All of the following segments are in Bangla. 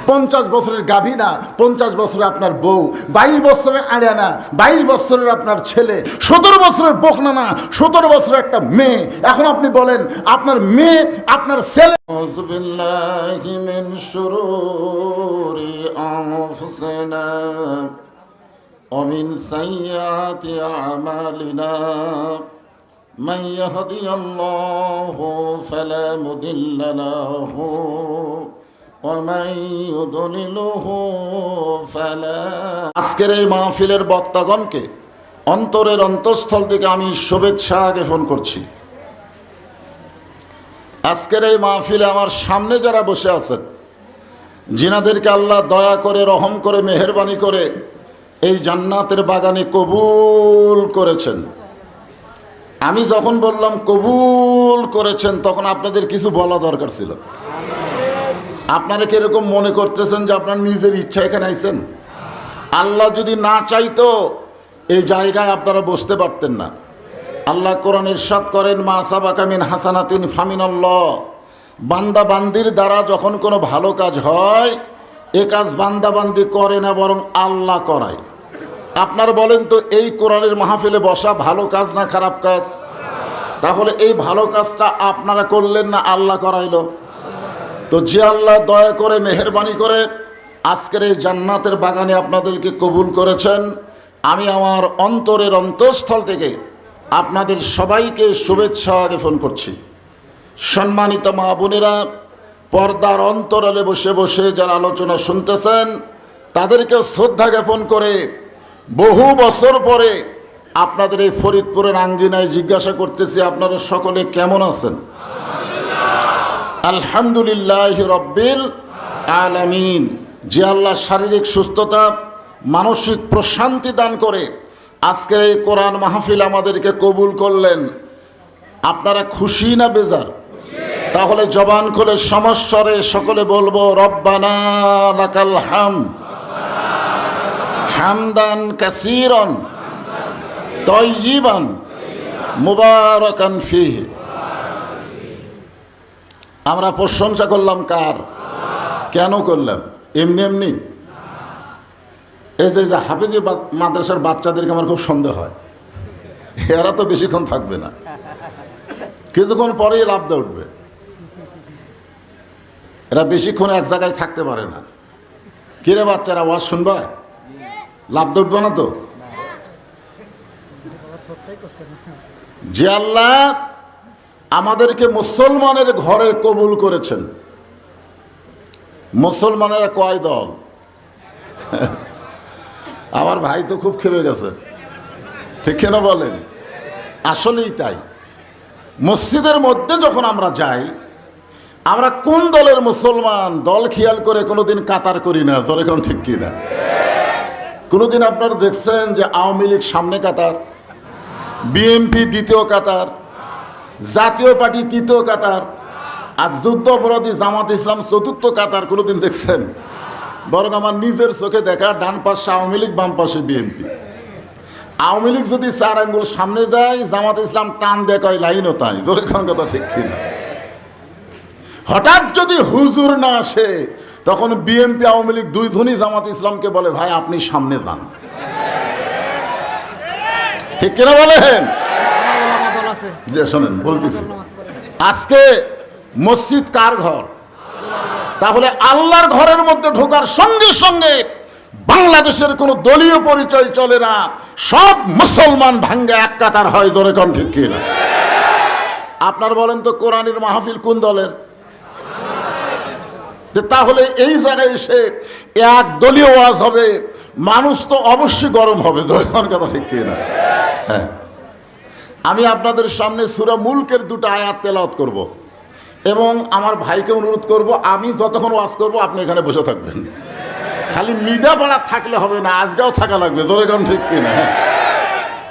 50 বছরের গাভী না, 50 বছরের আপনার বউ, 22 বছরের আড়িয়া না, 22 বছরের আপনার ছেলে, 17 বছরের বকনা না, 17 বছরের একটা মেয়ে। এখন আপনি বলেন আপনার মেয়ে আপনার ছেলে। আউযুবিল্লাহি মিন শুরুরি আনফুসিনা ওয়া মিন সাইয়্যাতি আমালিনা মান ইয়াহদিয়াল্লাহু ফালা মুদিল্লা লাহু আজকের এই মাহফিলের বক্তাগণকে অন্তরের অন্তঃস্থল থেকে আমি শুভেচ্ছা জ্ঞাপন করছি। আজকের এই মাহফিলে আমার সামনে যারা বসে আছেন, যিনাদেরকে আল্লাহ দয়া করে, রহম করে, মেহেরবানি করে এই জান্নাতের বাগানে কবুল করেছেন। আমি যখন বললাম কবুল করেছেন, তখন আপনাদের কিছু বলা দরকার ছিল। আপনারা কি এরকম মনে করতেছেন যে আপনার নিজের ইচ্ছা এখানে আইছেন? আল্লাহ যদি না চাইতো এই জায়গায় আপনারা বসতে পারতেন না। আল্লাহ কোরআন ইরশাদ করেন, মা সাবাকা মিন হাসানাতিন ফামিনাল্লাহ। বান্দা বান্দির দ্বারা যখন কোনো ভালো কাজ হয়, এ কাজ বান্দা বান্দি করে না, বরং আল্লাহ করায়। আপনারা বলেন তো, এই কোরআনের মাহফিলে বসা ভালো কাজ না খারাপ কাজ? তাহলে এই ভালো কাজটা আপনারা করলেন না, আল্লাহ করাইলো। তো যে আল্লাহ দয়া করে, মেহেরবানি করে আজকের এই জান্নাতের বাগানে আপনাদেরকে কবুল করেছেন, আমি আমার অন্তরের অন্তঃস্থল থেকে আপনাদের সবাইকে শুভেচ্ছা জ্ঞাপন করছি। সম্মানিত মা বোনেরা, পর্দার অন্তরালে বসে বসে যারা আলোচনা শুনতেছেন, তাদেরকে শ্রদ্ধা জ্ঞাপন করে বহু বছর পরে আপনাদের এই ফরিদপুরের আঙ্গিনায় জিজ্ঞাসা করতেছি, আপনারা সকলে কেমন আছেন? আলহামদুলিল্লাহ রব্বিল আলামিন। যে আল্লাহ শারীরিক সুস্থতা, মানসিক প্রশান্তি দান করে আজকের এই কোরআন মাহফিল আমাদেরকে কবুল করলেন, আপনারা খুশি না বেজার? তাহলে জবান খুলে সমস্বরে সকলে বলবো, রব্বানা লাকাল হামদ হামদান কাসীরান তাইয়িবান মুবারাকান ফীহি। আমরা প্রশংসা করলাম কার? কেন করলাম? এমনি এমনি? এই যে হাফেজি মাদ্রাসার বাচ্চাদেরকে আমার খুব সন্দেহ হয়, এরা তো বেশিক্ষণ থাকবে না, কিছুক্ষণ পরেই লাফদা উঠবে। এরা বেশিক্ষণ এক জায়গায় থাকতে পারে না। কিরে বাচ্চারা, ওয়াজ শুনবা? লাফদা উঠবে না তো? যে আল্লাহ আমাদেরকে মুসলমানের ঘরে কবুল করেছেন, মুসলমানেরা কয় দল? আমার ভাই তো খুব খেপে গেছে, ঠিক কেন বলেন? আসলেই তাই। মসজিদের মধ্যে যখন আমরা যাই, আমরা কোন দলের মুসলমান দল খেয়াল করে কোনোদিন কাতার করি না, ধরে কোন ঠিক কিনা? কোনোদিন আপনারা দেখছেন যে আওয়ামী লীগ সামনে কাতার, বিএনপি দ্বিতীয় কাতার, জাতীয় পার্টি তৃতীয় কাতার, আর যুদ্ধ অপরাধী জামাত ইসলাম চতুর্থ কাতার কোনোদিন দেখছেন? বরং আমার নিজের চোখে দেখা, ডান পাশে আওয়ামী লীগ, বাম পাশে বিএনপি। আওয়ামী লীগ যদি 4 আঙ্গুল সামনে যায়, জামাত ইসলাম টান দেয় কয় লাইনও তাই, জোরে কোন কথা ঠিক কিনা? হঠাৎ যদি হুজুর না আসে, তখন বিএনপি আওয়ামী লীগ দুইজনই জামাত ইসলামকে বলে, ভাই আপনি সামনে যান, ঠিক কিনা বলেন? যে শোনেন বলতেছি, আজকে মসজিদ কার ঘর? তাহলে আল্লাহর ঘরের মধ্যে ঢোকার সঙ্গে সঙ্গে বাংলাদেশের কোনো দলীয় পরিচয় চলে না, সব মুসলমান ভাঙ্গে এক কাতার হয়, জোরে কোন ঠিক কিনা? আপনার বলেন তো, কোরআনের মাহফিল কোন দলের? তাহলে এই জায়গায় এসে এক দলীয় ওয়াজ হবে, মানুষ তো অবশ্যই গরম হবে, জোরে কোন কথা ঠিক কিনা? হ্যাঁ, আমি আপনাদের সামনে সূরা মুলকের 2টা আয়াত তেলাওয়াত করব, এবং আমার ভাইকে অনুরোধ করব, আমি যতক্ষণ ওয়াজ করব আপনি এখানে বসে থাকবেন। খালি মিডা পাড়া থাকলে হবে না, আজকেও থাকা লাগবে, জোরে কোন ঠিক কিনা?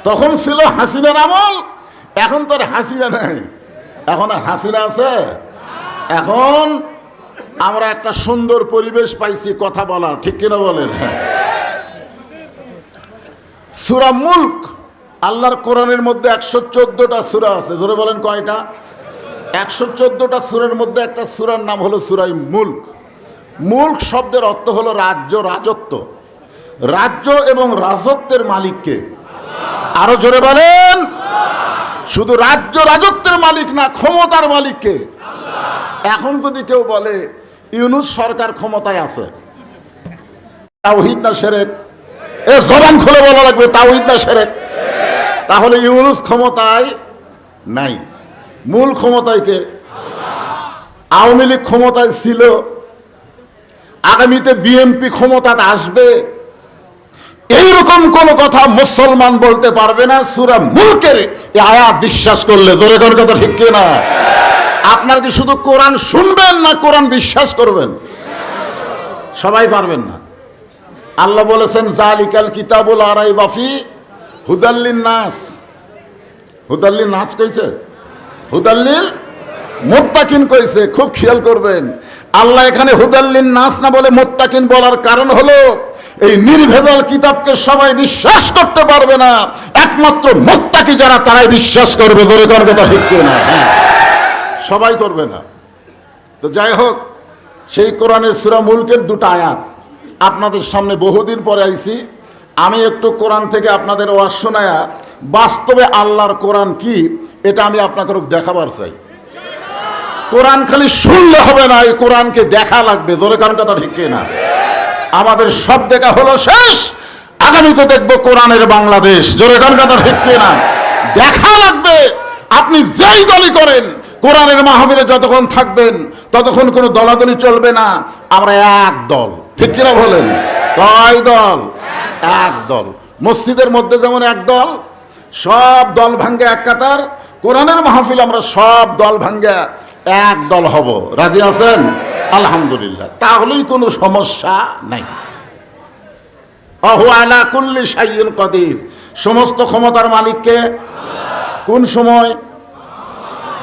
তখন ছিল হাসিনার আমল, এখন তো আর হাসিনা নাই। এখন আর হাসিনা আছে? এখন আমরা একটা সুন্দর পরিবেশ পাইছি কথা বলার, ঠিক কিনা বলেন? হ্যাঁ, সূরা মুলক, আল্লাহর কোরআনের মধ্যে 114টা সূরা আছে, জোরে বলেন কয়টা? 114টা সূরার মধ্যে একটা সূরার নাম হলো সূরা মুলক। মুলক শব্দের অর্থ হলো রাজ্য, রাজত্ব। রাজ্য এবং রাজত্বের মালিককে, আরো জোরে বলেন। শুধু রাজ্য রাজত্বের মালিক না, ক্ষমতার মালিককে। এখন যদি কেউ বলে ইউনূস সরকার ক্ষমতায় আছে, তাওহীদ না শিরক? এ জবান খুলে বলা লাগবে, তাওহীদ না শিরক? তাহলে ইউনূস ক্ষমতায় নাই, মূল ক্ষমতায় কে? আওয়ামী লীগ ক্ষমতায় ছিল, আগামীতে বিএনপি ক্ষমতায় আসবে, এইরকম কোন কথা মুসলমান বলতে পারবে না সূরা মুলকের এই আয়াত বিশ্বাস করলে। জোরে কোন কথা ঠিক কি না? আপনার কি শুধু কোরআন শুনবেন না কোরআন বিশ্বাস করবেন? সবাই পারবেন না। আল্লাহ বলেছেন জালিকাল কিতাবুল লা রাইবা ফি হুদাল লিন-নাস। হুদাল লিন-নাস কইছে, হুদাল লিল মুত্তাকিন কইছে। খুব খেয়াল করবেন, আল্লাহ এখানে হুদাল লিন-নাস না বলে মুত্তাকিন বলার কারণ হলো এই নির্ভেজাল কিতাবকে সবাই বিশ্বাস করতে পারবে না, একমাত্র মুত্তাকি যারা তারাই বিশ্বাস করবে। জোরে কোন কথা ঠিক কি না? সবাই করবে না। তো যাই হোক, সেই কোরআনের সূরা মুলকের দুটো আয়াত আপনাদের সামনে বহুদিন পরে আইছি। আমি একটু কোরআন থেকে আপনাদের ওয়াজ শোনায়া বাস্তবে আল্লাহর কোরআন কি এটা আমি আপনাকে দেখাবার চাই। কোরআন খালি শুনলে হবে না, এই কোরআনকে দেখা লাগবে। জোরে কোন কথা ঠিক কি না? আমাদের সব দেখা হলো শেষ, আগামীতে দেখবো কোরআনের বাংলাদেশ। জোরে কোন কথা ঠিক কি না? দেখা লাগবে। আপনি যেই দলই করেন, কোরআনের মাহফিলে যতক্ষণ থাকবেন ততক্ষণ কোনো দলাদলি চলবে না। আমরা এক দল, ঠিক কিনা বলেন? কয় দল? এক দল। মসজিদের মধ্যে যেমন এক দল, সব দল ভাঙ্গে এক কাতার, কোরআনের মাহফিল আমরা সব দল ভাঙ্গে এক দল হব। রাজি আছেন? আলহামদুলিল্লাহ। তাহলেই কোনো সমস্যা নাই। আহু আলা কুল্লি শাইইন কাদির। সমস্ত ক্ষমতার মালিককে। কোন সময়?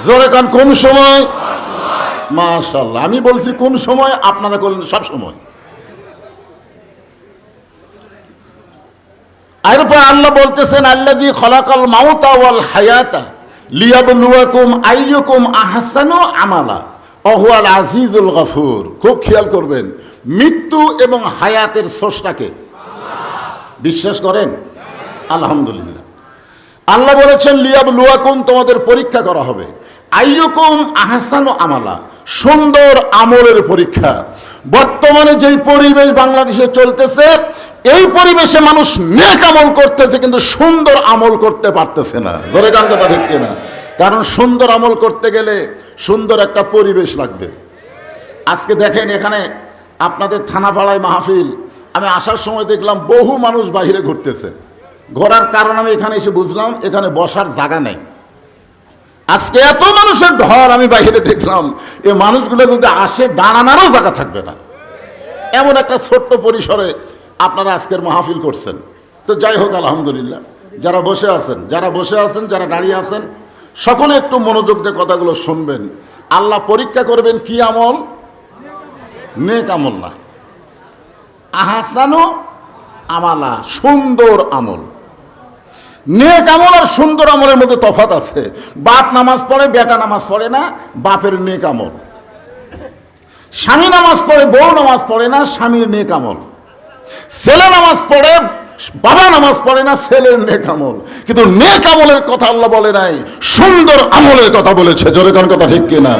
জোরে কান, কোন সময়? মাশাআল্লাহ। আমি বলছি কোন সময়, আপনারা বললেন সব সময়। এরপর আল্লাহ বলতেছেন আল্লাযী খালাকাল মাউতা ওয়াল হায়াতা লিয়াবলুয়াকুম আইয়ুকুম আহসানু আমালা ওয়া হুয়াল আজিজুল গফুর। খুব খেয়াল করবেন, মৃত্যু এবং হায়াতের স্রষ্টাকে বিশ্বাস করেন? আলহামদুলিল্লাহ। আল্লাহ বলেছেন লিয়াবলুয়াকুম, তোমাদের পরীক্ষা করা হবে, আইয়ুকুম আহসানু আমালা, সুন্দর আমলের পরীক্ষা। বর্তমানে যেই পরিবেশ বাংলাদেশে চলতেছে, এই পরিবেশে মানুষ নেক আমল করতেছে কিন্তু সুন্দর আমল করতে পারতেছে না। ধরে গান কথা ঠিক কিনা? কারণ সুন্দর আমল করতে গেলে সুন্দর একটা পরিবেশ লাগবে। আজকে দেখেন এখানে আপনাদের থানাপাড়ায় মাহফিল, আমি আসার সময় দেখলাম বহু মানুষ বাইরে ঘুরতেছে। ঘোরার কারণ আমি এখানে এসে বুঝলাম এখানে বসার জায়গা নেই। আজকে এত মানুষের ঢল আমি বাইরে দেখলাম, এই মানুষগুলো যদি আসে দাঁড়ানোরও জায়গা থাকবে না। এমন একটা ছোট্ট পরিসরে আপনারা আজকের মাহফিল করছেন। তো যাই হোক আলহামদুলিল্লাহ। যারা বসে আছেন, যারা দাঁড়িয়ে আছেন, সকলে একটু মনোযোগ দিয়ে কথাগুলো শুনবেন। আল্লাহ পরীক্ষা করবেন কি আমল? নেক আমল না, আহসানু আমালা, সুন্দর আমল। নেক আমল আর সুন্দর আমলের মধ্যে তফাৎ আছে। বাপ নামাজ পড়ে, বেটা নামাজ পড়ে না, বাপের নেক আমল। স্বামী নামাজ পড়ে, বউ নামাজ পড়ে না, স্বামীর নেক আমল। ছেলে নামাজ পড়ে, বাবা নামাজ পড়ে না, ছেলের নেক আমল। কিন্তু নেক আমলের কথা আল্লাহ বলে নাই, সুন্দর আমলের কথা বলেছে। জোরে কোন কথা ঠিক কিনা?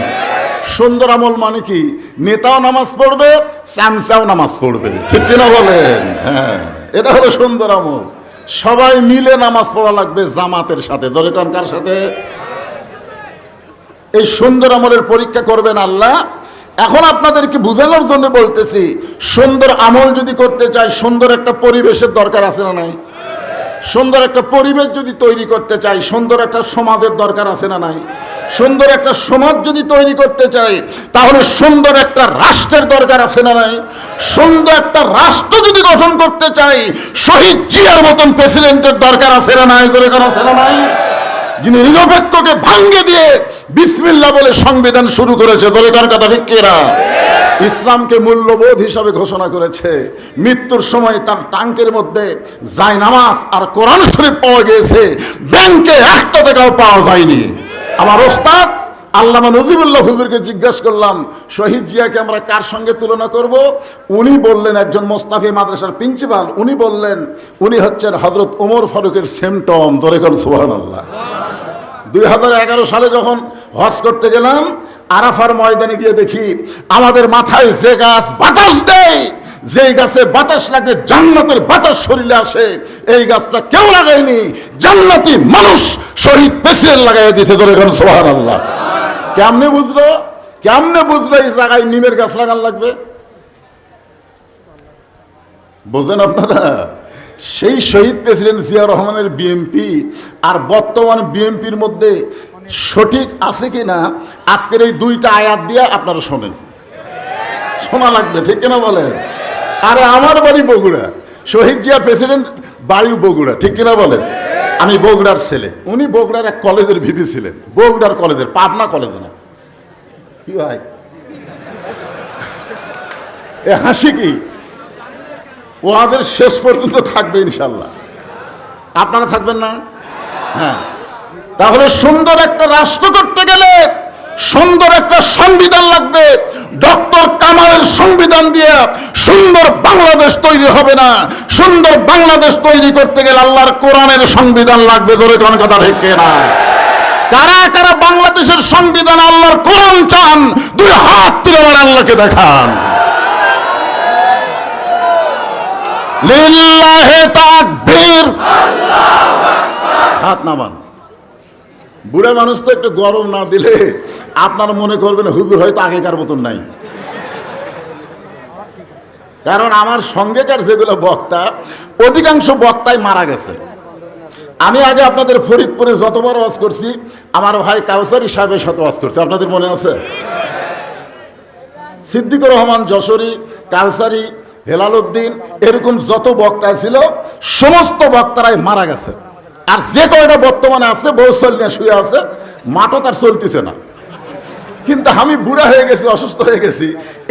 সুন্দর আমল মানে কি? নেতাও নামাজ পড়বে, চামচাও নামাজ পড়বে, ঠিক কিনা বলেন? হ্যাঁ, এটা হলো সুন্দর আমল। সবাই মিলে নামাজ পড়া লাগবে জামাতের সাথে। জোরে কোন কার সাথে? এই সুন্দর আমলের পরীক্ষা করবেন আল্লাহ। এখন আপনাদেরকে বোঝানোর জন্য বলতেছি, সুন্দর আমল যদি করতে চাই সুন্দর একটা পরিবেশের দরকার আছে না নাই? সুন্দর একটা পরিবেশ যদি তৈরি করতে চাই সুন্দর একটা সমাজের দরকার আছে না নাই? সুন্দর একটা সমাজ যদি তৈরি করতে চাই তাহলে সুন্দর একটা রাষ্ট্রের দরকার আছে না নাই? সুন্দর একটা রাষ্ট্র যদি গঠন করতে চাই শহীদ জিয়ার মতন প্রেসিডেন্টের দরকার আছে না নাই? দরকার আছে না নাই? যিনি নিরপেক্ষকে ভাঙ্গে দিয়ে বিসমিল্লাহ বলে সংবিধান শুরু করেছে। দরকার কথা ঠিক কিনা? ইসলামকে মূল্যবোধ হিসাবে ঘোষণা করেছে। মৃত্যুর সময় তার টাঙ্কের মধ্যে জায়নামাজ আর কোরআন শরীফ পাওয়া গিয়েছে, ব্যাংকে 1 টাকাও পাওয়া যায়নি। আমার ওস্তাদ আল্লামা নজিবুল্লাহ হুজুরকে জিজ্ঞাসা করলাম, শহীদ জিয়াকে আমরা কার সঙ্গে তুলনা করব? উনি বললেন একজন মোস্তাফি মাদ্রাসার প্রিন্সিপাল, উনি বললেন উনি হচ্ছেন হযরত ওমর ফারুকের সেমটম। ধরে করেন সুবহানাল্লাহ। 2011 সালে যখন হজ করতে গেলাম, আরাফার ময়দানে গিয়ে দেখি আমাদের মাথায় যে গাছ বাতাস দেয়, যেই গাছে বাতাস লাগে জান্নাতের বাতাস শরীরে আসে, এই গাছটা কেউ লাগায়নি, জান্নাতি মানুষ শহীদ প্রেসিডেন্ট লাগাই দিয়েছে। ধরে করেন সুবহানাল্লাহ। কেমনে বুঝলো? কেমনে বুঝলো এই জায়গায় নিমের গাছ লাগান লাগবে? বোঝেন আপনারা? সেই শহীদ প্রেসিডেন্ট জিয়া রহমানের বিএনপি আর বর্তমান বিএনপির মধ্যে সঠিক আছে কিনা আজকের এই দুইটা আয়াত দিয়ে আপনারা শোনেন, শোনা লাগবে, ঠিক কিনা বলেন? আরে আমার বাড়ি বগুড়া, শহীদ জিয়া প্রেসিডেন্ট বাড়ি বগুড়া, ঠিক কিনা বলেন? আমি বগুড়ার ছেলে, উনি বগুড়ার এক কলেজের ভিপি ছিলেন, বগুড়ার কলেজের, পাবনা কলেজে না। কি ভাই এ হাসি কি? ওদের শেষ পর্যন্ত থাকবে ইনশাল্লাহ। আপনারা থাকবেন না? হ্যাঁ। তাহলে সুন্দর একটা রাষ্ট্র করতে গেলে সুন্দর একটা সংবিধান লাগবে। ডক্টর কামালের সংবিধান দিয়ে সুন্দর বাংলাদেশ তৈরি হবে না। সুন্দর বাংলাদেশ তৈরি করতে গেলে আল্লাহর কোরআনের সংবিধান লাগবে। ধরে কোন কথা ঠিক না? কারা কারা বাংলাদেশের সংবিধান আল্লাহর কোরআন চান, দুই হাত তুলে আমার আল্লাহকে দেখান। লিল্লাহি তাকবীর, হাত নামান। বুড়া মানুষ তো একটু গরম না দিলে আপনারা মনে করবেন হুজুর হয়তো আগেকার মতন নাই। কারণ আমার সঙ্গেকার যেগুলো বক্তা, অধিকাংশ বক্তাই মারা গেছে। আমি আগে আপনাদের ফরিদপুরে যতবার ওয়াজ করছি, আমার ভাই কাউসারি সাহেবের সাথে ওয়াজ করছি, আপনাদের মনে আছে? সিদ্দিকুর রহমান যশোরী, কাউসারি, হেলাল উদ্দিন, এরকম যত বক্তা ছিল সমস্ত বক্তারাই মারা গেছে। আর যে কয়টা বর্তমানে আছে বউ চলিয়ে শুয়ে আছে, মাঠও তার চলতেছে না। কিন্তু আমি বুড়া হয়ে গেছি, অসুস্থ হয়ে গেছি,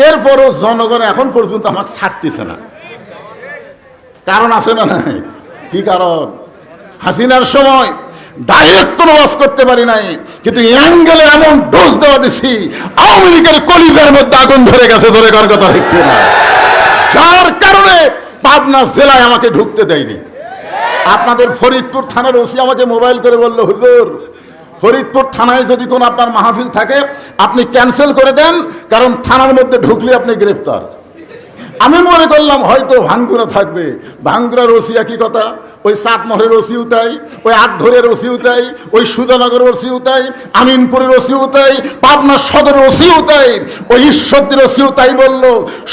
এরপরও জনগণ এখন পর্যন্ত আমাকে ছাড়তেছে না। কারণ আছে না নাই? কি কারণ? হাসিনার সময় ডাইরেক্ট কোনো ওয়াজ করতে পারি নাই, কিন্তু অ্যাঙ্গেলে এমন ডোজ দেওয়া দিছি আওয়ামী লীগের কলিজার মধ্যে আগুন ধরে গেছে। ধরে কার কথা ঠিক না? যার কারণে পাবনা জেলায় আমাকে ঢুকতে দেয়নি। আপনাদের ফরিদপুর থানার ওসি আমাকে মোবাইল করে বলল, হুজুর ফরিদপুর থানায় যদি কোনো আপনার মাহফিল থাকে আপনি ক্যান্সেল করে দেন, কারণ থানার মধ্যে ঢুকলে আপনি গ্রেফতার। আমি মনে করলাম হয়তো ভাঙ্গুরা থাকবে। ভাঙ্গুরার ওসি একই কথা, ওই চাটমোহরের ওসিও তাই, ওই আটঘরের ওসিও তাই, ওই সুজানগরের ওসিও তাই, আমিনপুরের ওসিও তাই, পাবনা সদরের ওসিও তাই, ওই ঈশ্বরদীর ওসিও তাই বলল,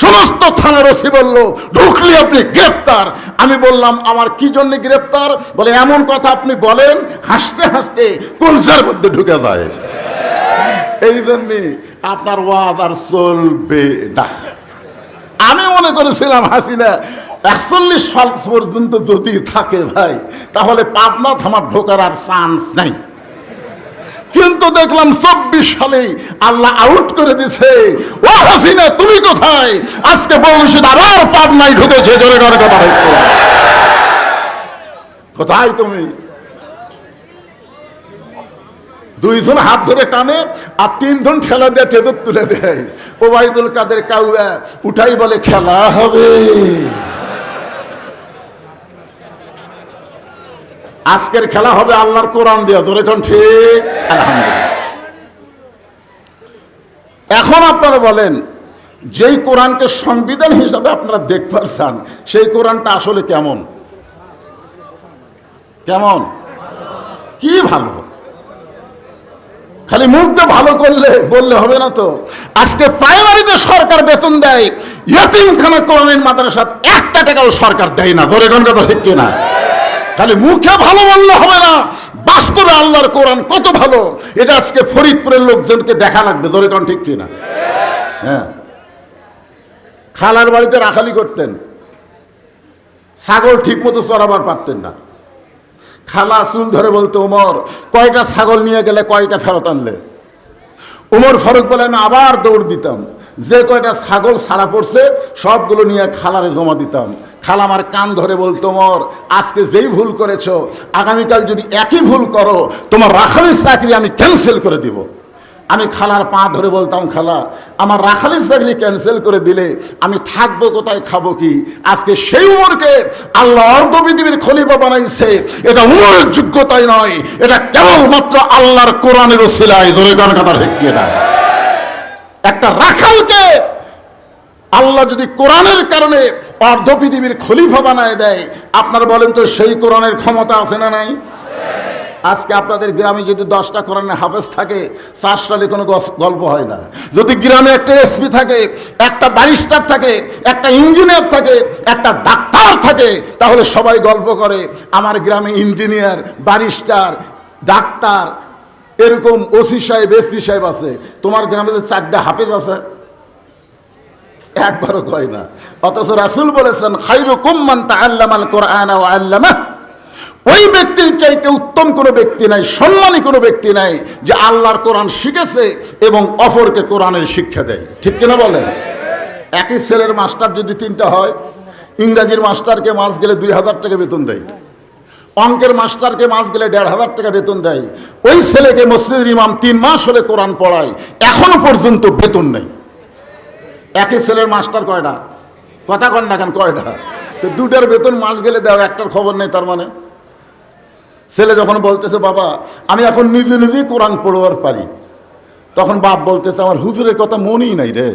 সমস্ত থানার ওসি বলল ঢুকলে আপনি গ্রেপ্তার। আমি বললাম আমার কি জন্য গ্রেপ্তার? বলে এমন কথা আপনি বলেন হাসতে হাসতে কলজার মধ্যে ঢুকে যায়। এই জন্যে আপনার ওয়াজ আর চলবে না। আমি মনে করেছিলাম হাসিনা 41 সাল পর্যন্ত যদি থাকে ভাই, তাহলে পাবনা থামার ঢোকার আর চান্স নাই। কিন্তু দেখলাম 24 সালেই আল্লাহ আউট করে দিছে। ও হাসিনা তুমি কোথায়? আজকে বংশীদ আবার পাবনায় ঢুকেছে। জোরে করে কথা হইতো, কোথায় তুমি? দুইজন হাত ধরে টানে আর তিনজন ঠেলা দিয়ে টেদর তুলে দেয়। ওবায়দুল কাদের কাউয়া উঠাই বলে খেলা হবে। আজকের খেলা হবে আল্লাহর কোরআন দিয়া। ধরে কোন ঠিক? আলহামদুলিল্লাহ। এখন আপনারা বলেন, যেই কোরআনকে সংবিধান হিসাবে আপনারা দেখতে চান, সেই কোরআনটা আসলে কেমন? কেমন? কি ভালো? খালি মুখটা ভালো করলে বললে হবে না তো। আজকে প্রাইমারিতে সরকার বেতন দেয়, ইয়তিমখানা কোরআনের মাদ্রাসাত 1 টাকাও সরকার দেয় না। ধরে কোন কথা ঠিক কিনা? খালি মুখে ভালো বললে হবে না, বাস্তবে আল্লাহর কোরআন কত ভালো এটা আজকে ফরিদপুরের লোকজনকে দেখা লাগবে। ধরে কোন ঠিক কিনা? হ্যাঁ, খালার বাড়িতে রাখালি করতেন, ছাগল ঠিক মতো চড়াবার পারতেন না। খালা চুল ধরে বলতো, ওমর কয়টা ছাগল নিয়ে গেলে কয়টা ফেরত আনলে? ওমর ফারুক বলে আমি আবার দৌড় দিতাম, যে কয়টা ছাগল ছাড়া পড়ছে সবগুলো নিয়ে খালারে জমা দিতাম। খালা আমার কান ধরে বলতো, ওমর আজকে যেই ভুল করেছো আগামীকাল যদি একই ভুল করো তোমার রাখালির চাকরি আমি ক্যান্সেল করে দিব। আমি খালার পা ধরে বলতাম, খালা আমার রাখালের চাকরি ক্যান্সেল করে দিলে আমি থাকবো কোথায়, খাবো কি? আজকে সেই উমরকে আল্লাহ অর্ধ পৃথিবীর খলিফা বানাইছে। এটা উমরের যোগ্যতাই নয়, এটা কেবলমাত্র আল্লাহর কোরআনের ওসিলায়। জোরে কোন কথা ঠিক কিনা? একটা রাখালকে আল্লাহ যদি কোরআনের কারণে অর্ধ পৃথিবীর খলিফা বানায় দেয়, আপনারা বলেন তো সেই কোরআনের ক্ষমতা আছে না নাই? আজকে আপনাদের গ্রামে যদি 10টা কোরআনের হাফেজ থাকে, 4 সালে কোনো গল্প হয় না। যদি গ্রামে একটা এসপি থাকে, একটা ব্যারিস্টার থাকে, একটা ইঞ্জিনিয়ার থাকে, একটা ডাক্তার থাকে, তাহলে সবাই গল্প করে আমার গ্রামে ইঞ্জিনিয়ার, ব্যারিস্টার, ডাক্তার, এরকম ওসি সাহেব, এসপি সাহেব আছে। তোমার গ্রামে যে 4টা হাফেজ আছে, একবারও কয় না। অথচ রাসূল বলেছেন, খায়রুকুম মান তাআল্লামাল কোরআনা ওয়া আল্লামাহ। ওই ব্যক্তির চাইতে উত্তম কোনো ব্যক্তি নাই, সম্মানী কোনো ব্যক্তি নাই যে আল্লাহর কোরআন শিখেছে এবং অপরকে কোরআনের শিক্ষা দেয়। ঠিক কিনা বলেন? একই ছেলের মাস্টার যদি 3টা হয়, ইংরাজির মাস্টারকে মাস গেলে 2000 টাকা বেতন দেয়, অঙ্কের মাস্টারকে মাস গেলে 1500 টাকা বেতন দেয়। ওই ছেলেকে মসজিদের ইমাম 3 মাস হলে কোরআন পড়ায়, এখনো পর্যন্ত বেতন নেই। একই ছেলের মাস্টার কয়টা? কথা কন না কেন, কয়টা? তো 2টার বেতন মাস গেলে দেওয়া, একটার খবর নেই। তার মানে ছেলে যখন বলতেছে, বাবা আমি এখন নিজে নিজেই কোরআন পড়বার পারি, তখন বাপ বলতেছে, আমার হুজুরের কথা মনেই নাই রে।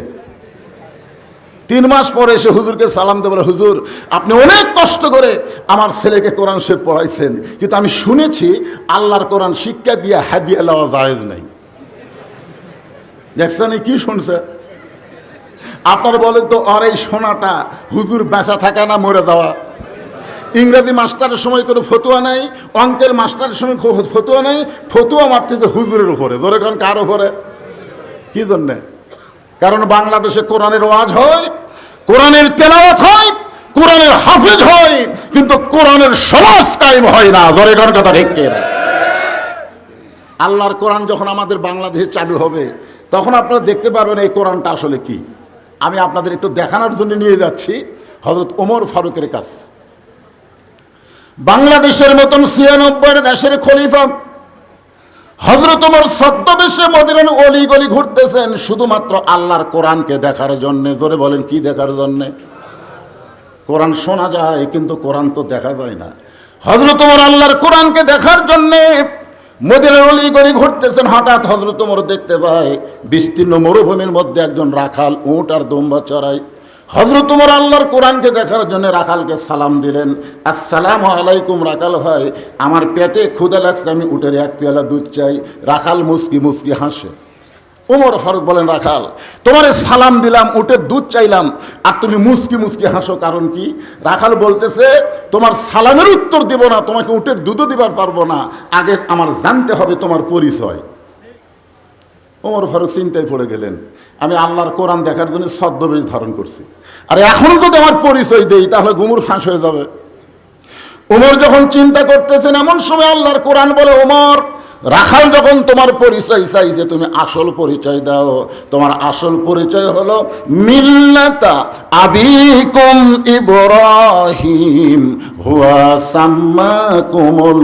3 মাস পরে এসে হুজুরকে সালাম দেবে, বলে, হুজুর আপনি অনেক কষ্ট করে আমার ছেলেকে কোরআন শরীফ পড়াইছেন, কিন্তু আমি শুনেছি আল্লাহর কোরআন শিক্ষা দিয়ে হাদিয়া লওয়া জায়েজ নাই। দেখছেন কি শুনছে? আপনারা বলেন তো, আর এই শোনাটা হুজুর বেঁচা থাকা না মরে যাওয়া? ইংরেজি মাস্টারের সময় কোনো ফতুয়া নাই, অঙ্কের মাস্টারের সময় ফতুয়া নাই, ফতুয়া মারতেছে হুজুরের উপরে। ধরে কারণ কার উপরে? কি জন্যে? কারণ বাংলাদেশে কোরআনের ওয়াজ হয়, কোরআনের তেলাওয়াত হয়, কোরআনের হাফেজ হয়, কিন্তু কোরআনের সমাজ কায়েম হয় না। ধরে কারণ কথা ঠিক কিনা? আল্লাহর কোরআন যখন আমাদের বাংলাদেশে চালু হবে, তখন আপনারা দেখতে পারবেন এই কোরআনটা আসলে কি। আমি আপনাদের একটু দেখানোর জন্য নিয়ে যাচ্ছি হযরত ওমর ফারুকের কাছে। বাংলাদেশের মতন 96 দেশের খলিফা হযরত ওমর ছদ্মবেশে মদিনার অলি গলি ঘুরতেছেন শুধুমাত্র আল্লাহর কোরআনকে দেখার জন্য। জোরে বলেন, কি দেখার জন্য? কোরআন শোনা যায় কিন্তু কোরআন তো দেখা যায় না। হযরত ওমর আল্লাহর কোরআনকে দেখার জন্য মদিনার অলি গলি ঘুরতেছেন। হঠাৎ হযরত ওমর দেখতে পায় বিস্তীর্ণ মরুভূমির মধ্যে একজন রাখাল উট আর দুম্বা চড়ায়। হযরত ওমর আল্লাহর কোরআনকে দেখার জন্য রাখালকে সালাম দিলেন, আসসালামু আলাইকুম রাখাল ভাই, আমার পেটে ক্ষুধা লাগছে, আমি উটের 1 পেয়ালা দুধ চাই। রাখাল মুস্কি মুস্কি হাসে। ওমর ফারুক বলেন, রাখাল তোমারে সালাম দিলাম, উটের দুধ চাইলাম, আর তুমি মুস্কি মুস্কি হাসো, কারণ কি? রাখাল বলতেছে, তোমার সালামের উত্তর দিব না, তোমাকে উটের দুধও দিবার পারবো না, আগে আমার জানতে হবে তোমার পরিচয়। ওমর ফারুক চিন্তায় পড়ে গেলেন, আমি আল্লাহর কোরআন দেখার জন্য ছদ্মবেশ ধারণ করছি, আর এখনো যদি আমার পরিচয় দেই তাহলে গুমুর ফাঁস হয়ে যাবে। ওমর যখন চিন্তা করতেছেন, এমন সময় আল্লাহর কোরআন বলে, ওমর রাখাল যখন তোমার পরিচয় চাইছে, তুমি আসল পরিচয় দাও। তোমার আসল পরিচয় হলো মিল্লাতা আবিকুম ইব্রাহিম হুয়া সাম্মাকুমুল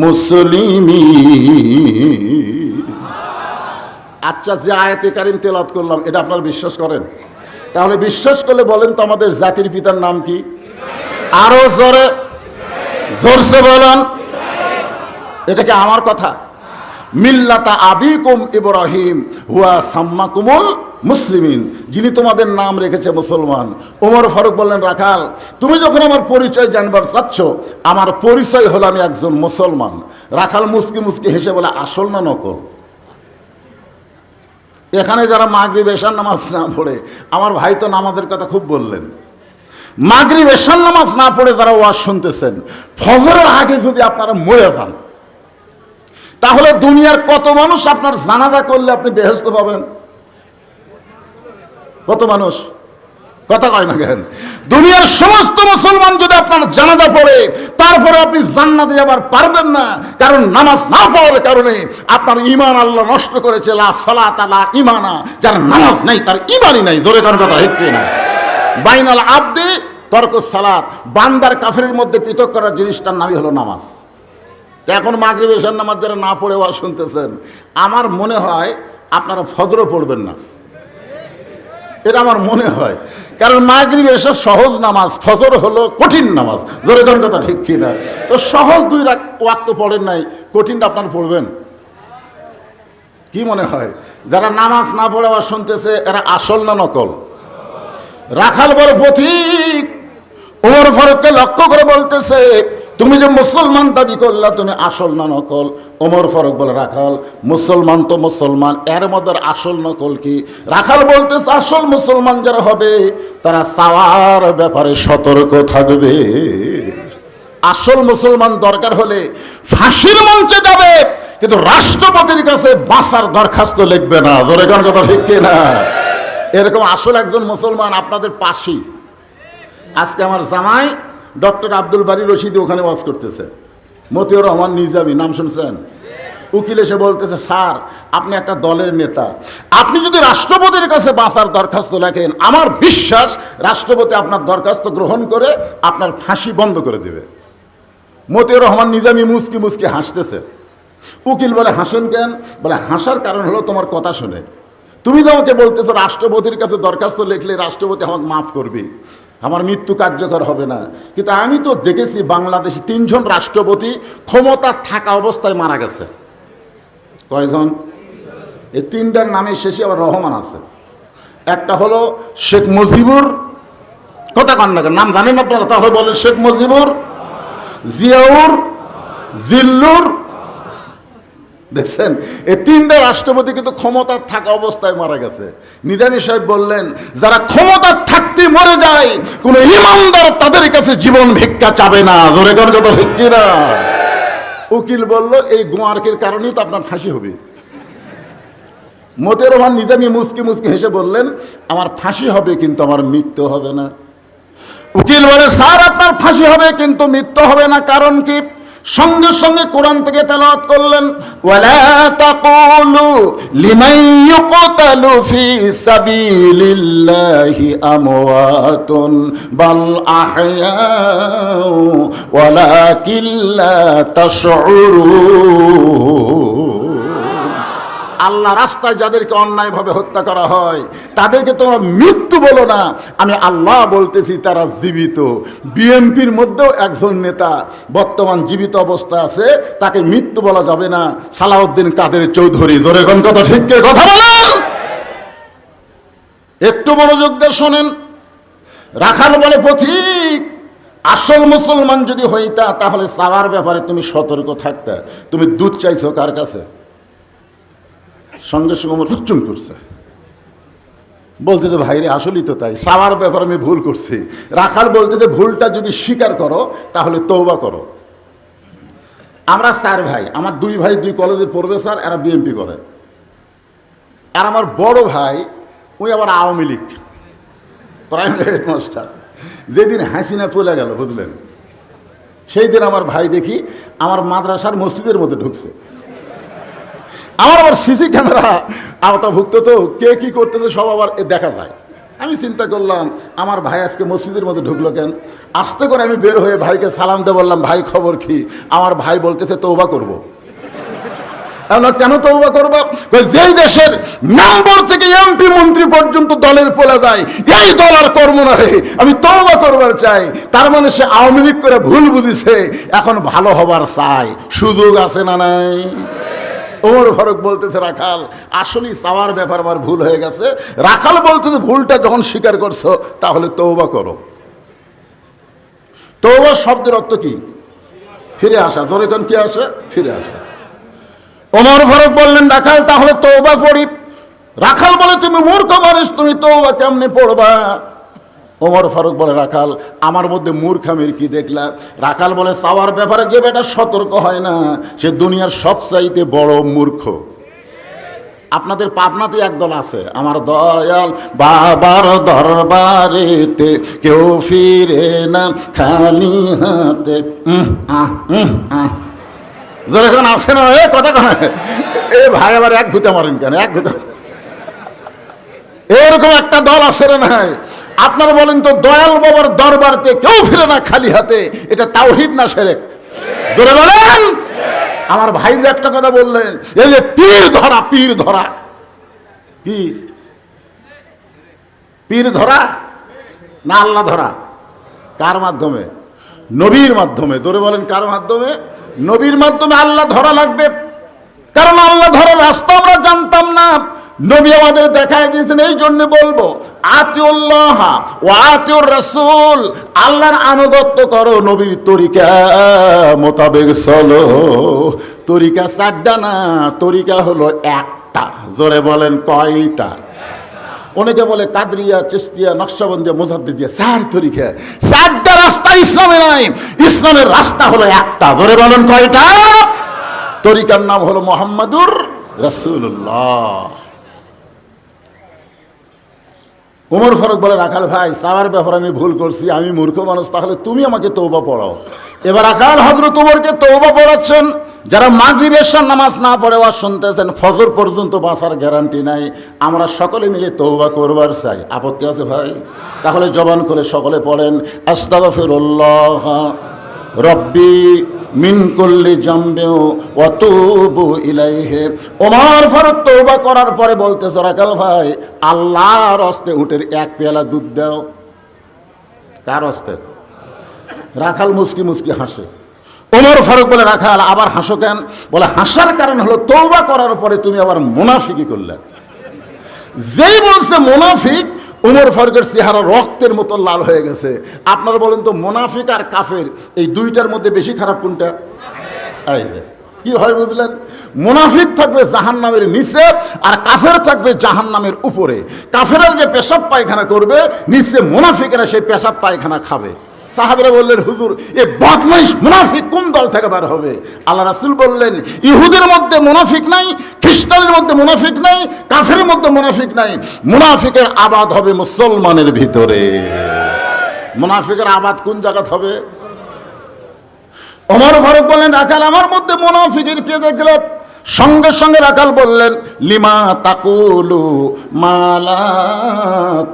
মুসলিমিন। আচ্ছা, যে আয়াতে কারিম তেলাওয়াত করলাম, এটা আপনারা বিশ্বাস করেন? তাহলে বিশ্বাস করলে বলেন তো, আমাদের জাতির পিতার নাম কি? আরো জোরে জোরসে বলেন। এটা কি আমার কথা? মিল্লাতা আবিকুম ইব্রাহিম হুয়া সাম্মাকুমুল মুসলিমিন, যিনি তোমাদের নাম রেখেছে মুসলমান। ওমর ফারুক বললেন, রাখাল তুমি যখন আমার পরিচয় জানবার চাচ্ছ, আমার পরিচয় হলো আমি একজন মুসলমান। রাখাল মুস্কি মুস্কি হেসে বলে, আসল না নকল? এখানে যারা মাগরিব এশার নামাজ না পড়ে, আমার ভাই তো নামাজের কথা খুব বললেন, মাগরিব এশার নামাজ না পড়ে যারা ওয়াজ শুনতেছেন, ফজরের আগে যদি আপনারা মরে যান, তাহলে দুনিয়ার কত মানুষ আপনার জানাজা করলে আপনি বেহেশত পাবেন? কত মানুষ? কথা কয় না কেন? দুনিয়ার সমস্ত মুসলমান যদি আপনার জানাজা পড়ে, তারপরে আপনি জান্নাতে যাবার পারবেন না, কারণ নামাজ না পড়ার কারণে আপনার ঈমান আল্লাহ নষ্ট করেছে। লা সালাতা লা ঈমানা, যার নামাজ নাই তার ঈমানই নাই। জোরে কার কথা ঠিক না? বাইনাল আবদি তরকুস সালাত, বান্দার কাফেরের মধ্যে পৃথক করার জিনিসটার নামই হলো নামাজ। তো এখন মাগরিব এশার নামাজ যারা না পড়ে ওয়াজ শুনতেছেন, আমার মনে হয় আপনারা ফজরও পড়বেন না, এটা আমার মনে হয়। কারণ মাগরিব এসব সহজ নামাজ, ফজর হলো কঠিন নামাজ, জোরে কোন কথা ঠিক কিনা? তো সহজ 2 ওয়াক্ত পড়েন নাই, কঠিনটা আপনারা পড়বেন? কি মনে হয় যারা নামাজ না পড়ে আবার শুনতেছে এরা আসল না নকল? রাখাল বড় পথিক ওমর ফারুককে লক্ষ্য করে বলতেছে, তুমি যে মুসলমান দাবি করলা, তুমি আসল না নকল? ওমর ফারুক বলে, রাখাল মুসলমান তো মুসলমান, এর মধ্যে আসল নকল কি? রাখাল বলতেছে, আসল মুসলমান যারা হবে তারা চাওয়ার ব্যাপারে সতর্ক থাকবে। আসল মুসলমান দরকার হলে ফাঁসির মঞ্চে যাবে, কিন্তু রাষ্ট্রপতির কাছে বাঁচার দরখাস্ত লিখবে না। ধরে কোন কথা ঠিক কিনা? এরকম আসল একজন মুসলমান আপনাদের পাশেই। আজকে আমার জামাই ডক্টর আব্দুল বারী রশিদি ওখানে ওয়াজ করতেছে, মতিউর রহমান নিজামী, নাম শুনছেন? উকিল এসে বলতেছে, স্যার আপনি একটা দলের নেতা, আপনি যদি রাষ্ট্রপতির কাছে বাঁচার দরখাস্ত লেখেন, আমার বিশ্বাস রাষ্ট্রপতি আপনার দরখাস্ত গ্রহণ করে আপনার ফাঁসি বন্ধ করে দেবে। মতিউর রহমান নিজামী মুচকি মুচকি হাসতেছে। উকিল বলে, হাসেন কেন? বলে, হাসার কারণ হলো তোমার কথা শুনে। তুমি যে আমাকে বলতেছো রাষ্ট্রপতির কাছে দরখাস্ত লিখলে রাষ্ট্রপতি আমাকে মাফ করবে, আমার মৃত্যু কার্যকর হবে না, কিন্তু আমি তো দেখেছি বাংলাদেশে 3 জন রাষ্ট্রপতি ক্ষমতা থাকা অবস্থায় মারা গেছে। কয়জন? এই 3টার নামের শেষে আবার রহমান আছে। একটা হলো শেখ মুজিবুর, কথা কন না, নাম জানেন আপনারা? তাহলে বলেন শেখ মুজিবুর, জিয়াউর, জিল্লুর। দেখছেন, এই 3টা রাষ্ট্রপতি কিন্তু ক্ষমতা থাকা অবস্থায় মারা গেছে। নিজামী সাহেব বললেন, যারা ক্ষমতা থাকতে মরে যায় কোন ইমানদার তাদের কাছে জীবন ভিক্ষা চাবে না। ধরে কোন কথা ঠিক কিনা? উকিল বলল, এই গোয়ার্কের কারণেই তো আপনার ফাঁসি হবে। মতিউর রহমান নিজামী মুচকি মুচকি হেসে বললেন, আমার ফাঁসি হবে কিন্তু আমার মৃত্যু হবে না। উকিল বলে, স্যার আপনার ফাঁসি হবে কিন্তু মৃত্যু হবে না, কারণ কি? সঙ্গে সঙ্গে কোরআন থেকে তেলাওয়াত করলেন, ওয়ালা তাকুলু লিমান ইউকতালু ফি সাবিলিল্লাহি আমওয়াতুন বাল আহয়াউ ওয়ালাকিন লা তাশউরুন। আল্লাহ রাস্তায় যাদেরকে অন্যায়ভাবে হত্যা করা হয় তাদেরকে তোমরা মৃত্যু বলো না, আমি আল্লাহ বলতেছি তারা জীবিত। বিএনপির মধ্যেও একজন নেতা বর্তমান জীবিত অবস্থা আছে, তাকে মৃত্যু বলা যাবে না, সালাউদ্দিন কাদের চৌধুরী। জোরে কোন কথা ঠিক কথা বলেন? একটু মনোযোগ দিয়ে শোনেন। রাখাল বলে, পথিক আসল মুসলমান যদি হইতা তাহলে চাওয়ার ব্যাপারে তুমি সতর্ক থাকতে। তুমি দুধ চাইছো কার কাছে? সঙ্গে সঙ্গে আমার হুচ্চুম করছে, বলতেছে, ভাইরে আসলেই তো তাই, চাওয়ার ব্যাপারে আমি ভুল করছি। রাখাল বলতেছে, ভুলটা যদি স্বীকার করো তাহলে তওবা করো। আমরা 4 ভাই, আমার 2 ভাই 2 কলেজে পড়বে স্যার, এরা বিএনপি করে। আর আমার বড় ভাই ওই আবার আওয়ামী লীগ, প্রাইমারি হেডমাস্টার। যেদিন হাসিনা চলে গেল বুঝলেন, সেই দিন আমার ভাই দেখি আমার মাদ্রাসার মসজিদের মধ্যে ঢুকছে। আমার আবার সিসি ক্যামেরা আওতাভুক্ত, তো কে কি করতেছে সব আবার দেখা যায়। আমি চিন্তা করলাম, আমার ভাই আজকে মসজিদের মধ্যে ঢুকলো কেন? আস্তে করে আমি বের হয়ে ভাইকে সালাম দিয়ে বললাম, ভাই খবর কি? আমার ভাই বলতেছে, তওবা করবো। কেন তওবা করবো? যেই দেশের মেম্বার থেকে এমপি মন্ত্রী পর্যন্ত দলের পোলা যায়, এই দল আর কর্ম নয়, আমি তওবা করবার চাই। তার মানে সে আওয়ামী লীগ করে ভুল বুঝিছে, এখন ভালো হবার চাই। সুযোগ আছে না নাই? ওমর ফারুক বলতেছে, রাখাল আসলেই চাওয়ার ব্যাপার আমার ভুল হয়ে গেছে। রাখাল বলতেছে, ভুলটা যখন স্বীকার করছো তাহলে তওবা করো। তওবা শব্দের অর্থ কি? ফিরে আসা। ধরে কোন কি আসে? ফিরে আসা। ওমর ফারুক বললেন, রাখাল তাহলে তওবা পড়ি। রাখাল বলে, তুমি মূর্খ মানুষ, তুমি তওবা কেমনে পড়বা? ওমর ফারুক বলে, রাখাল আমার মধ্যে মূর্খামির কি দেখলা? রাখাল বলে, চাওয়ার ব্যাপারে যে বেটা সতর্ক হয় না সে দুনিয়ার সবচাইতে বড় মূর্খ। আপনাদের পাবনাতে একদল আছে, আমার দয়াল বাবার দরবারেতে কেউ ফিরে না খালি হাতে। যখন আসে না এ কথা কেন? এ ভাই আবার এক ঘুতে মারেন কেন? এক ঘুতে এরকম একটা দল আছে রে নাই? আপনারা বলেন তো, দয়াল বাবার দরবারতে কেউ ফিরে না খালি হাতে, এটা তাওহীদ না শিরক? জোরে বলেন। আমার ভাই যে একটা কথা বললেন, এই যে পীর ধরা, পীর ধরা, কি পীর ধরা না আল্লাহ ধরা? কার মাধ্যমে? নবীর মাধ্যমে। ধরে বলেন কার মাধ্যমে? নবীর মাধ্যমে আল্লাহ ধরা লাগবে। কারণ আল্লাহ ধরার রাস্তা আমরা জানতাম না, নবী আমাদের দেখায় দিয়েছেন। এই জন্য বলবো আতিউল্লাহ ওয়া আতিউর রাসূল, আল্লাহর আনুগত্য করো, নবীর তরিকা মোতাবেক চলো। তরিকা চারটা না, তরিকা হলো একটা। জোরে বলেন কয়টা? অনেকে বলে কাদরিয়া, চিশতিয়া, নকশবন্দিয়া, মুজাদ্দিদিয়া, চার তরিকা, চারটা রাস্তা ইসলামে নাই। ইসলামের রাস্তা হলো একটা। জোরে বলেন কয়টা? তরিকার নাম হলো মুহাম্মাদুর রাসূলুল্লাহ। ওমর ফারুক বলে, রাখাল ভাই, চাওয়ার ব্যাপারে আমি ভুল করছি, আমি মূর্খ মানুষ, তাহলে তুমি আমাকে তওবা পড়াও। এবার রাখাল হযরত ওমরকে তওবা পড়াচ্ছেন। যারা মাগরিব এশার নামাজ না পড়ে ওয়াজ শুনতেছেন, ফজর পর্যন্ত বাঁচার গ্যারান্টি নাই। আমরা সকলে মিলে তওবা করবার চাই। আপত্তি আছে ভাই? তাহলে জবান করে সকলে পড়েন, আস্তাগফিরুল্লাহ রব্বি মিন কুল্লি জামবিন ওয়া তুবু ইলাইহি। ওমর ফারুক তওবা করার পরে বলতেছে, রাখাল ভাই, আল্লাহর হস্তে উটের এক পেয়ালা দুধ দাও। কার হস্তে? রাখাল মুস্কি মুস্কি হাসে। ওমর ফারুক বলে, রাখাল আবার হাসো কেন? বলে, হাসার কারণ হলো তওবা করার পরে তুমি আবার মুনাফিকি করলে। যেই বলছে মুনাফিক, ওমর ফারুকের চেহারা রক্তের মতো লাল হয়ে গেছে। আপনারা বলেন তো, মুনাফিক আর কাফের এই দুইটার মধ্যে বেশি খারাপ কোনটা? কি হয় বুঝলেন? মুনাফিক থাকবে জাহান্নামের নিচে, আর কাফের থাকবে জাহান্নামের উপরে। কাফেরা যে পেশাব পায়খানা করবে, নিচে মুনাফিকেরা সেই পেশাব পায়খানা খাবে। সাহাবীরা বললেন, হুজুর, এ বদমাইশ মুনাফিক কোন দল থেকে বের হবে? আল্লাহ রাসূল বললেন, ইহুদের মধ্যে মুনাফিক নাই, খ্রিস্টানের মধ্যে মুনাফিক নাই, কাফেরের মধ্যে মুনাফিক নাই। মুনাফিকের আবাদ হবে মুসলমানের ভিতরে। মুনাফিকের আবাদ কোন জায়গা হবে? ওমর ফারুক বললেন, রাখাল আমার মধ্যে মুনাফিকের কে দেখলে? সঙ্গে সঙ্গে রাখাল বললেন, লিমা তাকুলু মা লা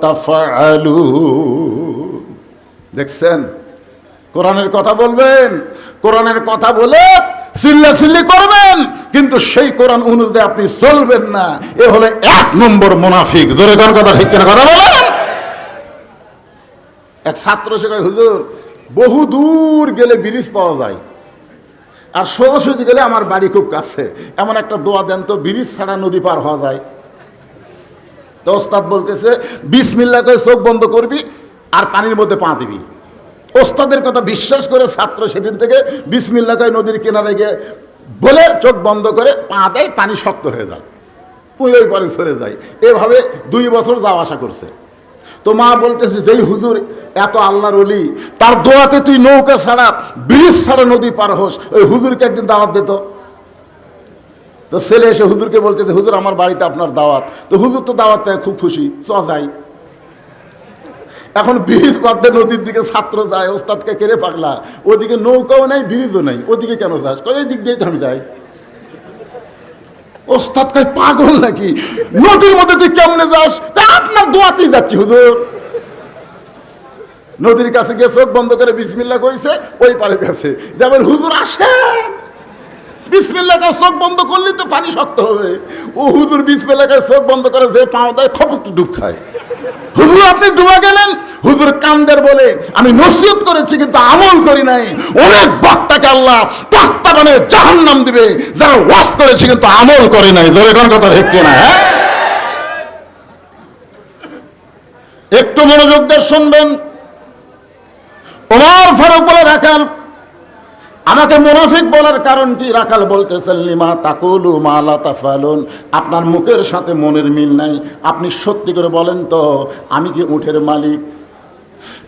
তাফআলু। দেখছেন, কোরআনের কথা বলবেন, কোরআনের কথা বলে চিল্লাচিল্লি করবেন, কিন্তু সেই কোরআন অনুযায়ী আপনি চলবেন না। এ হলো এক নম্বর মুনাফিক। জোরে কোন কথা ঠিক কিনা কথা বলেন? এক ছাত্র শেখায়, হুজুর, বহু দূর গেলে ব্রিজ পাওয়া যায়, আর সোজাসুজি গেলে আমার বাড়ি খুব কাছে, এমন একটা দোয়া দেন তো, ব্রিজ ছাড়া নদী পার হওয়া যায়। তো ওস্তাদ বলতেছে, বিসমিল্লাহ করে চোখ বন্ধ করবি আর পানির মধ্যে পা দিবি। ওস্তাদের কথা বিশ্বাস করে ছাত্র সেদিন থেকে বিসমিল্লাহ করে নদীর কিনারে গিয়ে বলে চোখ বন্ধ করে পা দেয়, পানি শক্ত হয়ে যায়, তুই ওই পরে সরে যায়। এভাবে 2 বছর যাওয়া আসা করছে। তো মা বলতেছে, যেই হুজুর এত আল্লাহর ওলি, তার দোয়াতে তুই নৌকা ছাড়া, ব্রিজ ছাড়া নদী পার হোস, ওই হুজুরকে একদিন দাওয়াত দিত। তো ছেলে এসে হুজুরকে বলতেছে, হুজুর আমার বাড়িতে আপনার দাওয়াত। তো হুজুর তো দাওয়াত পেয়ে খুব খুশি, চ যাই। এখন ব্রিজ বাদে নদীর দিকে ছাত্র যায়, ওস্তাদকে কেড়ে পাগলা, ওদিকে নৌকাও নাই, ব্রিজও নাই, ওদিকে কেন যাস? কই এই দিক দিয়ে আমি যাই। ওস্তাদ কই পাগল নাকি, নদীর মধ্যে তুই কেমনে যাস? আপনার দোয়াতেই যাচ্ছি হুজুর। নদীর কাছে গিয়ে চোখ বন্ধ করে বিসমিল্লাহ কইছে, ওই পারে গেছে, যেমন হুজুর আসেন, বিসমিল্লাহ করে চোখ বন্ধ করলে তো পানি শক্ত হবে। ও হুজুর বিসমিল্লাহ করে চোখ বন্ধ করে যে পাও দেয়, খপক ডুব খায়। হুজুর আপনি ডুবা গেলেন। হুজুর কামদের বলে, আমি নসিহত করেছি কিন্তু আমল করি নাই। অনেক বক্তাকে আল্লাহ বক্তা বানিয়ে জাহান্নাম দিবে, যারা ওয়াজ করেছে কিন্তু আমল করে নাই। জোরে কোন কথা ঠিক কিনা? একটু মনোযোগ দিয়ে শুনবেন। ওমর ফারুক বলে, রাখাল আমাকে মুনাফিক বলার কারণ কি? রাখাল বলতেছেন, লিমা তাকুলু মা লা তাফআলুন, আপনার মুখের সাথে মনের মিল নাই। আপনি সত্যি করে বলেন তো, আমি কি উটের মালিক?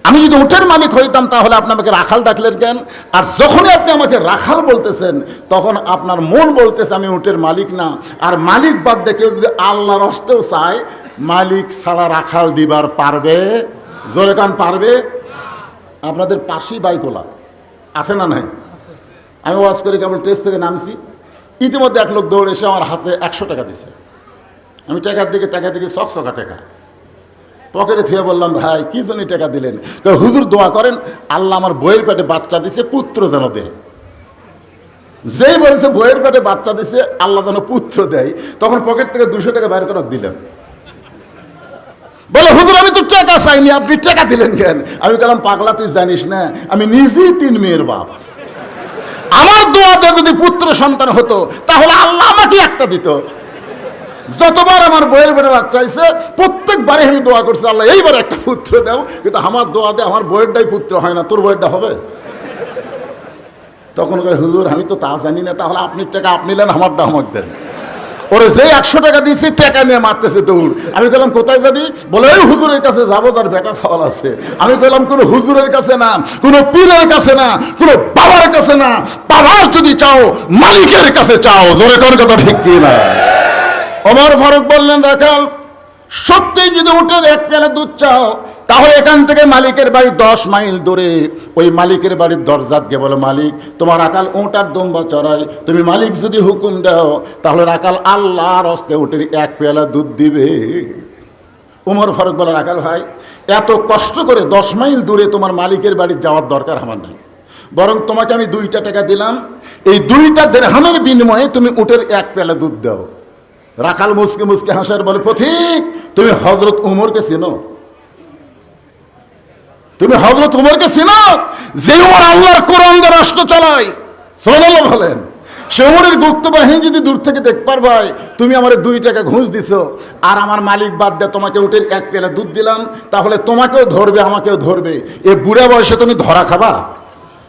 আমি যদি উটের মালিক হইতাম তাহলে আপনি আমাকে রাখাল ডাকলেন কেন? আর যখনই আপনি আমাকে রাখাল বলতেছেন, তখন আপনার মন বলতেছে আমি উটের মালিক না। আর মালিক বাদ দিয়ে কেউ যদি আল্লাহর হস্তেও চায়, মালিক ছাড়া রাখাল দিবার পারবে? জোরে কান পারবে? আপনাদের পাশেই বাইকোলা আছে না নাই? আমি ওয়াজ করে কেবল টেস্ট থেকে নামছি, ইতিমধ্যে এক লোক দৌড়ে এসে আমার হাতে 100 টাকা দিছে। আমি টাকার দিকে টাকা দিকে চকচকা টাকা পকেটে থুয়ে বললাম, ভাই কি জন্য টাকা দিলেন? হুজুর দোয়া করেন আল্লাহ আমার বইয়ের পেটে বাচ্চা দিছে, পুত্র যেন দেয়। যেই বলেছে বইয়ের পেটে বাচ্চা দিছে, আল্লাহ যেন পুত্র দেয়, তখন পকেট থেকে 200 টাকা বাইর করে দিলেন। বলে হুজুর আমি তো টাকা চাইনি, আপনি টাকা দিলেন কেন? আমি বললাম পাগলা তুই জানিস না আমি নিজেই 3 মেয়ের বাপ। আমার দোয়াতে যদি পুত্র সন্তান হতো তাহলে আল্লাহ আমাকে একটা দিত। যতবার আমার বইয়ের বেটা বাচ্চা চাইছে প্রত্যেকবারে আমি দোয়া করছি আল্লাহ এইবার একটা পুত্র দাও, কিন্তু আমার দোয়াতে আমার বইয়েরটাই পুত্র হয় না, তোর বইয়েরটা হবে? তখন কয় হুজুর আমি তো তা জানি না, তাহলে আপনি টাকা আপনি নেন, আমারটা আমাকে দেন। ওরে যে 100 টাকা দিয়েছি টাকা নিয়ে মারতেছে দৌড়। আমি বললাম কোথায় যাবি? বলে ওই হুজুরের কাছে যাবো, তার বেটা সওয়াল আছে। আমি বললাম কোনো হুজুরের কাছে না, কোনো পীরের কাছে না, কোনো বাবার কাছে না, বাবার যদি চাও মালিকের কাছে চাও। জোরে কোন কথা ঠিক কি না? ওমর ফারুক বললেন রাখাল সত্যি যদি উঠে 1 পেয়ালা দুধ চাও তাহলে এখান থেকে মালিকের বাড়ি 10 মাইল দূরে ওই মালিকের বাড়ির দরজাত গিয়ে বলো মালিক তোমার রাখাল উঁটার দম্বা চড়াই, তুমি মালিক যদি হুকুম দাও তাহলে রাখাল আল্লাহর হস্তে উঠে 1 পেয়ালা দুধ দিবে। ওমর ফারুক বলে রাখাল ভাই এত কষ্ট করে 10 মাইল দূরে তোমার মালিকের বাড়ি যাওয়ার দরকার আমার নাই, বরং তোমাকে আমি 2টা টাকা দিলাম, এই 2টা দিরহামের বিনিময়ে তুমি উটের 1 পেয়ালা দুধ দাও। রাখাল মুসকে মুসকে হাসার বলে পথিক তুমি হযরত উমরকে চেনো? তুমি হযরত উমরকে চেনো? যে উমর আল্লাহর কোরআন দিয়ে রাষ্ট্র চালায়। সুবহানাল্লাহ বলেন। সে উমরের গুপ্ত বাহিনী যদি দূর থেকে দেখ পারবাই তুমি আমার 2 টাকা ঘুষ দিছো আর আমার মালিক বাদ দিয়ে তোমাকে উটের 1 পেয়ালা দুধ দিলাম, তাহলে তোমাকেও ধরবে আমাকেও ধরবে, এ বুড়া বয়সে তুমি ধরা খাবা?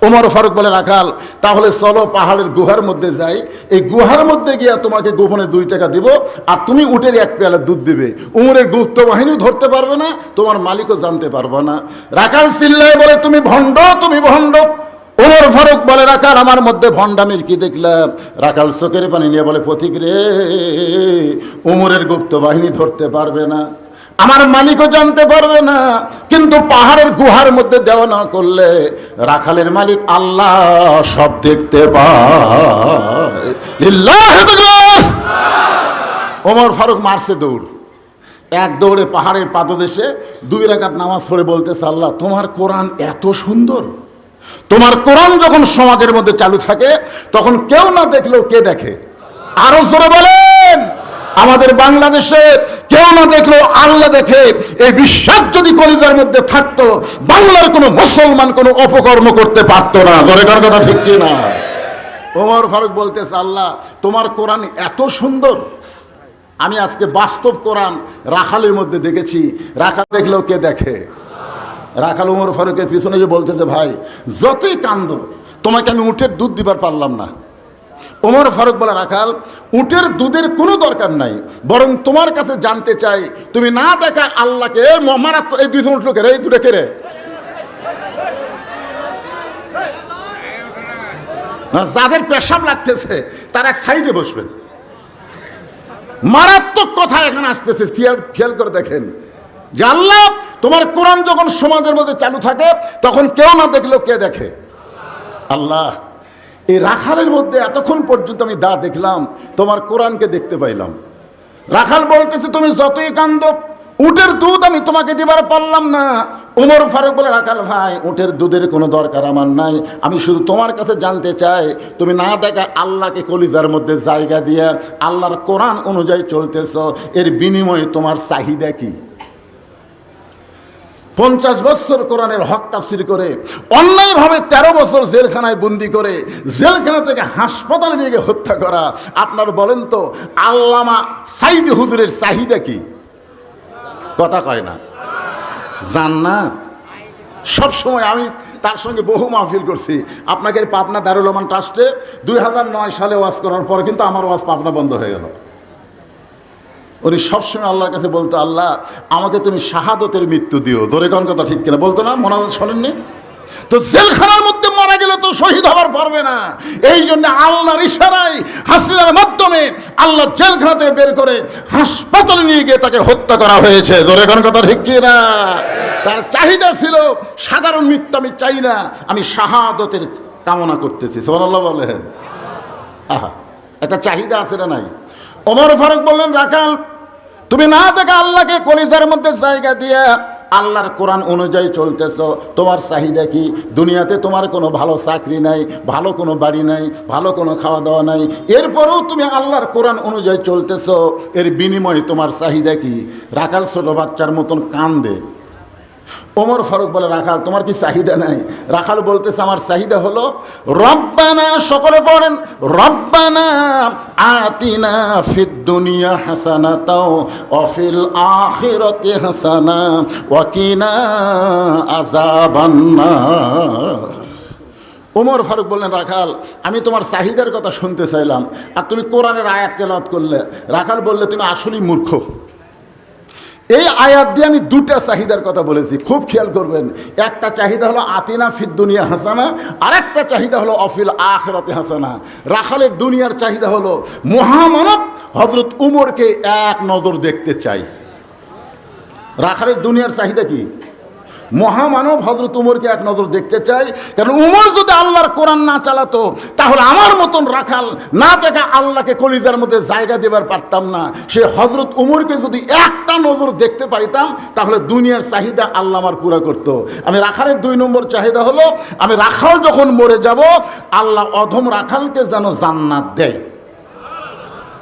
ওমর ফারুক বলে রাখাল তাহলে চলো পাহাড়ের গুহার মধ্যে যাই, এই গুহার মধ্যে গিয়ে তোমাকে গোপনে 2 টাকা দিব আর তুমি উটের 1 পেয়ালা দুধ দিবে। উমরের গুপ্ত বাহিনী ধরতে পারবে না, তোমার মালিকও জানতে পারবে না। রাখাল চিল্লায় বলে তুমি ভণ্ড, তুমি ভণ্ড। ওমর ফারুক বলে রাখাল আমার মধ্যে ভণ্ডামির কি দেখলাম? রাখাল চোখের পানি নিয়ে বলে পথিক রে উমরের গুপ্ত বাহিনী ধরতে পারবে না, আমার মালিকও জানতে পারবে না, কিন্তু পাহাড়ের গুহার মধ্যে দেওয়া না করলে রাখালের মালিক আল্লাহ সব দেখতে পায়। ওমর ফারুক মারছে দৌড়, 1 দৌড়ে পাহাড়ের পাদদেশে 2 রাকাত নামাজ পড়ে বলতেছে আল্লাহ তোমার কোরআন এত সুন্দর, তোমার কোরআন যখন সমাজের মধ্যে চালু থাকে তখন কেউ না দেখলেও কে দেখে? আরো জোরে বলেন। আমাদের বাংলাদেশে কেউ না দেখলেও আল্লাহ দেখে, এই বিশ্বাস যদি কলিজার মধ্যে থাকতো বাংলার কোনো মুসলমান কোনো অপকর্ম করতে পারতো না। জোরে কার কথা ঠিক কি না? ওমর ফারুক বলতেছে আল্লাহ তোমার কোরআন এত সুন্দর, আমি আজকে বাস্তব কোরআন রাখালের মধ্যে দেখেছি, রাখাল দেখলেও কে দেখে? রাখাল ওমর ফারুকের পিছনে যে বলতেছে ভাই যতই কান্দ তোমাকে আমি উটের দুধ দিবার পারলাম না। ওমর ফারুক বলে রাখাল উটের দুধের কোনো দরকার নাই, বরং তোমার কাছে জানতে চাই তুমি না দেখা আল্লাহকে মারাত্মক এই 2 উট লোকের এই 2টা কেড়ে না, যাদের পেশাব লাগতেছে তারা এক সাইডে বসবেন। মারাত্মক কথা এখানে আসতেছে, খেয়াল করে দেখেন যে আল্লাহ তোমার কোরআন যখন সমাজের মধ্যে চালু থাকে তখন কেউ না দেখলেও কে দেখে? আল্লাহ। এই রাখালের মধ্যে এতক্ষণ পর্যন্ত আমি দা দেখলাম, তোমার কোরআনকে দেখতে পাইলাম। রাখাল বলতেছে তুমি যতই কান্দ উটের দুধ আমি তোমাকে দিবার পারলাম না। ওমর ফারুক বলে রাখাল ভাই উটের দুধের কোনো দরকার আমার নাই, আমি শুধু তোমার কাছে জানতে চাই তুমি না দেখা আল্লাহকে কলিজার মধ্যে জায়গা দিয়ে আল্লাহর কোরআন অনুযায়ী চলতেছ, এর বিনিময়ে তোমার চাহিদা কি? 50 বছর কোরআনের হক তাফসির করে অন্যায়ভাবে 13 বছর জেলখানায় বন্দি করে জেলখানা থেকে হাসপাতালে নিয়ে গিয়ে হত্যা করা, আপনার বলেন তো আল্লামা সাইদি হুজুরের চাহিদা কি? কথা কয় না। জান্নাত। সবসময় আমি তার সঙ্গে বহু মাহফিল করছি। আপনাকে পাবনা দারুল আমান ট্রাস্টে 2009 সালে ওয়াজ করার পর কিন্তু আমার ওয়াজ পাবনা বন্ধ হয়ে গেল। উনি সবসময় আল্লাহর কাছে বলতো আল্লাহ আমাকে তুমি শাহাদতের মৃত্যু দিও। ধরে কোন কথা ঠিক কিনা বলতো না? মনে শোনেননি তো? জেলখানার মধ্যে মারা গেলে তো শহীদ হবার পারবে না, এই জন্য আল্লাহর ইশারায় হাসিনার মাধ্যমে আল্লাহ জেলখানা থেকে বের করে হাসপাতালে নিয়ে গিয়ে তাকে হত্যা করা হয়েছে। ধরে কোন কথা ঠিক কিনা? তার চাহিদা ছিল সাধারণ মৃত্যু আমি চাই না, আমি শাহাদতের কামনা করতেছি। সুবহানাল্লাহ বলেন। আহা, একটা চাহিদা আছে না নাই? ওমর ফারুক বললেন রাখাল তুমি না দেখা আল্লাহকে কলিজার মধ্যে জায়গা দিয়ে আল্লাহর কোরআন অনুযায়ী চলতেছো, তোমার চাহিদা কি? দুনিয়াতে তোমার কোনো ভালো চাকরি নাই, ভালো কোনো বাড়ি নাই, ভালো কোনো খাওয়া দাওয়া নাই, এরপরেও তুমি আল্লাহর কোরআন অনুযায়ী চলতেছো, এর বিনিময়ে তোমার চাহিদা কি? রাখাল ছোট বাচ্চার মতন কান্দে। ওমর ফারুক বলে, রাখাল তোমার কি চাহিদা নাই? রাখাল বলতেছে, আমার চাহিদা হলো রব্বানা, সকলে পড়েন, রব্বানা আতিনা ফিদ দুনিয়া হাসানাতাও ওয়া ফিল আখিরাতি হাসানা ওয়া কিনা আযাবান্নার। ওমর ফারুক বললেন, রাখাল আমি তোমার চাহিদার কথা শুনতে চাইলাম, আর তুমি কোরআনের আয়াত তেলাওয়াত করলে। রাখাল বললে, তুমি আসলেই মূর্খ। এই আয়াত দিয়ে আমি দুটা চাহিদার কথা বলেছি, খুব খেয়াল করবেন। একটা চাহিদা হলো আতিনা ফিদ দুনিয়া হাসানা, আর একটা চাহিদা হলো অফিল আখিরাতে হাসানা। রাখালের দুনিয়ার চাহিদা হলো মহামানব হযরত উমরকে এক নজর দেখতে চাই। রাখালের দুনিয়ার চাহিদা কি? মহামানব হযরত উমরকে এক নজর দেখতে চাই। কারণ উমর যদি আল্লাহর কোরআন না চালাতো, তাহলে আমার মতন রাখাল না দেখা আল্লাহকে কলিজার মধ্যে জায়গা দেবার পারতাম না। সে হযরত উমরকে যদি একটা নজর দেখতে পাইতাম, তাহলে দুনিয়ার চাহিদা আল্লাহ আমার পুরা করতো। আমি রাখালের 2 নম্বর চাহিদা হলো, আমি রাখাল যখন মরে যাব, আল্লাহ অধম রাখালকে যেন জান্নাত দেয়।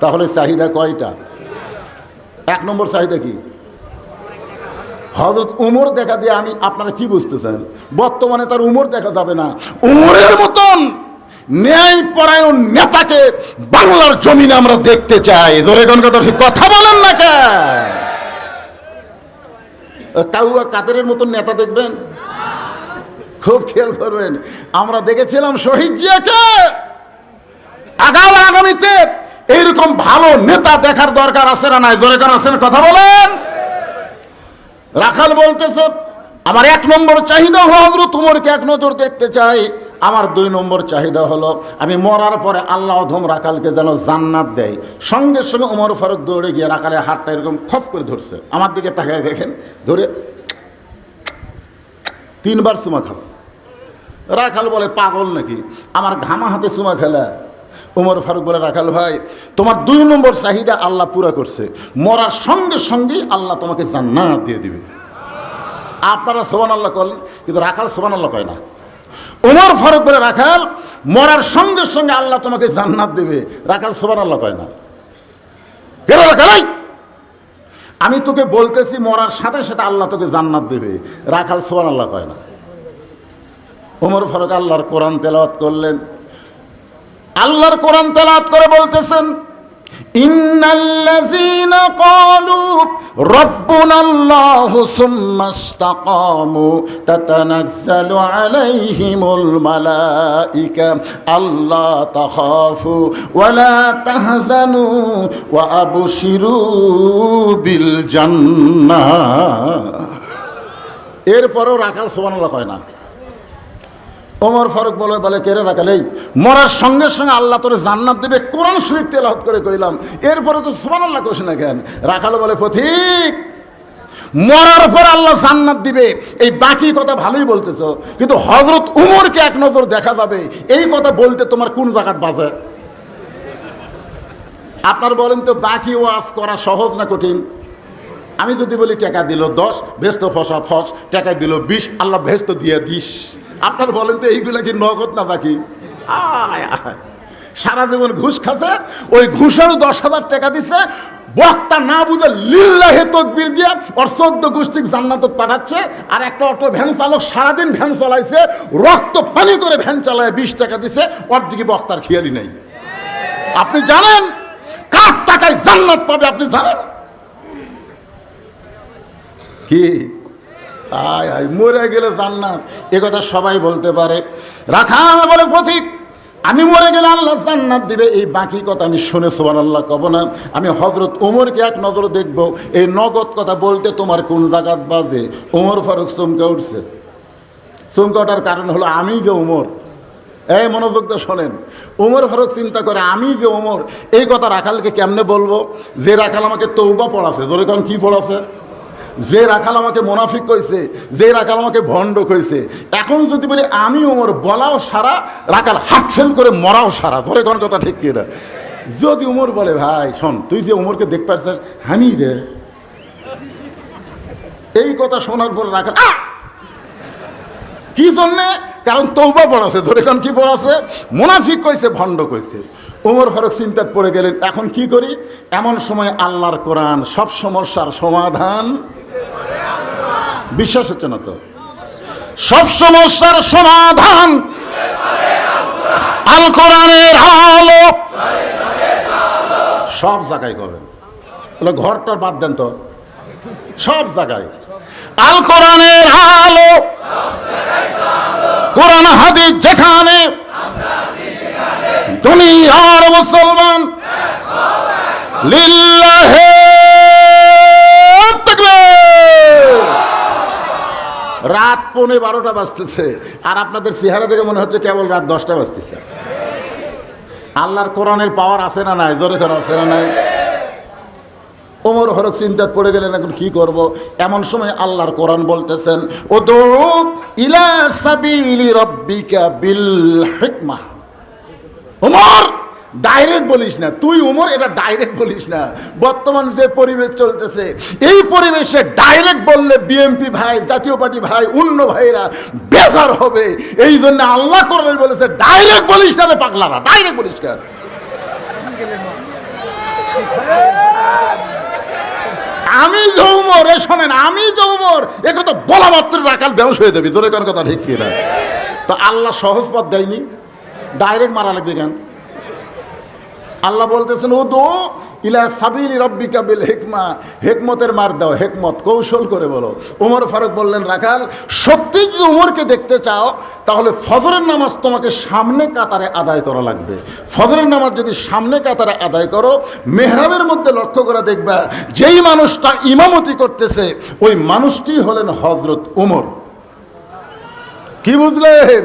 তাহলে চাহিদা কয়টা? 1 নম্বর চাহিদা কি? হযরত উমর দেখা দিয়ে আমি, আপনারা কি বুঝতেছেন? বর্তমানে তার উমর দেখা যাবে না। উমরের মতন ন্যায়পরায়ণ নেতাকে বাংলার জমিনে আমরা দেখতে চাই। জোরে কোন কথা বলেন না কে? কাউয়া কাদেরের মতন নেতা দেখবেন? খুব খেয়াল করবেন। আমরা দেখেছিলাম শহীদ জিয়াকে। আগামীতে এইরকম ভালো নেতা দেখার দরকার আছে না নাই? জোরে কোন আছেন? কথা বলেন। রাখাল বলতেছে, আমার 1 নম্বর চাহিদা হলো হযরত উমরকে এক নজর দেখতে চাই। আমার 2 নম্বর চাহিদা হলো, আমি মরার পরে আল্লাহ অধম রাখালকে যেন জান্নাত দেয়। সঙ্গে সঙ্গে উমর ফারুক দৌড়ে গিয়ে রাখালের হাতটা এরকম খপ করে ধরছে, আমার দিকে তাকায় দেখেন, ধরে 3 বার চুমা খাচ্ছে। রাখাল বলে, পাগল নাকি, আমার ঘামা হাতে চুমা খেলা? উমর ফারুক বলে, রাখাল ভাই, তোমার 2 নম্বর চাহিদা আল্লাহ পুরা করছে, মরার সঙ্গে সঙ্গেই আল্লাহ তোমাকে জান্নাত দিয়ে দিবে। আপনারা সুবহানাল্লাহ বলেন, কিন্তু রাখাল সুবহানাল্লাহ কয় না। উমর ফারুক বলে, রাখাল মরার সঙ্গে সঙ্গে আল্লাহ তোমাকে জান্নাত দেবে। রাখাল সুবহানাল্লাহ কয় না। কেন রাখাল? আমি তোকে বলতেছি মরার সাথে সাথে আল্লাহ তোকে জান্নাত দেবে। রাখাল সুবহানাল্লাহ কয় না। উমর ফারুক আল্লাহর কোরআন তেলাওয়াত করলেন। আল্লাহর কোরআন তেলাওয়াত করে বলতেছেন, ইন্নাল্লাযীনা ক্বালু রাব্বুনাল্লাহু সুম্মা ইসতাকামু তাতানাজ্জালু আলাইহিমুল মালায়েকা আল্লা তাখাফু ওয়া লা তাহজানু ওয়া আবশিরু বিল জান্নাহ। এরপরও রাখাল সুবহানাল্লাহ কয় না। ওমর ফারুক বলে, কেরে রাখাল, এই মরার সঙ্গে সঙ্গে আল্লাহ তোরে জান্নাত দেবে, কোরআন শরীফ তেলাওয়াত করে কইলাম, এরপরে তো সুবহানাল্লাহ কইছ না কেন? রাখাল বলে, পথিক, মরার পর আল্লাহ জান্নাত দিবে, এই বাকি কথা ভালোই বলতেছো, কিন্তু হযরত উমরকে এক নজর দেখা যাবে, এই কথা বলতে তোমার কোন জায়গায় বাজে? আপনার বলেন তো, বাকি ওয়াজ করা সহজ না কঠিন? আমি যদি বলি টাকা দিল 10, ভেস্ত ফসা ফস, টাকা দিল 20, আল্লাহ ভেস্ত দিয়ে দিস, আপনার বলেন তো এইগুলা কি নগদ না বাকি? সারা জীবন ঘুষ খাচ্ছে, ওই ঘুষেরও 10,000 টাকা দিচ্ছে, বক্তা না বুঝে লিল্লাহে তাকবীর দিয়া ওর 14 গোষ্ঠী জান্নাতে পাঠাচ্ছে। আর একটা অটো ভ্যান চালক সারাদিন ভ্যান চালাইছে, রক্ত পানি করে ভ্যান চালায় 20 টাকা দিছে, ওর দিকে বক্তার খেয়ালই নাই। আপনি জানেন কার টাকায় জান্নাত পাবে? আপনি জানেন কি? আয় আয়, মরে গেলে জান্নাত, এ কথা সবাই বলতে পারে। রাখাল বলে, পথিক, আমি মরে গেলে আল্লাহ জান্নাত দিবে, এই বাকি কথা আমি শুনে সুবহানাল্লাহ কব না। আমি হযরত ওমরকে এক নজর দেখব, এই নগদ কথা বলতে তোমার কোন জায়গাত বাজে? ওমর ফারুক চমকে উঠছে। চমকে ওঠার কারণ হলো, আমি যে ওমর। এই মনোযোগ দিয়ে শোনেন। ওমর ফারুক চিন্তা করে, আমি যে ওমর, এই কথা রাখালকে কেমনে বলবো? যে রাখাল আমাকে তওবা পড়াছে, জোরে কোন কি পড়াছে? যে রাখাল আমাকে মুনাফিক কইছে, যে রাখাল আমাকে ভণ্ড কইছে, এখন যদি বলি আমি ওমর, বলাও সারা, রাখাল হাত ফেল করে মরাও সারা। ধরে কোন কথা ঠিক কিনা? যদি উমর বলে, ভাই শোন, তুই যে উমরকে দেখ পারছিস, আমি রে, এই কথা শোনার পর রাখাল কি জন্যে? কারণ তওবা পড়াছে, ধরে কারণ কি পড়াছে? মুনাফিক কইছে, ভণ্ড কইছে। ওমর ফারুক চিন্তায় পড়ে গেলেন, এখন কি করি? এমন সময় আল্লাহর কোরআন সব সমস্যার সমাধান। বিশ্বাস হচ্ছে না তো? সব সমস্যার সমাধান আল কোরআনের আলো। সব জায়গায় করবেন, ঘরটার বাদ দেন তো, সব জায়গায় আল কোরআনের আলো। কোরআন হাদিস যেখানে, দুনিয়ার মুসলমান লিল্লাহে তাকবীর। রাত 11:15 বাজতেছে, আর আপনাদের চেহারা দেখে মনে হচ্ছে কেবল রাত 10টা বাজতেছে। আল্লাহর কোরআনের পাওয়ার আছে না নাই? জোরে করে আছে না নাই? ওমর ফারুক চিন্তায় পড়ে গেলেন, এখন কি করব? এমন সময় আল্লাহর কোরআন বলতেছেন, উদউ ইলা সাবিলি রাব্বিকা বিল হিকমাহ। ওমর, ডাইরেক্ট বলিস না তুই, ওমর এটা ডাইরেক্ট বলিস না। বর্তমান যে পরিবেশ চলতেছে, এই পরিবেশে ডাইরেক্ট বললে বিএনপি ভাই, জাতীয় পার্টি ভাই, অন্য ভাইরা বেজার হবে। এই জন্য আল্লাহ কোরআন বলেছে ডাইরেক্ট বলিস না রে পাগলারা, ডাইরেক্ট বলিস কেন? আমি যৌমর, এ শোনেন, আমি যৌমর, এ কথা বলা মাত্র রাখাল বেহুশ হয়ে যাবি। জোরে কোন কথা ঠিক কি না? তো আল্লাহ সহজ পথ দেয়নি, ডাইরেক্ট মারা লাগবে কেন? আল্লাহ বলতেছেন উদু ইলা সাবিলি রাব্বিকা বিল হিকমা, হিকমতের মার দাও, হিকমত কৌশল করে বলো। ওমর ফারুক বললেন, রাখাল সত্যি যদি ওমরকে দেখতে চাও তাহলে ফজরের নামাজ তোমাকে সামনে কাতারে আদায় করা লাগবে। ফজরের নামাজ যদি সামনে কাতারে আদায় করো, মেহরাবের মধ্যে লক্ষ্য করে দেখবা যেই মানুষটা ইমামতি করতেছে ওই মানুষটি হলেন হযরত ওমর। কি বুঝলেন?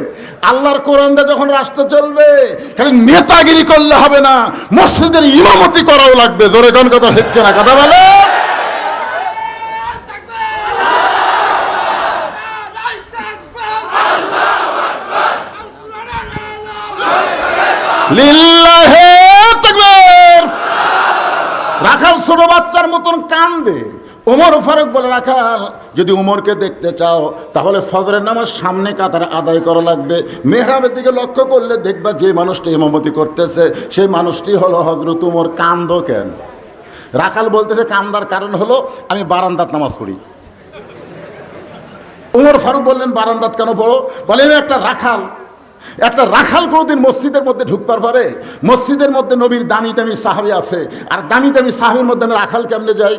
আল্লাহর কোরআনটা যখন রাষ্ট্র চলবে, খালি নেতাগিরি করলে হবে না, মসজিদের ইমামতি করাও লাগবে। জোরে কোন কথা ঠিক না? কথা বলে লিল্লাহে তাকবীর। রাখাল ছোট বাচ্চার মতন কান্দে। ওমর ফারুক বলে, রাখাল যদি উমরকে দেখতে চাও তাহলে ফজরের নামাজ সামনে কাতারে আদায় করা লাগবে। মেহরাবের দিকে লক্ষ্য করলে দেখবা যে মানুষটি ইমামতি করতেছে সেই মানুষটি হলো হযরত উমর। কান্দো কেন? রাখাল বলতেছে, কান্দার কারণ হলো আমি বারান্দাত নামাজ পড়ি। ওমর ফারুক বললেন, বারান্দাত কেন পড়ো? বলে একটা রাখাল কোনোদিন মসজিদের মধ্যে ঢুকবার পারে? মসজিদের মধ্যে নবীর দামি দামি সাহাবী আছে, আর দামি দামি সাহাবীর মধ্যে আমি রাখাল কেমনে যাই?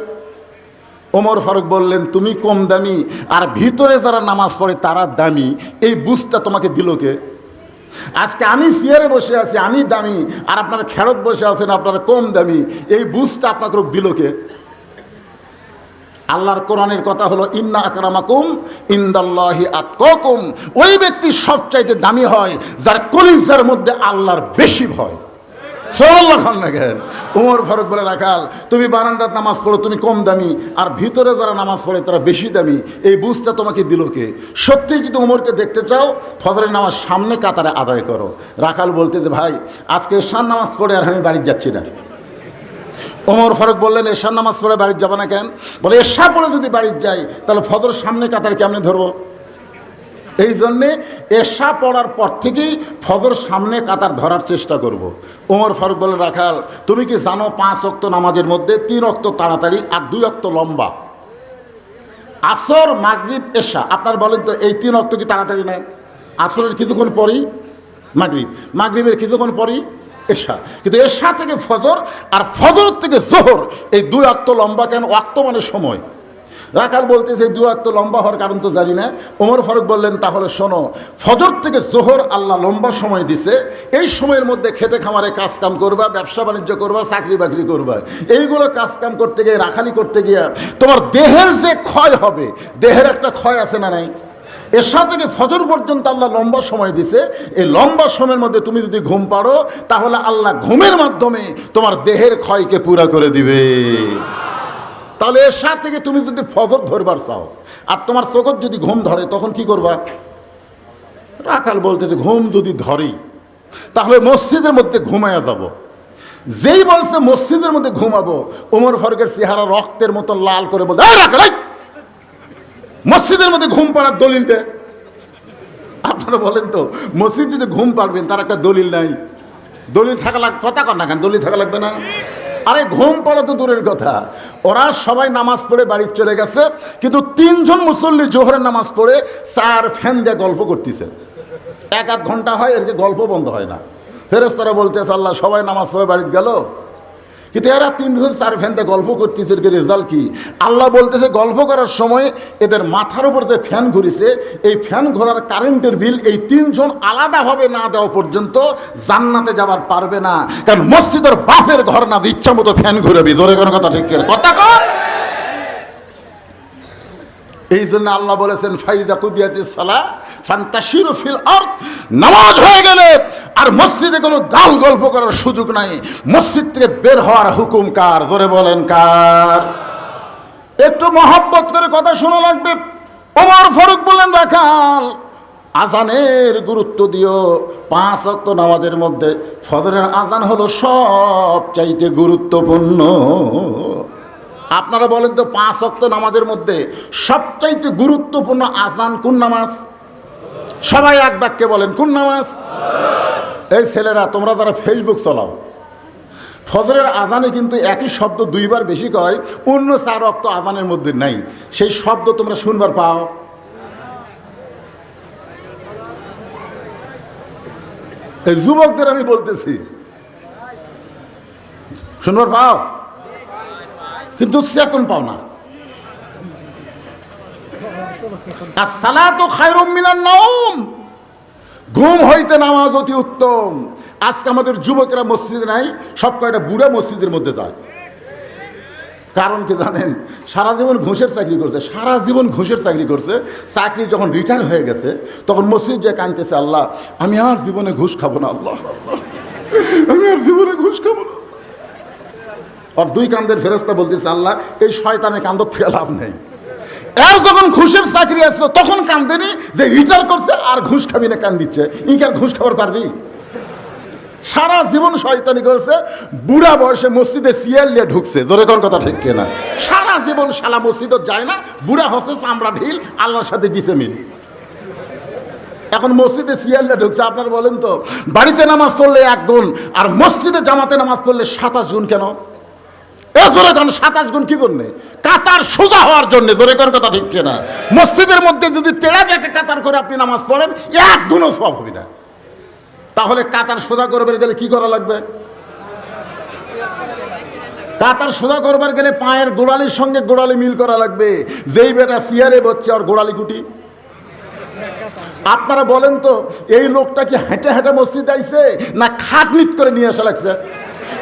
ওমর ফারুক বললেন, তুমি কম দামি আর ভিতরে যারা নামাজ পড়ে তারা দামি, এই বুঝটা তোমাকে দিল কে? আজকে আমি চেয়ারে বসে আছি, আমি দামি, আর আপনারা খেরত বসে আছেন, আপনারা কম দামি, এই বুঝটা আপনাকে দিল কে? আল্লাহর কোরআনের কথা হলো, ইন্না আকরামাকুম ইনদাল্লাহি আতকাকুম। ওই ব্যক্তি সবচাইতে দামি হয় যার কলিজার মধ্যে আল্লাহর বেশি ভয়। ওমর ফারুক বলে, রাখাল তুমি বারান্দাত নামাজ পড়ো, তুমি কম দামি, আর ভিতরে যারা নামাজ পড়ে তারা বেশি দামি, এই বুঝটা তোমাকে দিল কে? সত্যি যদি ওমরকে দেখতে চাও ফজরের নামাজ সামনে কাতারে আদায় করো। রাখাল বলতে যে, ভাই আজকে এশার নামাজ পড়ে আর আমি বাড়ি যাচ্ছি না। ওমর ফারুক বললেন, এশার নামাজ পড়ে বাড়ি যাবো না কেন? বলে, এশা পড়ে যদি বাড়ি যাই তাহলে ফজর সামনে কাতারে কেমনে ধরবো? এই জন্যে এশা পড়ার পর থেকেই ফজর সামনে কাতার ধরার চেষ্টা করব। ওমর ফারুক বলে, রাখাল তুমি কি জানো 5 ওয়াক্ত নামাজের মধ্যে 3 ওয়াক্ত তাড়াতাড়ি আর 2 ওয়াক্ত লম্বা? আসর, মাগরিব, এশা। আপনার বলেন তো এই 3 ওয়াক্ত কি তাড়াতাড়ি নেয়? আসরের কিছুক্ষণ পরই মাগরিব, মাগরিবের কিছুক্ষণ পরই এশা। কিন্তু এশা থেকে ফজর আর ফজর থেকে জোহর, এই 2 ওয়াক্ত লম্বা কেন? ওয়াক্ত মানে সময়। রাখাল বলতেছে 2 ওয়াক্ত লম্বা হওয়ার কারণ তো জানি না। ওমর ফারুক বললেন, তাহলে শোনো, ফজর থেকে জোহর আল্লাহ লম্বা সময় দিছে, এই সময়ের মধ্যে খেতে খামারে কাজ কাম করবা, ব্যবসা বাণিজ্য করবা, চাকরি বাকরি করবা। এইগুলো কাজ কাম করতে গিয়ে, রাখালি করতে গিয়ে তোমার দেহের যে ক্ষয় হবে, দেহের একটা ক্ষয় আছে না নাই? এশা থেকে ফজর পর্যন্ত আল্লাহ লম্বা সময় দিছে। এই লম্বা সময়ের মধ্যে তুমি যদি ঘুম পাড়ো তাহলে আল্লাহ ঘুমের মাধ্যমে তোমার দেহের ক্ষয়কে পুরা করে দিবে। তাহলে এশা থেকে তুমি যদি ফজর ধরবার চাও আর তোমার চোখত যদি ঘুম ধরে তখন কি করবা? রাখাল বলতেছে, ঘুম যদি ধরি তাহলে মসজিদের মধ্যে ঘুমায়া যাব। যেই বলছে মসজিদের মধ্যে ঘুমাবো, ওমর ফারুকের চেহারা রক্তের মতো লাল করে বলতে, রাখাল মসজিদের মধ্যে ঘুম পাড়ার দলিল দেয়। আপনারা বলেন তো, মসজিদ যদি ঘুম পাড়বেন তার একটা দলিল নাই? দলিল থাকা লাগবে, কথা কর না কেন, দলিল থাকা লাগবে না? আরে ঘুম পড়া তো দূরের কথা, ওরা সবাই নামাজ পড়ে বাড়ি চলে গেছে, কিন্তু 3 জন মুসল্লি জোহরের নামাজ পড়ে 4 ফ্যান দিয়ে গল্প করতেছে। 1-8 ঘন্টা হয়, এর গল্প বন্ধ হয় না। ফেরেশতারা বলতেছে আল্লাহ সবাই নামাজ পড়ে বাড়িতে গেল, কিন্তু এরা 3 জন 4 ফ্যান দিয়ে গল্প করতেছে, এর রেজাল্ট কি? আল্লাহ বলতেছে গল্প করার সময় এদের মাথার উপর যে ফ্যান ঘুরেছে, এই ফ্যান ঘোরার কারেন্টের বিল এই 3 জন আলাদাভাবে না দেওয়া পর্যন্ত জান্নাতে যাবার পারবে না। কারণ মসজিদের বাপের ঘর না, ইচ্ছা মতো ফ্যান ঘুরবি। জোরে কোনো কথা ঠিক কথা কর। এই জন্য আল্লাহ বলেছেন ফাইজা কুদিয়াতিস সালাহ ফান্তাশিরু ফিল আরদ, নামাজ হয়ে গেলে আর মসজিদে কোনো গাল গল্প করার সুযোগ নাই। মসজিদ থেকে বের হওয়ার হুকুম কার? জোরে বলেন কার? একটু মহব্বত করে কথা শোনা লাগবে। ওমর ফারুক বলেন রাখাল আজানের গুরুত্ব দিও। 5 ওয়াক্ত নামাজের মধ্যে ফজরের আজান হলো সবচাইতে গুরুত্বপূর্ণ। আপনারা বলেন তো 5 ওয়াক্ত নামাজের মধ্যে সবচাইতে গুরুত্বপূর্ণ আজান কোন নামাজ? সবাই এক বাক্যে বলেন কোন নামাজ? এই ছেলেরা তোমরা যারা ফেসবুক চালাও, ফজরের আজানে কিন্তু একই শব্দ 2 বার বেশি কয়, অন্য 4 ওয়াক্ত আজানের মধ্যে নাই। সেই শব্দ তোমরা শুনবার পাও? এই যুবকদের আমি বলতেছি, শুনবার পাও? কিন্তু চেতন পাও না। আসসালাতু খায়রুম মিনান নাওম, ঘুম হইতে নামাজ অতি উত্তম। আজকে আমাদের যুবকেরা মসজিদে নাই, সব কয়টা বুড়া মসজিদের মধ্যে যায়। কারণ কি জানেন? সারা জীবন ঘুষের চাকরি করছে, সারা জীবন ঘুষের চাকরি করছে। চাকরি যখন রিটায়ার হয়ে গেছে তখন মসজিদ যে কাঁদতেছে, আল্লাহ আমি আর জীবনে ঘুষ খাবো না, আল্লাহ আমি আর জীবনে ঘুষ খাবো না। আর 2 কান্দের ফেরেশতা বলতেছে আল্লাহ এই শয়তানের কান্দর থেকে লাভ নেই। এর যখন ঘুষের চাকরি আসলো তখন কান্দেনি, যে রিটায়ার করছে আর ঘুষ খাবি না কান দিচ্ছে। ইনকার ঘুষ খাবার পারবি? সারা জীবন শয়তানি করছে, বুড়া বয়সে মসজিদে সিয়াল নিয়ে ঢুকছে। জোরে কোন কথা ঠিক কিনা? সারা জীবন শালা মসজিদে যায় না, বুড়া হচ্ছে চামড়া ঢিল, আল্লাহর সাথে দিছে মিল। এখন মসজিদে সিয়াল নিয়ে ঢুকছে। আপনার বলেন তো, বাড়িতে নামাজ পড়লে 1 গুণ আর মসজিদে জামাতে নামাজ পড়লে 27 গুণ কেন? জোরে কোন 27 গুণ কি জন্যে? কাতার সোজা হওয়ার জন্য। জোরে কোন কথা ঠিক কিনা? মসজিদের মধ্যে যদি তেড়া বেঁকে কাতার করে আপনি নামাজ পড়েন 1 গুণও সওয়াব হবে না। তাহলে কাতার সোজা করবার গেলে কি করা লাগবে? কাতার সোজা করবার গেলে পায়ের গোড়ালির সঙ্গে গোড়ালি মিল করা লাগবে। যেই বেটা সিয়ারে বসছে আর গোড়ালি কুটি। আপনারা বলেন তো, এই লোকটা কি হেঁটে হেঁটে মসজিদে আইছে না খাটনিট করে নিয়ে আসা লাগছে?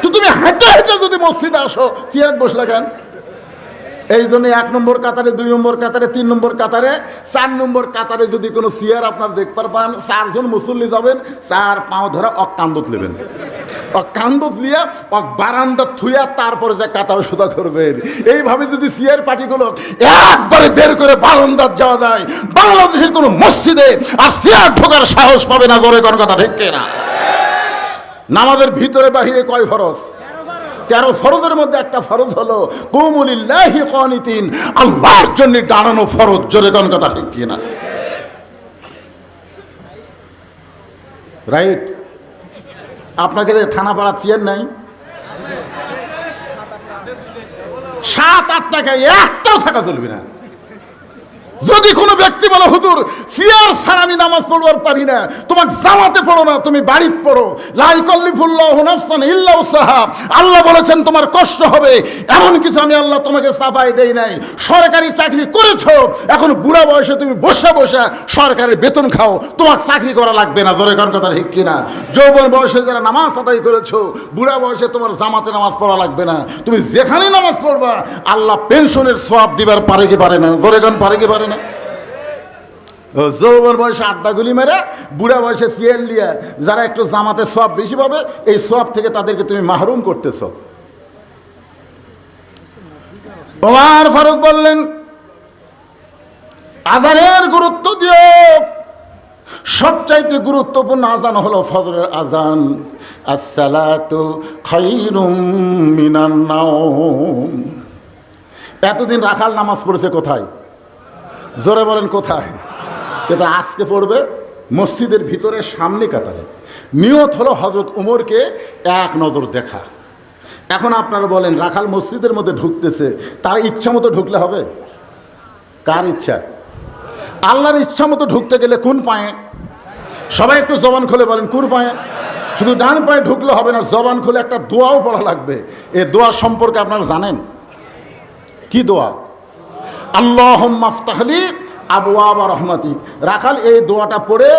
তো তুমি হেঁটে হেঁটে যদি মসজিদে আসো, চেয়ারে বসলে কেন? এই জন্য 1 নম্বর কাতারে, 2 নম্বর কাতারে, 3 নম্বর কাতারে, 4 নম্বর কাতারে যদি কোনো চেয়ার আপনার দেখবার পান, 4 জন মুসল্লি যাবেন, 4 পাও ধরে কান্দত নেবেন। কান্দত লিয়া বারান্দা থুইয়া তারপরে যে কাতার সোজা করবেন। এইভাবে যদি চেয়ার পার্টিগুলো একবারে বের করে বারান্দার যাওয়া যায়, বাংলাদেশের কোনো মসজিদে আর চেয়ার ঢোকার সাহস পাবে না। জোরে কোন কথা ঠিক কিনা? নামাজের ভিতরে বাহিরে কয় ফরজ? 13 ফরজের মধ্যে একটা ফরজ হলো কুমু লিল্লাহি কানিতিন, আল্লাহর জন্য দাঁড়ানো ফরজ। জোরে কোন কথা ঠিক কিনা? রাইট? আপনাদের থানা পাড়া চেয়ার নাই? 7-8 টাকায় একটাও থাকা চলবে না। যদি কোনো ব্যক্তি বলে হুজুর চেয়ার ছাড়া আমি নামাজ পড়বার পারি না, তোমার জামাতে পড়ো না, তুমি বাড়িতে পড়ো। লা ইকাল্লিফুল্লাহু নাফসান ইল্লা উসআহা, আল্লাহ বলেছেন তোমার কষ্ট হবে, এমন কিছু আমি আল্লাহ তোমাকে চাপাই দেই নাই। সরকারি চাকরি করেছো, এখন বুড়া বয়সে তুমি বসে বসে সরকারের বেতন খাও, তোমার চাকরি করা লাগবে না। জোরে কোন কথা ঠিক কিনা? যৌবন বয়সে যারা নামাজ আদায় করেছো, বুড়া বয়সে তোমার জামাতে নামাজ পড়া লাগবে না। তুমি যেখানে নামাজ পড়বা আল্লাহ পেনশনের সওয়াব দিবার পারে কি পারে না? জোরে কোন পারে কি পারে না? যৌবন বয়সে আড্ডাগুলি মেরে বুড়া বয়সে সিএল দিয়ে যারা একটু জামাতে সওয়াব বেশি পাবে, এই সওয়াব থেকে তাদেরকে তুমি মাহরুম করতেছ। ওমর ফারুক বললেন আজানের গুরুত্ব দিও। সবচাইতে গুরুত্বপূর্ণ আজান হলো ফজরের আজান। আসসালাতু খায়রুম মিনান নাওম। এতদিন রাখাল নামাজ পড়েছে কোথায়? জোরে বলেন কোথায়? কিন্তু আজকে পড়বে মসজিদের ভিতরে সামনে কাতারে। নিয়ত হলো হজরত উমরকে এক নজর দেখা। এখন আপনারা বলেন, রাখাল মসজিদের মধ্যে ঢুকতেছে, তার ইচ্ছা মতো ঢুকলে হবে? কার ইচ্ছা? আল্লাহর ইচ্ছা মতো ঢুকতে গেলে কোন পায়ে? সবাই একটু জবান খুলে বলেন, কোন পায়ে? শুধু ডান পায়ে ঢুকলে হবে না, জবান খুলে একটা দোয়াও পড়া লাগবে। এই দোয়া সম্পর্কে আপনারা জানেন? কি দোয়া? আল্লাহুম্মা আফতাহলি আবওয়াবা রাহমাতিক। রাখাল এই দোয়াটা পড়ে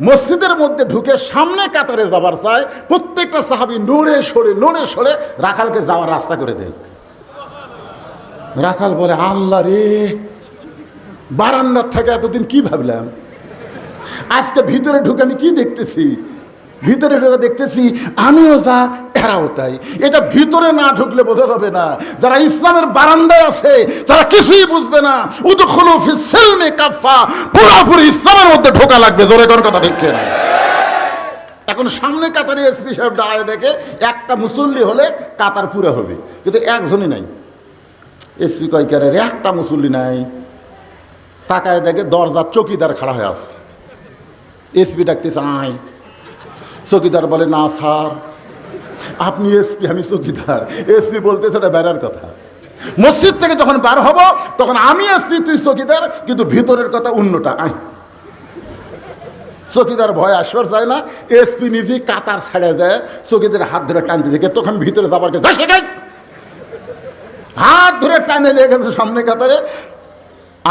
মসজিদের মধ্যে ঢুকে সামনে কাতারে যাবার চায়। প্রত্যেকটা সাহাবী নড়ে সরে রাখালকে যাওয়ার রাস্তা করে দেয়। রাখাল বলে, আল্লাহ রে, বারান্দার থেকে এতদিন কি ভাবলাম, আজকে ভিতরে ঢুকে আমি কি দেখতেছি? ভিতরে ঢুকে দেখতেছি আমিও যা এরাও তাই। এটা ভিতরে না ঢুকলে বোঝা যাবে না। যারা ইসলামের বারান্দায় আছে তারা কিছুই বুঝবে না। উদখুলু ফিস সিলমি কাফা, পুরোপুরি ইসলামের মধ্যে ঢোকা লাগবে। জোরে কোন কথা ঠিক না? এখন সামনে কাতারে এসপি সাহেব দাঁড়ায় দেখে একটা মুসল্লি হলে কাতার পুরো হবে, কিন্তু একজনই নাই। এসপি কয়, কে রে? একটা মুসল্লি নাই। তাকায় দেখে দরজার চকিদার খাড়া হয়ে আছে। এসপি ডাকতেছে, আয়। চকিদার বলে, না স্যার, আপনি এসপি, আমি চকিদার। এসপি বলতেছে এটা বেড়ার কথা। মসজিদ থেকে যখন বার হব তখন আমি এসপি, তুই চকিদার, কিন্তু ভিতরের কথা অন্যটা। আয়। চকিদার ভয় আসবার যায় না, এসপি নিজেই কাতার ছেড়ে যায়, চকিদার হাত ধরে টানতে দেখে তখন ভিতরে যাবার কে হাত ধরে টানে লেগেছে সামনে কাতারে।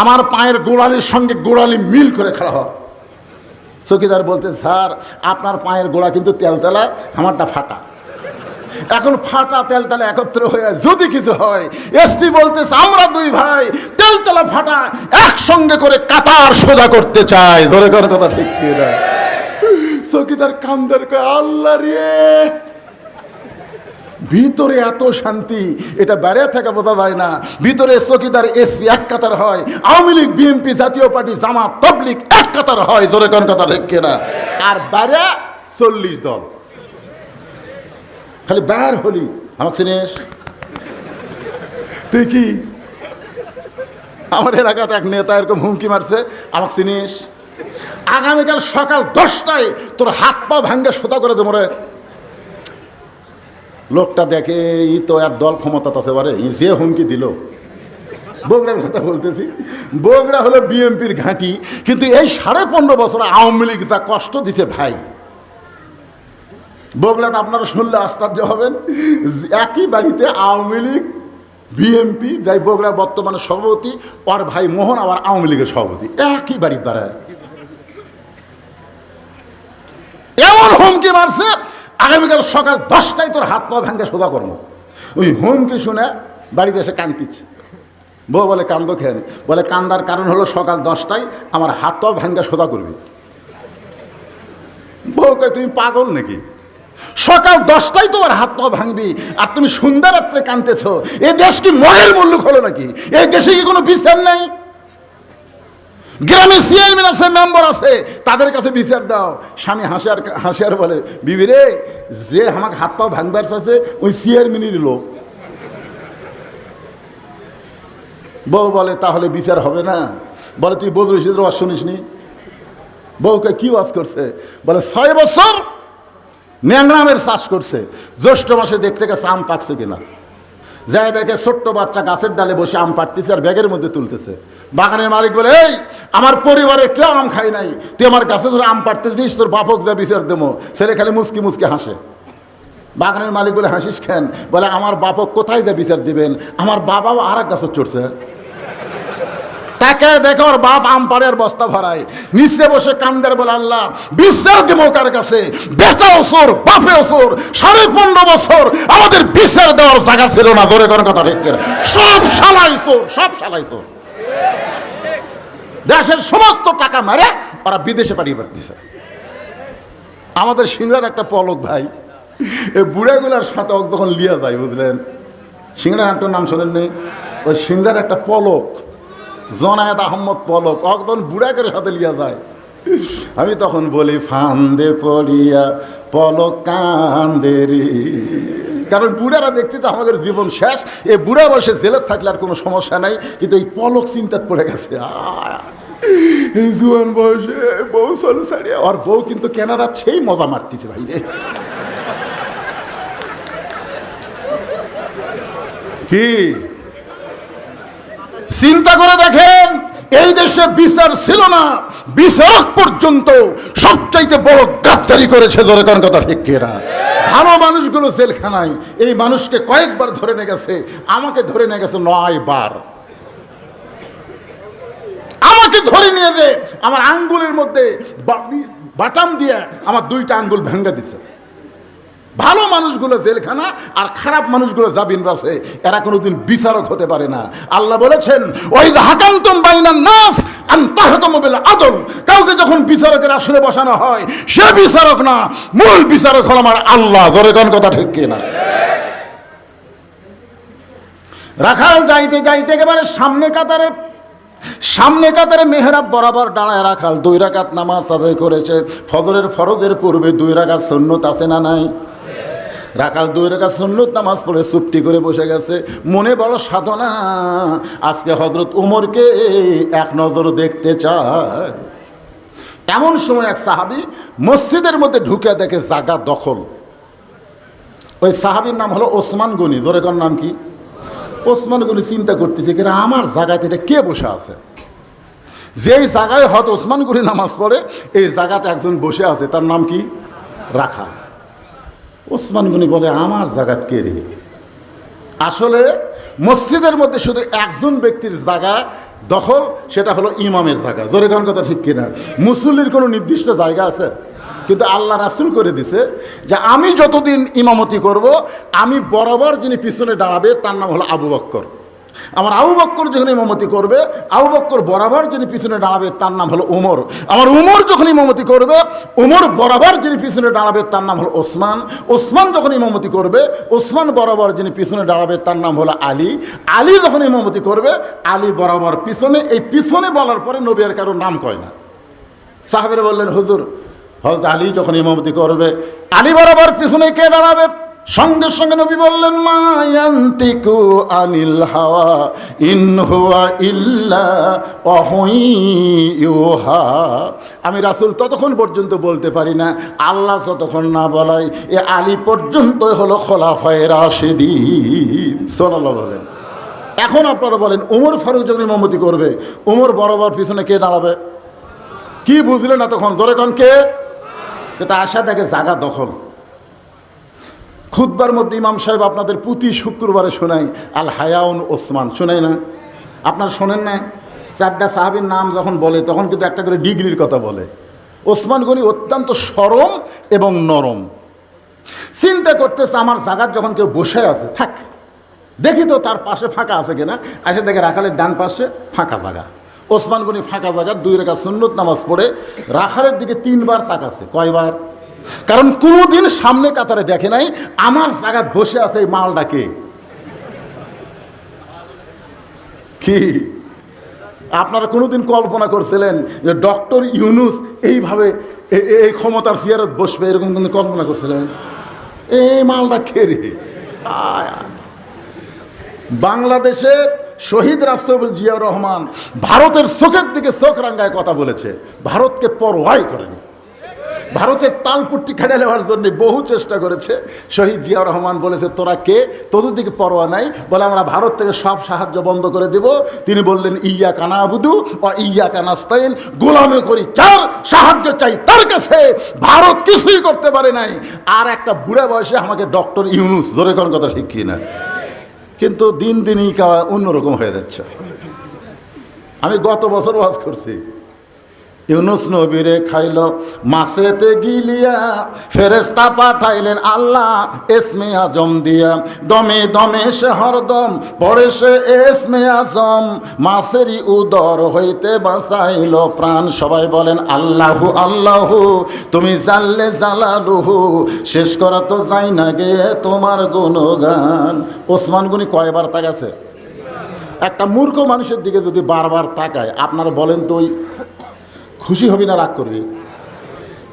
আমার পায়ের গোড়ালির সঙ্গে গোড়ালি মিল করে খাড়া হয়। চকিদার বলতে, স্যার আপনার পায়ের গোড়া কিন্তু তেলতেলা, আমারটা ফাটা। এখন ফাটা তেলতেলা একত্র হয়ে যদি কিছু হয়, এসপি বলতেছে আমরা দুই ভাই তেলতেলা ফাটা একসঙ্গে করে কাতার সোজা করতে চাই। ধরে কোন কথা ঠিক না? চকিদার কান্দার কয়, আল্লাহ রে, ভিতরে এত শান্তি, এটা বাইরে থেকে বোঝা যায় না। ভিতরে চকিদার এসপি এক কাতার হয়, আওয়ামী লীগ, বিএনপি, জাতীয় পার্টি, জামাত, তাবলীগ এক কাতার হয়। জোরে কোন কথা ঠিক না? আর বাইরে 40 দল। খালি বাইর হলি, আমাকে চিনিস? তুই কি? আমার এলাকাতে এক নেতা এরকম হুমকি মারছে, আমাকে চিনিস? আগামীকাল সকাল 10টায় তোর হাত পা ভাঙ্গে সোতা করে দেবো রে। লোকটা দেখে ই তো আর দল ক্ষমতা আছে, বারে যে হুমকি দিল। বগুড়ার কথা বলতেছি, বগুড়া হলো বিএনপির ঘাঁটি, কিন্তু এই 15.5 বছর আওয়ামী লীগ যা কষ্ট দিতে ভাই, বগুড়াতে আপনারা শুনলে আশ্চর্য হবেন। একই বাড়িতে আওয়ামী লীগ, বিএনপি, যাই বগুড়া বর্তমানে সভাপতি, ওর ভাই মোহন আবার আওয়ামী লীগের সভাপতি, একই বাড়ির দ্বারা এমন হুমকি মারছে, আগামীকাল সকাল 10টায় তোর হাত পা ভাঙ্গে সোজা করবো। ওই হুমকি শুনে বাড়িতে এসে কান্দিচ্ছে। বউ বলে, কান্দ খেন? বলে, কান্দার কারণ হলো সকাল 10টায় আমার হাত পা ভাঙ্গে সোজা করবি। বউ কয়, তুমি পাগল নাকি? সকাল 10টায় তোমার হাত পা ভাঙবি আর তুমি সন্ধ্যা রাত্রে কাঁদতেছ। এই দেশ কি মহের মুল্লুক হলো নাকি? এই দেশে কি কোনো বিচার নাই? গ্রামে চেয়ারম্যান আছে, মেম্বার আছে, তাদের কাছে বিচার দাও। স্বামী হাসিয়ার বলে, বিবি রে, যে আমাকে হাত পা ভাঙবার চাচ্ছে ওই চেয়ারম্যানেরই লোক। বউ বলে, তাহলে বিচার হবে না? বলে, তুই বদরুল ইসলামের ওয়াজ শুনিস নি? বউকে কি ওয়াজ করছে? বলে, 6 বছর ন্যাংরামের চাষ করছে, জ্যৈষ্ঠ মাসে দেখতে গেছে আম পাকছে কিনা। যাই দেখে ছোট্ট বাচ্চা গাছের ডালে বসে আম পাড়তেছে আর ব্যাগের মধ্যে তুলতেছে। বাগানের মালিক বলে, এই আমার পরিবারে কেউ আম খাই নাই, তুই আমার গাছে ধরে আম পাড়তেছিস, তোর বাপক যা বিচার দেবো। ছেলে খালি মুচকি মুচকি হাসে। বাগানের মালিক বলে, হাসিস কেন? বলে, আমার বাপক কোথায় যা বিচার দিবেন, আমার বাবাও আর এক গাছে চড়ছে। তাকে দেখে ওর বাপ আম পাড়ের বস্তা ভরায়, নিচে বসে কান্দের, বলে, আল্লাহ বিচার দেবো কার কাছে? বেটা ওসর, বাপে ওসর, 15.5 বছর আমাদের বিচার দেওয়ার জায়গা ছিল না। ধরে কোনো কথা ঠিক করে? সব শালাইছোর, সব শালাইছোর। দেশের সমস্ত টাকা মারে ওরা বিদেশে পাঠিয়ে পাঠিয়েছে। আমাদের সিংড়ার একটা পলক ভাই, এই বুড়াগুলার সাথে যখন লিয়া যায়, বুঝলেন, সিংড়ার একটা নাম শোনেন নেই? ওই সিংড়ার একটা পলক, জনায়েত আহমদ পলক, একদম বুড়া করে হাতে লিয়া যায়। আমি তখন বলি, ফান্দে পড়িয়া পলক কান্দে রে, কারণ বুড়ারা দেখতে তো আমাদের জীবন শেষ, এই বুড়া বয়সে জেলের থাকলে আর কোনো সমস্যা নাই, কিন্তু এই পলক চিন্তাত পড়ে গেছে। এই জুয়ান বয়সে বউ চলে ছাড়িয়ে, আর বউ কিন্তু কেনারা সেই মজা মারতেছে ভাই রে। কি চিন্তা করে দেখেন, এই দেশে বিচার ছিল না, বিচারক পর্যন্ত সবচাইতে বড় গাদ্দারি করেছে। জোরে কোন কথা ঠিক কিনা? ভালো মানুষগুলো জেলখানায়, এই মানুষকে কয়েকবার ধরে নিয়ে গেছে, আমাকে ধরে নিয়ে গেছে 9 বার। আমাকে ধরে নিয়ে যে আমার আঙ্গুলের মধ্যে বাটাম দিয়ে আমার 2টা আঙ্গুল ভেঙে দিছে। ভালো মানুষগুলো জেলখানা আর খারাপ মানুষগুলো জামিন বাসে, এরা কোনোদিন বিচারক হতে পারে না। আল্লাহ বলেছেন, ওই হাকামতুম বাইনান নাস আন তাহকুমু বিল আদল, কাউকে যখন বিচারকের আসনে বসানো হয় সে বিচারক না, মূল বিচারক হল আমার আল্লাহ। জোরে কোন কথা ঠিক কিনা? রাখাল যাইতে যাইতে একেবারে সামনে কাতারে মেহরাব বরাবর দাঁড়ায় রাখাল 2 রাকাত নামাজ আদায় করেছে। ফজরের ফরজের পূর্বে 2 রাকাত সুন্নত আছে না নাই? রাখাল 2 রাকাত সুন্নত নামাজ পড়ে চুপটি করে বসে গেছে। মনে বড় সাধনা, আজকে হযরত উমরকে এক নজর দেখতে চায়। এমন সময় এক সাহাবী মসজিদের মধ্যে ঢুকে দেখে জায়গা দখল। ওই সাহাবীর নাম হলো ওসমান গনি। জোরে কোন নাম কি? ওসমান গনি চিন্তা করতেছে, কিনা আমার জায়গাতে এটা কে বসে আছে? যেই জায়গায় হয়তো ওসমান গনি নামাজ পড়ে, এই জায়গাতে একজন বসে আছে, তার নাম কি? রাখা। ওসমান গনি বলে, আমার জায়গাত কে রে? আসলে মসজিদের মধ্যে শুধু একজন ব্যক্তির জায়গা দখল, সেটা হলো ইমামের জায়গা। জোরে কোন কথা ঠিক কিনা? মুসল্লির কোনো নির্দিষ্ট জায়গা আছে? কিন্তু আল্লাহ রাসূল করে দিছে যে আমি যতদিন ইমামতি করব, আমি বরাবর যিনি পিছনে দাঁড়াবে তার নাম হলো আবু বকর। আমার আবু বকর যখন ইমামতি করবে, আবু বকর বরাবর যিনি পিছনে দাঁড়াবে তার নাম হলো উমর। আমার উমর যখন ইমামতি করবে, উমর বরাবর যিনি পিছনে দাঁড়াবে তার নাম হলো ওসমান। ওসমান যখন ইমামতি করবে, ওসমান বরাবর যিনি পিছনে দাঁড়াবে তার নাম হলো আলী। আলী যখন ইমামতি করবে, আলী বরাবর পিছনে। এই পিছনে বলার পরে নবী আর কারোর নাম কয় না। সাহাবেরা বললেন, হুজুর হযরত আলী যখন ইমামতি করবে, আলী বরাবর পিছনে কে দাঁড়াবে? সঙ্গে সঙ্গে নবী বললেন, মা ইয়ান্তিকু আনিল হাওয়া ইন হুয়া ইল্লা ওয়াহয়ুহা। আমি রাসূল ততক্ষণ পর্যন্ত বলতে পারি না, আল্লাহ যতক্ষণ না বলায়। এ আলী পর্যন্তই হলো খোলাফায়ে রাশিদিন। সাল্লাল্লাহু বলেন। এখন আপনারা বলেন, ওমর ফারুক যখন ইমামতি করবে, ওমর বরাবর পিছনে কে দাঁড়াবে? কি বুঝলেন না তখন? জোরে কোন কে? কিন্তু আশা দেখে জায়গা দখল। খুতবার মধ্যে ইমাম সাহেব আপনাদের প্রতি শুক্রবারে শোনাই আল হায়াউন ওসমান, শোনাই না? আপনারা শোনেন না? 4টা সাহাবীর নাম যখন বলে তখন কিন্তু একটা করে ডিগ্রির কথা বলে। ওসমান গনি অত্যন্ত সরম এবং নরম। চিন্তা করতেছে, আমার জায়গার যখন কেউ বসে আছে, থাক দেখি তো তার পাশে ফাঁকা আছে কিনা। আসে দেখে রাখালের ডান পাশে ফাঁকা জায়গা। ওসমান গনি ফাঁকা জায়গা 2 রাকাত সুন্নত নামাজ পড়ে রাখালের দিকে 3 বার তাকাছে। কয়বার? কারণ কোনোদিন সামনে কাতারে দেখে নাই আমার জায়গায় বসে আছে এই মালটাকে। কি আপনারা কোনোদিন কল্পনা করছিলেন যে ডক্টর ইউনূস এইভাবে এই ক্ষমতার চেয়ারত বসবে? এরকম কিন্তু কল্পনা করছিলেন? এই মালটা খেয়ে বাংলাদেশে শহীদ রাষ্ট্রপতি জিয়াউর রহমান ভারতের চোখের দিকে চোখ রাঙ্গায় কথা বলেছে, ভারতকে পরোয়াই করেনি। ভারতের তালপুট্টি খেটে নেওয়ার জন্য বহু চেষ্টা করেছে। শহীদ জিয়াউর রহমান বলেছে, তোরা কে? তোদের দিকে পরোয়া নাই, বলে আমরা ভারত থেকে সব সাহায্য বন্ধ করে দেব। তিনি বললেন, ইয়্যাকা না'বুদু ওয়া ইয়্যাকা নাস্তাইন, গোলামি করি যার, সাহায্য চাই তার কাছে। ভারত কিছুই করতে পারে নাই। আর একটা বুড়া বয়সে আমাকে ডক্টর ইউনূস, ধরে কোন কথা ঠিক কি না? কিন্তু দিন দিনই অন্যরকম হয়ে যাচ্ছে। আমি গত বছর ওয়াজ করছি, ইউনূস নবীরে খাইল মাছেতে গিলিয়া, ফেরেশতা পাঠাইলেন আল্লাহ ইসমে আজম দিয়া। দমে দমে সে হরদম পড়ে সে ইসমে আজম, মাছেরই উদর হইতে বাঁচাইল প্রাণ। সবাই বলেন আল্লাহু আল্লাহু, তুমি জাল্লে জালালুহু, শেষ করা তো যাই না গে তোমার গুণগান। ওসমান গনি কয়বার তাকাছে? একটা মূর্খ মানুষের দিকে যদি বারবার তাকায়, আপনারা বলেন তো খুশি হবি না রাগ করবি?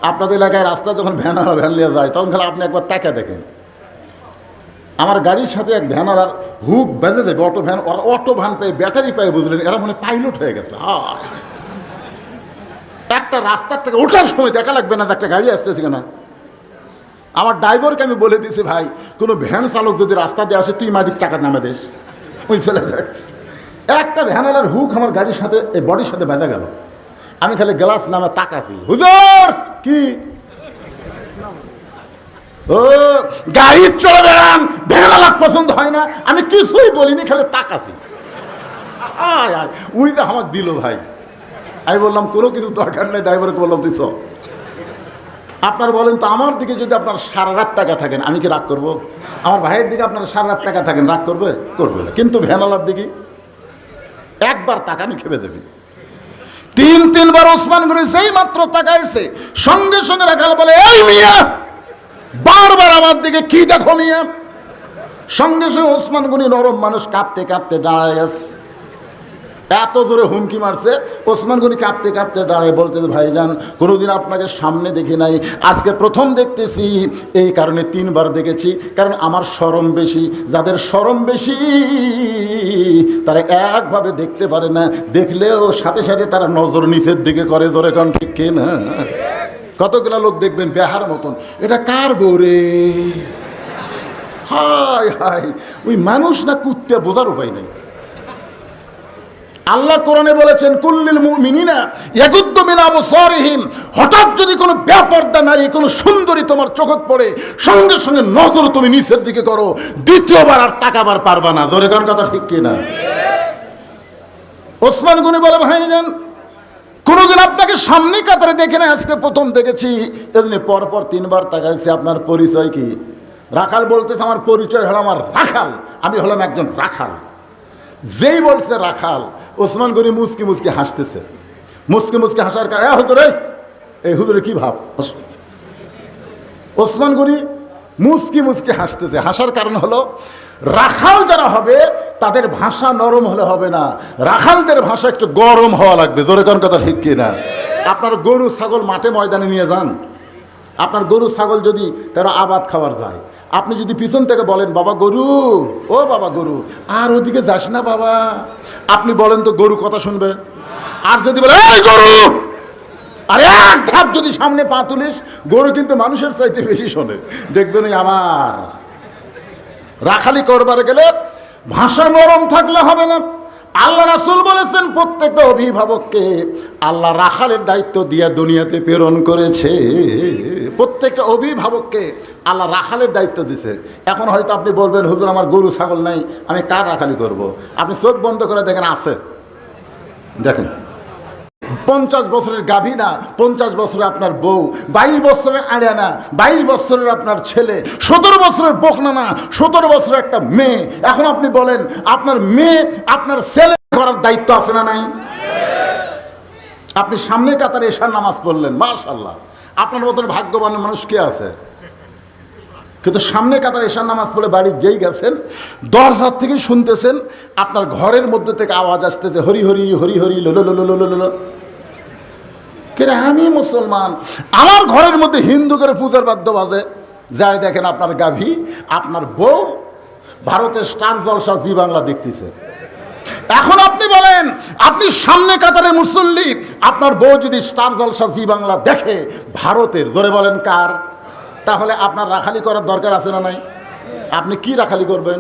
আপনাদের এলাকায় রাস্তা যখন ভ্যান নিয়ে যায় তখন খালি আপনি একবার তাকা দেখেন। আমার গাড়ির সাথে এক ভ্যানালার হুক বেজে যাবে, অটো ভ্যান পেয়ে ব্যাটারি পায়ে, বুঝলেন, এরা মনে পাইলট হয়ে গেছে। একটা রাস্তার থেকে ওঠার সময় দেখা লাগবে না যে একটা গাড়ি আসতেছে কিনা। আমার ড্রাইভারকে আমি বলে দিছি, ভাই কোনো ভ্যান চালক যদি রাস্তা দিয়ে আসে তুই মাটির চাকার নামে দিস, ওই চলে যাক। একটা ভ্যানালার হুক আমার গাড়ির সাথে এই বডির সাথে বেঁধে গেল। আমি খালি গ্লাস নামে তাকাছি, হুজুর কি ও গাড়ি চলে বেড়ান, ভ্যানালার পছন্দ হয় না, আমি কিছুই বলিনি, খালি তাকাছি। আয় আয় উই যে আমার দিল ভাই। আমি বললাম কোনো কিছু দরকার নেই, ড্রাইভারকে বললাম তুই চ। আপনার বলেন তো, আমার দিকে যদি আপনার সারা রাত টাকা থাকেন আমি কি রাগ করবো? আমার ভাইয়ের দিকে আপনার সারা রাত টাকা থাকেন রাগ করবে? করবে না। কিন্তু ভ্যানালার দিকে একবার তাকানি খেপে দেবে। তিনবার ওসমান গনি সেই মাত্র তাকাইছে, সঙ্গে সঙ্গে রাখাল বলে, এই মিয়া বারবার আমার দিকে কি দেখো মিয়া। সঙ্গে সঙ্গে ওসমান গনি নরম মানুষ, কাঁপতে কাঁপতে দাঁড়ায় গেছে। এত জোরে হুমকি মারছে, ওসমান গনি কাঁপতে কাঁপতে দাঁড়ায় বলতে, ভাইজান কোনোদিন আপনাকে সামনে দেখি নাই, আজকে প্রথম দেখতেছি। এই কারণে তিনবার দেখেছি, কারণ আমার শরম বেশি। যাদের শরম বেশি তারা একভাবে দেখতে পারে না, দেখলেও সাথে সাথে তারা নজর নিচের দিকে করে। জোরে কারণ ঠিক কে না? কতগুলো লোক দেখবেন বেহার মতন, এটা কার বউ রে? হায় হায়, ওই মানুষ না কুত্তে, বোঝার উপায় নেই। আল্লাহ কোরআনে বলেছেন, কুল্লিল মুমিনিনা ইয়াগুদ্দু মিন আবসারিহিম। হঠাৎ যদি কোনো বেপরদা নারী, কোনো সুন্দরী তোমার চোখে পড়ে, সঙ্গে সঙ্গে নজর তুমি নিচের দিকে করো, দ্বিতীয়বার আর তাকাবার পারবা না। ধরে কোন কথা ঠিক কিনা? ওসমান গনি বলে, ভাইজান কোনোদিন আপনাকে সামনে কাতারে দেখে না, আজকে প্রথম দেখেছি। এদিনে পরপর তিনবার তাকাইছি। আপনার পরিচয় কি? রাখাল বলতেছে, আমার পরিচয় হলো আমার রাখাল, আমি হলাম একজন রাখাল। যেই বলছে রাখাল, ওসমান গনি মুচকি মুচকি হাসতেছে। মুচকি মুচকি হাসার কারণে, হুজুরে এই হুজুরে কি ভাব? ওসমান গনি মুচকি মুচকি হাসতেছে। হাসার কারণ হলো, রাখাল যারা হবে তাদের ভাষা নরম হলে হবে না, রাখালদের ভাষা একটু গরম হওয়া লাগবে। জোরে কোন কথা ঠিক কিনা? আপনার গরু ছাগল মাঠে ময়দানে নিয়ে যান, আপনার গরু ছাগল যদি কারো আবাদ খাবার যায়, আপনি যদি পিছন থেকে বলেন, বাবা গরু, ও বাবা গরু, আর ওদিকে যাস না বাবা, আপনি বলেন তো গরু কথা শুনবে? আর যদি বলে, এই গরু, আরে এক ধাপ যদি সামনে পা তুলিস, গরু কিন্তু মানুষের চাইতে বেশি শোনে। দেখবেন আমার রাখালি করবার গেলে ভাষা নরম থাকলে হবে না। আল্লাহ রাসূল বলেছেন, প্রত্যেকটা অভিভাবককে আল্লাহ রাখালের দায়িত্ব দিয়ে দুনিয়াতে প্রেরণ করেছে। প্রত্যেকটা অভিভাবককে আল্লাহ রাখালের দায়িত্ব দিছে। এখন হয়তো আপনি বলবেন, হুজুর আমার গরু ছাগল নাই, আমি কার রাখালি করব? আপনি চোখ বন্ধ করে দেখেন, আছে। দেখেন 50 বছরের গাভী না, 50 বছরের আপনার বউ, 22 বছরের আড়িয়া না, 22 বছরের আপনার ছেলে, 17 বছরের বকনা না, 17 বছরের একটা মেয়ে। এখন আপনি বলেন, আপনার মেয়ে আপনার ছেলে করার দায়িত্ব আছে না নাই? আপনি সামনে কাতারে এশার নামাজ পড়লেন, মাশাআল্লাহ, আপনার মতন ভাগ্যবান মানুষ কে আছে? কিন্তু সামনে কাতারে এশার নামাজ পড়ে বাড়ি যেই গেছেন, দরজার থেকে শুনতেছেন আপনার ঘরের মধ্যে থেকে আওয়াজ আসতেছে, হরি হরি হরি হরি লোলো লোলো লোলো লোলো। কেরে আমি মুসলমান, আমার ঘরের মধ্যে হিন্দু করে পূজার বাদ্য বাজে। যাই দেখেন আপনার গাভী, আপনার বউ ভারতের স্টার জলসা জি বাংলা দেখতেছে। এখন আপনি বলেন, আপনি সামনে কাতারে মুসল্লি, আপনার বউ যদি স্টার জলসা জি বাংলা দেখে ভারতের, জোরে বলেন কার? তাহলে আপনার রাখালি করার দরকার আছে না নাই? আপনি কি রাখালি করবেন?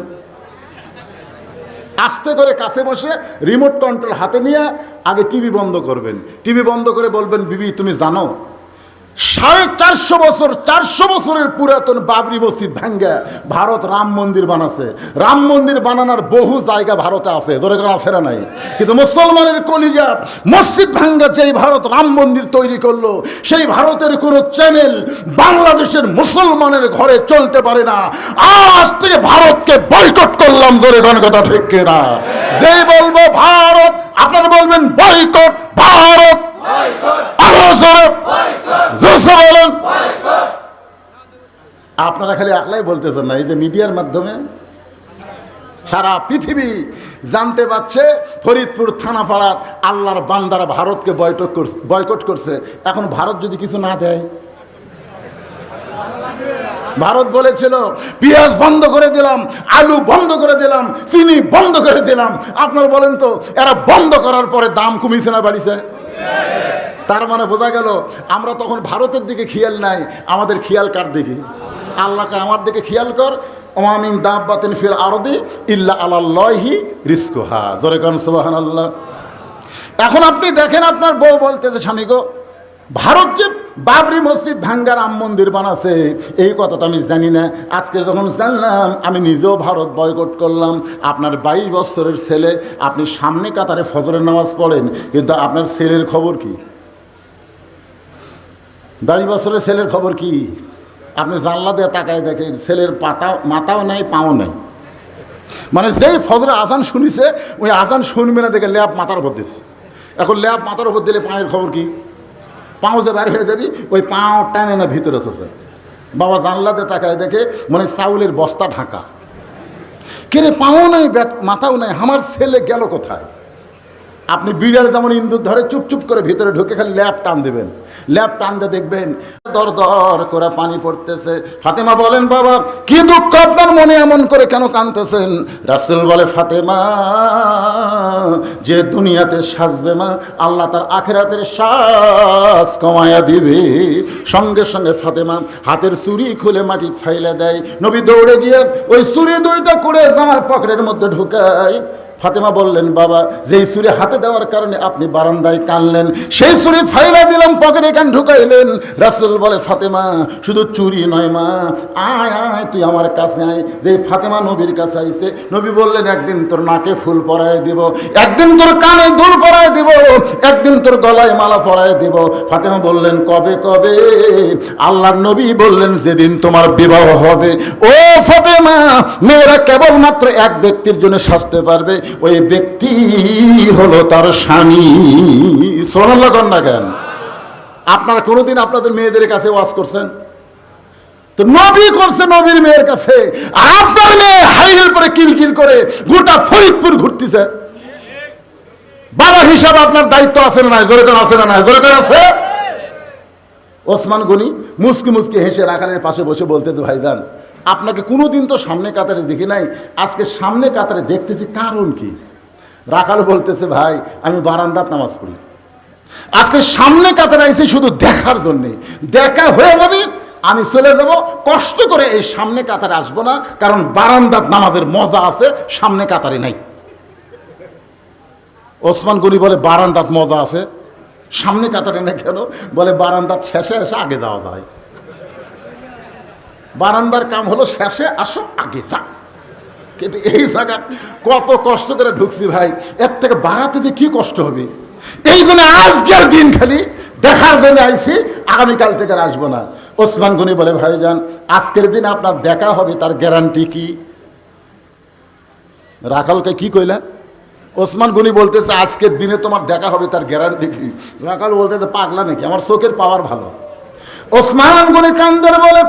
আস্তে করে কাছে বসে রিমোট কন্ট্রোল হাতে নিয়ে আগে টিভি বন্ধ করবেন। টিভি বন্ধ করে বলবেন, বিবি তুমি জানো 450 বছর, 400 বছরের পুরাতন বাবরি মসজিদ ভাঙ্গা ভারত রাম মন্দির বানাচ্ছে। রাম মন্দির বানানোর বহু জায়গা ভারতে আছে, ধরে করা আছে না নাই? কিন্তু মুসলমানের কলিজা মসজিদ ভাঙ্গা যেই ভারত রাম মন্দির তৈরি করলো, সেই ভারতের কোনো চ্যানেল বাংলাদেশের মুসলমানের ঘরে চলতে পারে না। আজ থেকে ভারতকে বয়কট করলাম, ধরে কোন কথা ঠিক কিনা? যেই বলবো ভারত, আপনারা বলবেন বয়কট ভারত, আরো জোরে বলেন। আপনারা খালি একলাই বলতেছেন না, এই যে মিডিয়ার মাধ্যমে সারা পৃথিবী জানতে পারছে ফরিদপুর থানাপাড়াত আল্লাহর বান্দারা ভারতকে বয়কট করছে। এখন ভারত যদি কিছু না দেয়, ভারত বলেছিল পেঁয়াজ বন্ধ করে দিলাম, আলু বন্ধ করে দিলাম, চিনি বন্ধ করে দিলাম। আপনার বলেন তো এরা বন্ধ করার পরে দাম কমিয়েছে না বাড়িছে? তার মানে বোঝা গেল আমরা তখন ভারতের দিকে খেয়াল নাই, আমাদের খেয়াল কার দিকে? আল্লাহকে আমার দিকে খেয়াল কর। ওয়ামিন দাব্বাতিন ফিল আরদি ইল্লা আলাল্লাহি রিজকুহা। জোরে কান সুবহানাল্লাহ। এখন আপনি দেখেন আপনার বউ বলতেছে স্বামী গো, ভারত যে বাবরি মসজিদ ভাঙ্গার রাম মন্দির বানাচ্ছে এই কথাটা আমি জানি না, আজকে যখন জানলাম আমি নিজেও ভারত বয়কট করলাম। আপনার 22 বছরের ছেলে, আপনি সামনে কাতারে ফজরের নামাজ পড়েন, কিন্তু আপনার ছেলের খবর কি? 22 বছরের ছেলের খবর কি? আপনি জানলা দিয়ে তাকায় দেখেন ছেলের মাথাও নাই পাও নাই। মানে যেই ফজরের আজান শুনিছে ওই আজান শুনবে না দেখে ল্যাব মাথার উপর দিচ্ছে। এখন ল্যাব মাথার উপর দিলে পায়ের খবর কি? পাও যে বার হয়ে যাবি, ওই পাও টানে না ভিতরে আছে। বাবা জানলাতে তাকায় দেখে মানে চাউলের বস্তা ঢাকা। কেরে পাও নাই মাথাও নাই, আমার ছেলে গেল কোথায়? আপনি বিড়াল যেমন ইন্দুর ধরে চুপচুপ করে ভিতরে ঢুকে খালি ল্যাব টান দেবেন, ল্যাব টানতে দেখবেন দর দর করে পানি পড়তেছে। ফাতেমা বলেন বাবা কি দুঃখ আপনার মনে, এমন করে কেন কাঁদতেছেন? রাসূল বলে ফাতেমা যে দুনিয়াতে সাজবে মা, আল্লাহ তার আখিরাতের সাজ কমায়া দিবে। সঙ্গে সঙ্গে ফাতেমা হাতের চুড়ি খুলে মাটি ফাইলে দেয়। নবী দৌড়ে গিয়ে ওই চুড়ি দুইটা করে জামার পকেটের মধ্যে ঢুকায়। ফাতেমা বললেন বাবা যেই ছুরি হাতে দেওয়ার কারণে আপনি বারান্দায় কানলেন, সেই ছুরি ফাইলা দিলাম পকেটে কান ঢুকাইলেন। রাসূল বলে ফাতেমা শুধু চুরি নয় মা, আয় আয় তুই আমার কাছে আয়। যে ফাতেমা নবীর কাছে আইছে, নবী বললেন একদিন তোর নাকে ফুল পরায় দিব, একদিন তোর কানে দুল পরায় দিব, একদিন তোর গলায় মালা পরায় দিব। ফাতেমা বললেন কবে কবে? আল্লাহর নবী বললেন যেদিন তোমার বিবাহ হবে। ও ফাতেমা, মেয়েরা কেবলমাত্র এক ব্যক্তির জন্য সাজতে পারবে, ওই ব্যক্তি হলো তার স্বামী। সুবহানাল্লাহ না কেন? আপনারা কোনোদিন আপনাদের মেয়েদের কাছে ওয়াজ করছেন? তো নবী করছে নবীর মেয়ের কাছে, আর আপনার মেয়ে হাই হিল করে কিলকিল করে গোটা ফরিদপুর ঘুরতেছে। বাবা হিসাবে আপনার দায়িত্ব আছে না নাই? জোরে করে আছে না নাই? জোরে করে আছে। ওসমান গনি মুসকি মুসকি হেসে রাখালের পাশে বসে বলতে তো ভাইজান আপনাকে কোনোদিন তো সামনে কাতারে দেখি নাই, আজকে সামনে কাতারে দেখতেছি, কারণ কি? রাখাল বলতেছে ভাই আমি বারান্দাত নামাজ পড়ি, আজকে সামনে কাতারে আইছি শুধু দেখার জন্যে, দেখা হয়ে যাবে আমি চলে যাব, কষ্ট করে এই সামনে কাতারে আসবো না, কারণ বারান্দাত নামাজের মজা আছে, সামনে কাতারে নাই। ওসমান গনি বলে বারান্দাত মজা আছে, সামনে কাতারে না কেন? বলে বারান্দাত শেষে এসে আগে যাওয়া যায়। বারান্দার কাম হলো শেষে আসো আগে যা। কিন্তু এই জায়গা কত কষ্ট করে ঢুকছি ভাই, এর থেকে বাড়াতে যে কি কষ্ট হবে। এই জন্য আজকের দিন খালি দেখার জন্য আইছি, আগামীকাল থেকে আসবো না। ওসমান গনি বলে ভাইজান আজকের দিন আপনার দেখা হবে তার গ্যারান্টি কি? রাখালকে কি কইলা? ওসমান গনি বলতেছে আজকের দিনে তোমার দেখা হবে তার গ্যারান্টি কি? রাখাল বলতেছে পাগলা নাকি, আমার চোখের পাওয়ার ভালো। ওসমান গনি কান্দের বলে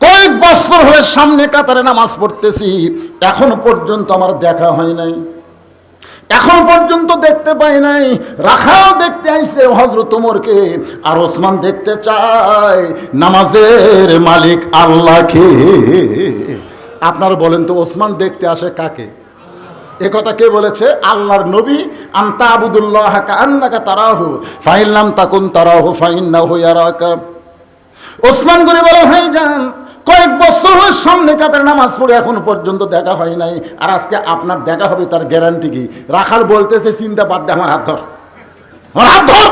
কয়েক বছর হলে সামনে কাতারে নামাজ পড়তেছি, এখন পর্যন্ত আমার দেখা হয় নাই, এখন পর্যন্ত দেখতে পাই নাই। রাখাল দেখতে আইছে হযরত ওমরকে, আর ওসমান দেখতে চায় নামাজের মালিক আল্লাহকে। আপনারা বলেন তো ওসমান দেখতে আসে কাকে? এ কথা কে বলেছে? আল্লাহর নবী। আনতা আবুদুল্লাহ কাআন্নাকা তারাহু ফাইন লাম তাকুন তারাহু ফাইন্নাহু ইয়ারাকা। ওসমান গনি বলে ভাইজান কয়েক বছর সামনে কাতারে নামাজ পড়ে এখন পর্যন্ত দেখা হয় নাই, আর আজকে আপনার দেখা হবে তার গ্যারান্টি কি? রাখাল বলতেছে চিন্তা বাদ দে, আমার হাত ধর, আমার হাত ধর।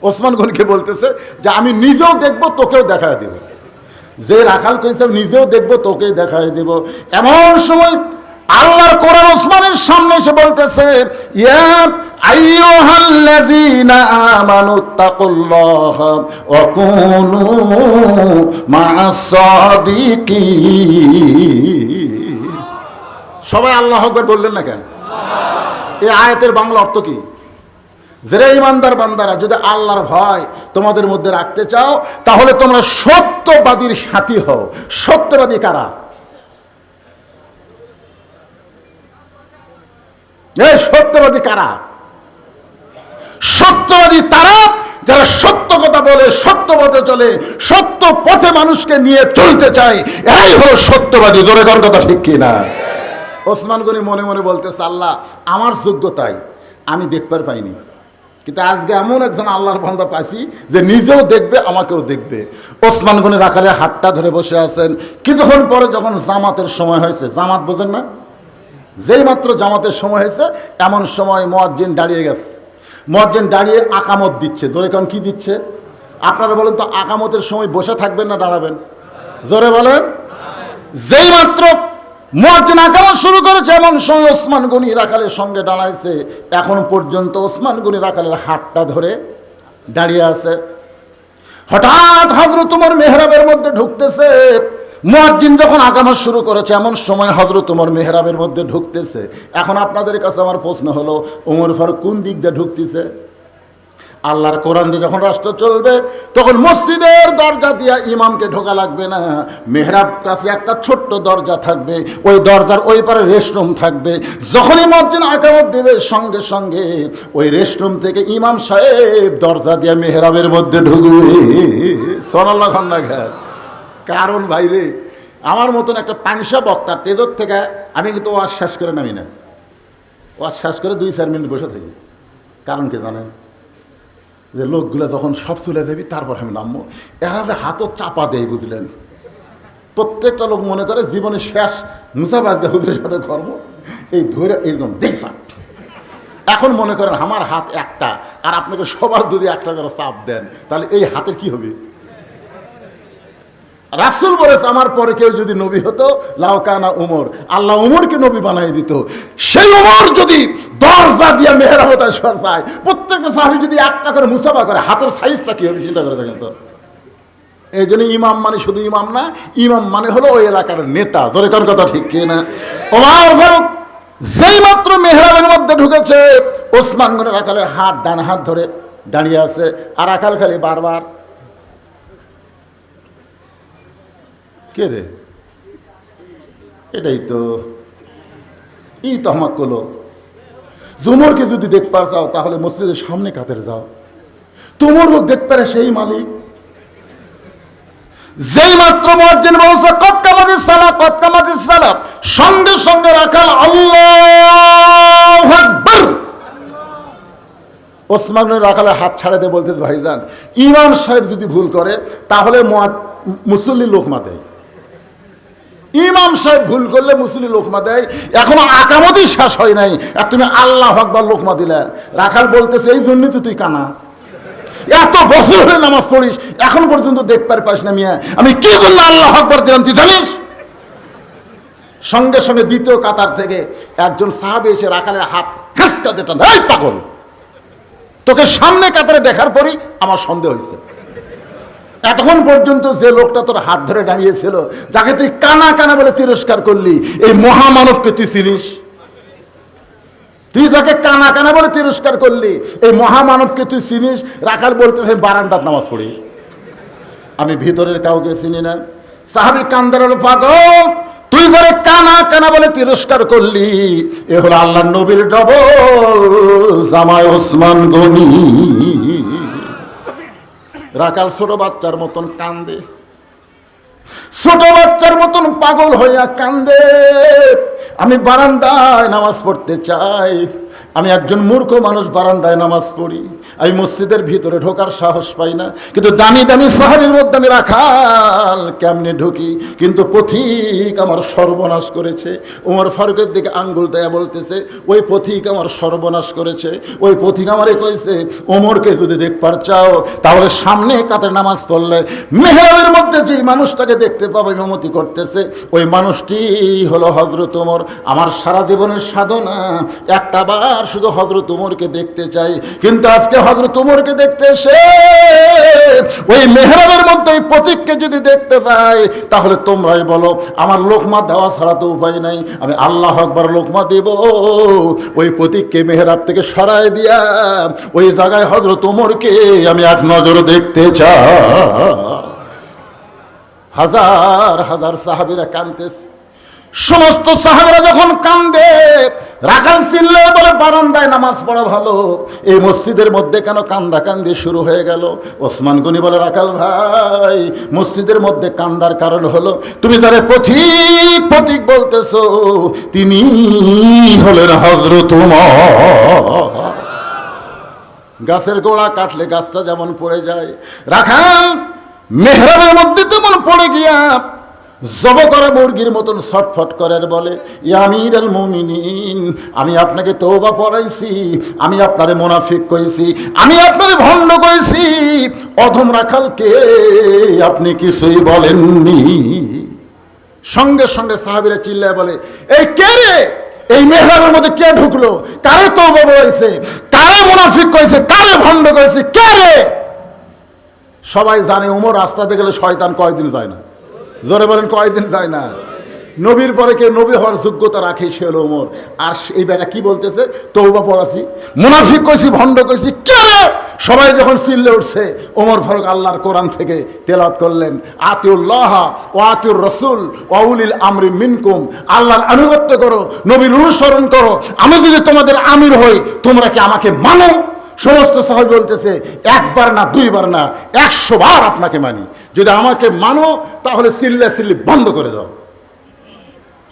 ওসমান গনিকে বলতেছে যে আমি নিজেও দেখবো তোকেও দেখায় দিব। যে রাখাল কইছে নিজেও দেখবো তোকেই দেখায় দিব। এমন সময় আল্লাহর কোরআন ওসমানের সামনে এসে বলতেছে ইয়া আইয়ুহাল্লাযীনা আমানুত্তাকুল্লাহা ওয়া কুনু মা'আস সাদিকিন। সবাই আল্লাহু আকবার বললেন না কেন? এই আয়াতের বাংলা অর্থ কি? যারা ঈমানদার বান্দারা যদি আল্লাহর ভয় তোমাদের মধ্যে রাখতে চাও তাহলে তোমরা সত্যবাদীর সাথী হও। সত্যবাদী কারা? এই সত্যবাদী কারা? সত্যবাদী তারা যারা সত্য কথা বলে, সত্য পথে চলে, সত্য পথে মানুষকে নিয়ে চলতে চায়, এরাই হলো সত্যবাদী। জোরে কোন কথা ঠিক কি না? ওসমান গনি মনে মনে বলতেছে, আল্লাহ আমার যোগ্যতায় আমি দেখবার পাইনি, কিন্তু আজকে এমন একজন আল্লাহর বান্দা পাইছি যে নিজেও দেখবে আমাকেও দেখবে। ওসমান গনি রাখালে হাতটা ধরে বসে আছেন। কিছুক্ষণ পরে যখন জামাতের সময় হয়েছে, জামাত বোঝেন না, যেই মাত্র জামাতের সময় হয়েছে এমন সময় মুয়াজ্জিন দাঁড়িয়ে গেছে। মুয়াজ্জিন দাঁড়িয়ে আকামত দিচ্ছে। জোরে কোন কি দিচ্ছে? আপনারা বলেন তো, আকামতের সময় বসে থাকবেন না দাঁড়াবেন? জোরে বলেন। যেই মাত্র মুয়াজ্জিন আকামত শুরু করেছে এমন সময় ওসমান গনি রাখালের সঙ্গে দাঁড়াইছে। এখন পর্যন্ত ওসমান গনি রাখালের হাতটা ধরে দাঁড়িয়ে আছে। হঠাৎ হযরত ওমর মেহরাবের মধ্যে ঢুকতেছে। মুয়াজ্জিন যখন আকামত শুরু করেছে এমন সময় হযরত ওমর মেহরাবের মধ্যে ঢুকতেছে। এখন আপনাদের কাছে আমার প্রশ্ন হলো, ওমর ফারুক কোন দিক দিয়ে ঢুকতেছে? আল্লাহর কোরআন দিয়ে যখন রাষ্ট্র চলবে তখন মসজিদের দরজা দিয়া ইমামকে ঢোকা লাগবে না। মেহরাব কাছে একটা ছোট্ট দরজা থাকবে, ওই দরজার ওই পারে রেস্টরুম থাকবে। যখনই মুয়াজ্জিন আকামত দিবে সঙ্গে সঙ্গে ওই রেস্টরুম থেকে ইমাম সাহেব দরজা দিয়া মেহরাবের মধ্যে ঢুকবে। সুবহানাল্লাহ খান্না ঘর। কারণ ভাইরে, আমার মতন একটা পাংশা বক্তা টেজর থেকে আমি কিন্তু ওয়াজ শেষ করে নামি না। ওয়াজ শেষ করে 2-4 মিনিট বসে থাকি। কারণ কি জানেন? যে লোকগুলো যখন সব চলে যাবি তারপর আমি নামবো। এরা যে হাতও চাপা দেয়, বুঝলেন? প্রত্যেকটা লোক মনে করে জীবনের শেষ মুসাফাত হুজুরের সাথে কর্ম, এই ধরে এরকম দেখা। এখন মনে করেন আমার হাত একটা, আর আপনাকে সবার যদি একটা করে চাপ দেন তাহলে এই হাতের কি হবে? রাসূল বলেছে, আমার পরে কেউ যদি নবী হতো লাউকানা উমর, আল্লাহ উমরকে নবী বানাই দিত। সেই উমর যদি দরজা দিয়ে মেহরাবতায় সর যায়, প্রত্যেকটা সাহাবী যদি একটা করে মুসাফা করে, হাতের সাইজটা কি হবে চিন্তা করে দেখেন তো। এই জন্য ইমাম মানে শুধু ইমাম না, ইমাম মানে হলো ওই এলাকার নেতা। ধরে কোন কথা ঠিক কি না? ওমর ফারুক যেই মাত্র মেহরাবের মধ্যে ঢুকেছে, ওসমান গনি রাখালের হাত ডান হাত ধরে দাঁড়িয়ে আছে। আর রাখাল খালি বারবার, কে রে? এটাই তো আমাকে বলো, উমরকে যদি দেখতে চাও তাহলে মসজিদের সামনে কাতের যাও। তোমার লোক দেখতে পারে সেই মালিক। যেই মাত্র মুয়াজ্জিন বলছে কদ কামাতিস সালাত, কদ কামাতিস সালাত, সঙ্গে সঙ্গে রাখাল আল্লাহু আকবার। ওসমান গনি রাখালের হাত ছাড়ে দিয়ে বলতে, ভাইজান ইমাম সাহেব যদি ভুল করে তাহলে মুসল্লি লোকমা দেয়। ইমাম সাহেব ভুল করলে মুসল্লি লোকমা দেয়। এখনো আকামতই শেষ হয় নাই আর তুমি আল্লাহু আকবার লোকমা দিলে। রাখাল বলতেছে, এই জন্যই তো তুই কানা, এত বছর হয়ে নামাজ পড়িস এখন পর্যন্ত দেখতে পাস না মিয়া, আমি কি জন্য আল্লাহু আকবার দিলাম তুই জানিস? সঙ্গে সঙ্গে দ্বিতীয় কাতার থেকে একজন সাহাবী এসে রাখালের হাত খাসকা দিতেন, এই পাগল, তোকে সামনে কাতারে দেখার পরই আমার সন্দেহ হয়েছে। এতক্ষণ পর্যন্ত যে লোকটা তোর হাত ধরে দাঁড়িয়েছিল, যাকে তুই কানা কানা বলে তিরস্কার করলি, এই মহামানবকে তুই চিনিস? তুই যাকে কানা কানা বলে তিরস্কার করলি, এই মহামানবকে তুই চিনিস? রাখাল বলতেছে, বারান্দার নামাজ পড়ি, আমি ভিতরের কাউকে চিনি না। সাহাবী কান্দার, পাগল, তুই যারা কানা কানা বলে তিরস্কার করলি, এ হলো আল্লাহর নবীর ডবল জামাই ওসমান গনি। রাখাল ছোট বাচ্চার মতন কান্দে, ছোট বাচ্চার মতন পাগল হইয়া কান্দে। আমি বারান্দায় নামাজ পড়তে চাই, আমি একজন মূর্খ মানুষ, বারান্দায় নামাজ পড়ি, আমি মসজিদের ভিতরে ঢোকার সাহস পাই না। কিন্তু দামি দামি সাহাবীর মধ্যে আমি রাখাল কেমনে ঢুকি? কিন্তু পথিক আমার সর্বনাশ করেছে। ওমর ফারুকের দিকে আঙ্গুল দেয়া বলতেছে, ওই পথিক আমার সর্বনাশ করেছে। ওই পথিক আমারে কইছে, ওমরকে যদি দেখবার চাও তাহলে সামনে কাতারে নামাজ পড়লে মেহরাবের মধ্যে যে মানুষটাকে দেখতে পাবে ইমামতি করতেছে, ওই মানুষটি হলো হযরত ওমর। আমার সারা জীবনের সাধনা একটা বার শুধু হযরত ওমরকে দেখতে চাই। কিন্তু আজকে হযরত ওমরকে দেখতে এসে ওই মেহরাবের মধ্যে ওই প্রতীককে যদি দেখতে পাই, তাহলে তোমরাই বলো আমার লোকমা দেওয়া ছাড়া তো উপায় নাই। আমি আল্লাহু আকবার লোকমা দেব, ওই প্রতীককে মেহরাব থেকে সরায় দিয়া ওই জায়গায় হযরত ওমরকে আমি এক নজর দেখতে চাই। হাজার হাজার সাহাবীরা কাঁদতেছে। সমস্ত সাহাবীরা যখন কান্দে, রাখাল চিল্লে বলে বারান্দায় নামাজ পড়া ভালো, এই মসজিদের মধ্যে কেন কান্দাকান্দি শুরু হয়ে গেল? ওসমান গনি বলে, রাখাল ভাই, মসজিদের মধ্যে কান্দার কারণ হলো তুমি যারা পথিক পথিক বলতেছো তিনি হলেন হযরত ওমর। গাছের গোড়া কাটলে গাছটা যেমন পড়ে যায়, রাখাল মেহরাবের মধ্যে তেমন পড়ে গিয়া জব করা মুরগির মতন ছটফট করার বলে, ইয়া আমিরুল মুমিনিন, আমি আপনাকে তওবা পড়াইছি, আমি আপনারে মুনাফিক কইছি, আমি আপনারে ভণ্ড কইছি, অধম রাখালকে আপনি কিছুই বলেননি। সঙ্গে সঙ্গে সাহাবীরা চিল্লায় বলে, এই কে রে? এই মেহরাবের মধ্যে কে ঢুকলো? কারে তওবা পড়াইছে? কারে মুনাফিক কইছে? কারে ভণ্ড কইছে? কে রে? সবাই জানে ওমর রাস্তাতে গেলে শয়তান কয়দিন যায় না। জোরে বলেন, কয়দিন যায় না? নবীর পরে কে নবী হওয়ার যোগ্যতা রাখে সে হলো ওমর। আর এই বেটা কি বলতেছে? তওবা পড়াছি, মুনাফিক কইছি, ভণ্ড কইছি, কে রে? সবাই যখন চিল্লে উঠছে, ওমর ফারুক আল্লাহর কোরআন থেকে তেলাওয়াত করলেন, আতিউল্লাহ ওয়া আতিউর রাসূল ওয়া উলিল আমরি মিনকুম, আল্লাহর আনুগত্য করো, নবীর অনুসরণ করো, আমি যদি তোমাদের আমির হই তোমরা কি আমাকে মানো? সমস্ত সাহাবী বলতেছে, একবার না, দুইবার না, 100 বার আপনাকে মানি। যদি আমাকে মানো তাহলে চিল্লি বন্ধ করে দাও।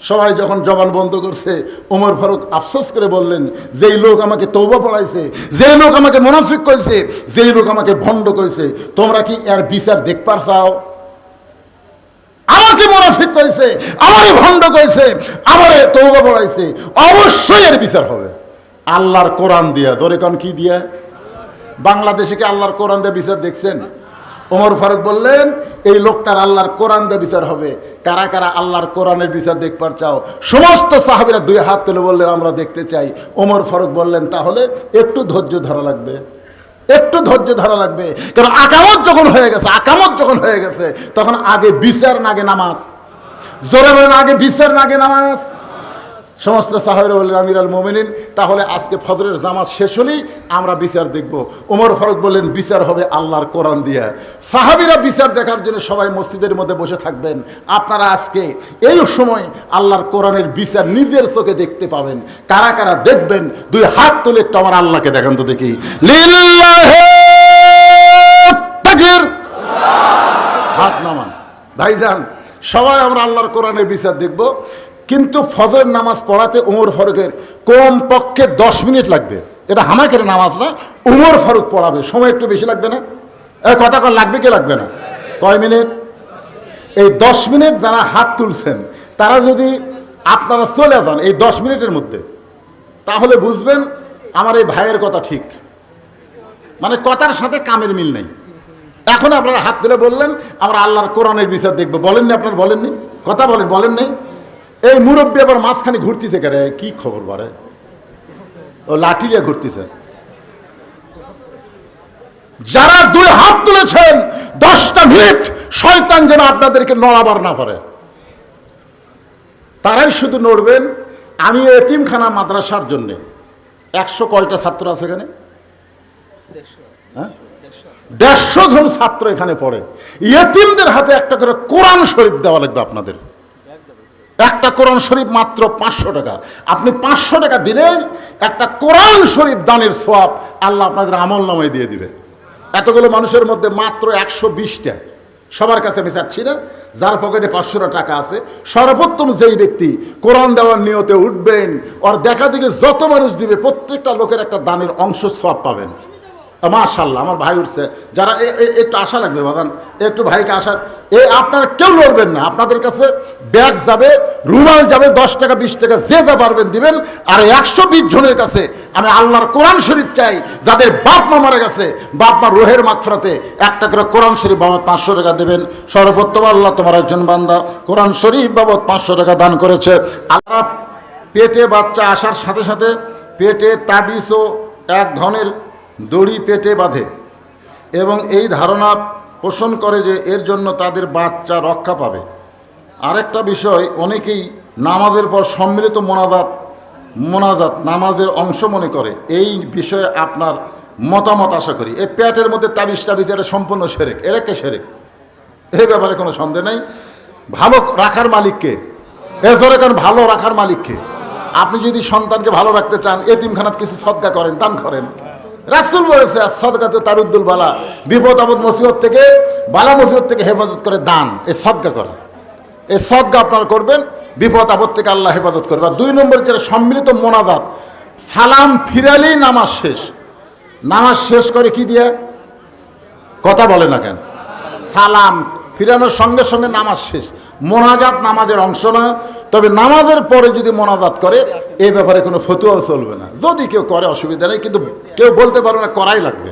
সবাই যখন জবান বন্ধ করছে, ওমর ফারুক আফসোস করে বললেন, যেই লোক আমাকে তওবা পড়াইছে, যেই লোক আমাকে মুনাফিক কইছে, যেই লোক আমাকে ভণ্ড কইছে, তোমরা কি এর বিচার দেখবার চাও? আমাকে মুনাফিক কইছে, আমারে ভণ্ড কইছে, আমারে তওবা পড়াইছে, অবশ্যই এর বিচার হবে আল্লাহর কোরআন দিয়া। ধরে কোন কি দিয়া? বাংলাদেশে কি আল্লাহর কোরআন দিয়ে বিচার দেখছেন? ওমর ফারুক বললেন, এই লোকটার আল্লাহর কোরআন দিয়ে বিচার হবে। কারা কারা আল্লাহর কোরআনের বিচার দেখবার চাও? সমস্ত সাহাবীরা 2 হাত তুলে বললেন, আমরা দেখতে চাই। ওমর ফারুক বললেন, তাহলে একটু ধৈর্য ধরা লাগবে, একটু ধৈর্য ধরা লাগবে। কারণ আকামত যখন হয়ে গেছে তখন আগে বিচার না আগে নামাজ? জোরে বলেন, আগে বিচার না আগে নামাজ? সমস্ত সাহাবীরা বললেন, আমিরুল মুমিনিন, তাহলে আজকে ফজরের জামাত শেষ হলেই আমরা বিচার দেখব। ওমর ফারুক বললেন, বিচার হবে আল্লাহর কোরআন দিয়া। সাহাবীরা বিচার দেখার জন্য সবাই মসজিদের মধ্যে বসে থাকবেন। আপনারা আজকে এই সময় আল্লাহর কোরআনের বিচার নিজের চোখে দেখতে পাবেন। কারা কারা দেখবেন? 2 হাত তুলে একটু আমার আল্লাহকে দেখান তো দেখি। লিল্লাহি তাকবীর, হাত নামান। ভাইজান, সবাই আমরা আল্লাহর কোরআনের বিচার দেখব। কিন্তু ফজর নামাজ পড়াতে ওমর ফারুকের কম পক্ষে 10 মিনিট লাগবে। এটা হামাকের নামাজ না, ওমর ফারুক পড়াবে, সময় একটু বেশি লাগবে না? কথা কর, লাগবে কি লাগবে না? কয় মিনিট? এই 10 মিনিট যারা হাত তুলছেন তারা যদি আপনারা চলে যান এই 10 মিনিটের মধ্যে, তাহলে বুঝবেন আমার এই ভাইয়ের কথা ঠিক, মানে কথার সাথে কামের মিল নেই। এখন আপনারা হাত তুলে বললেন আমরা আল্লাহর কোরআনের বিচার দেখবো, বলেননি? আপনারা বলেননি? কথা বলেন, বলেন নাই? এই মুরব্বী আবার মাঝখানে ঘুরতেছে, কেন? কি খবর বারে? ও লাঠি নিয়ে ঘুরতেছে। যারা 2 হাত তুলেছেন 10টা মিনিট শয়তান যেন আপনাদেরকে নড়াবার না পারে, তারাই শুধু নড়বেন। আমি এতিমখানা মাদ্রাসার জন্য 100 কয়টা ছাত্র আছে এখানে? 150 জন ছাত্র এখানে পড়ে। এতিমদের হাতে একটা করে কোরআন শরীফ দেওয়া লাগবে আপনাদের। একটা কোরআন শরীফ মাত্র 500 টাকা। আপনি 500 টাকা দিলে একটা কোরআন শরীফ দানের সওয়াব আল্লাহ আপনাদের আমল নামায় দিয়ে দিবে। এতগুলো মানুষের মধ্যে মাত্র 120টা, সবার কাছে আমি চাচ্ছি না, যার পকেটে 500 টাকা আছে, সর্বোত্তম যেই ব্যক্তি কোরআন দেওয়ার নিয়তে উঠবেন, ওর দেখা দেখে যত মানুষ দিবে প্রত্যেকটা লোকের একটা দানের অংশ সওয়াব পাবেন। মাশাআল্লাহ, আমার ভাই উঠছে। যারা একটু আশা লাগবে বাগান, একটু ভাইকে আসার, আপনারা কেউ লড়বেন না। আপনাদের কাছে ব্যাগ যাবে, রুমাল যাবে, 10 টাকা 20 টাকা যে যা পারবেন দিবেন। আর 120 জনের কাছে আমি আল্লাহর কোরআন শরীফ চাই, যাদের বাপ মা মারা গেছে, বাপ মা রোহের মাগফিরাতে একটা করে কোরআন শরীফ বাবদ 500 টাকা দেবেন। সর্বোত্তম আল্লাহ তোমার একজন বান্দা কোরআন শরীফ বাবদ 500 টাকা দান করেছে। আল্লাহ পেটে বাচ্চা আসার সাথে সাথে পেটে তাবিজও এক ধরনের দড়ি পেটে বাঁধে এবং এই ধারণা পোষণ করে যে এর জন্য তাদের বাচ্চা রক্ষা পাবে। আরেকটা বিষয়, অনেকেই নামাজের পর সম্মিলিত মোনাজাত নামাজের অংশ মনে করে। এই বিষয়ে আপনার মতামত আশা করি। এই পেটের মধ্যে তাবিজ এটা সম্পূর্ণ শিরক, এটাকে শিরক, এই ব্যাপারে কোনো সন্দেহ নেই। ভালো রাখার মালিককে, এর ধরে কারণ ভালো রাখার মালিককে আপনি যদি সন্তানকে ভালো রাখতে চান এতিমখানাত কিছু সদকা করেন, দান করেন। রাসূল বলেছে সদকা তো তারুদ্দুল বালা, বিপদ আপদ মুসিবত থেকে, বালা মুসিবত থেকে হেফাজত করে দান, এই সদকা করা। এই সদকা আপনারা করবেন, বিপদ আপদ থেকে আল্লাহ হেফাজত করবে। আর 2 নম্বর যেটা সম্মিলিত মোনাজাত, সালাম ফিরালেই নামাজ শেষ। নামাজ শেষ করে কি দিয়ে? কথা বলে না কেন? সালাম ফিরানোর সঙ্গে সঙ্গে নামাজ শেষ। মোনাজাত নামাজের অংশ না, তবে নামাজের পরে যদি মোনাজাত করে এই ব্যাপারে কোনো ফতোয়াও চলবে না। যদি কেউ করে অসুবিধা নেই, কিন্তু কেউ বলতে পারবে না করাই লাগবে,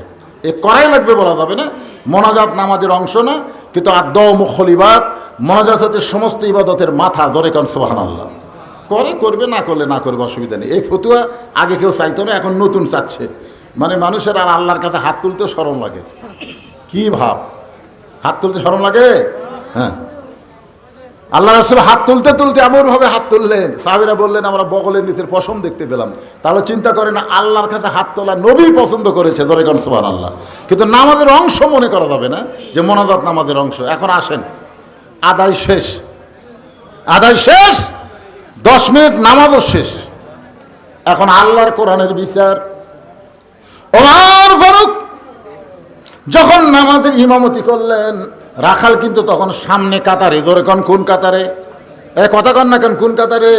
এ করাই লাগবে বলা যাবে না। মোনাজাত নামাজের অংশ না, কিন্তু আদৌ মুখল ইবাদ, মোনাজাত হচ্ছে সমস্ত ইবাদতের মাথা। ধরে কারণ সুবহানাল্লাহ করে, করবে, না করলে না করবে, অসুবিধা নেই। এই ফতুয়া আগে কেউ চাইতো না, এখন নতুন চাচ্ছে। মানে মানুষের আর আল্লাহর কাছে হাত তুলতে শরম লাগে। কি ভাব, হাত তুলতে শরম লাগে? হ্যাঁ, আল্লাহ রাসূল হাত তুলতে তুলতে এমনভাবে হাত তুললেন, সাহাবীরা বললেন আমরা বগলের নিচের পশম দেখতে পেলাম। তাহলে চিন্তা করে না, আল্লাহর কাছে হাত তোলা নবী পছন্দ করেছে। ধরে কারণ সুবহানাল্লাহ। কিন্তু নামাজের অংশ মনে করা যাবে না যে মোনাজাত নামাজের অংশ। এখন আসেন, আদায় শেষ, আদায় শেষ, 10 মিনিট নামাজও শেষ। এখন আল্লাহর কোরআনের বিচার। ওমর ফারুক যখন নামাজের ইমামতি করলেন, রাখাল কিন্তু তখন সামনে কাতারে। ধরে কোন কোন কাতারে? কথা কন না কেন, কোন কাতারে?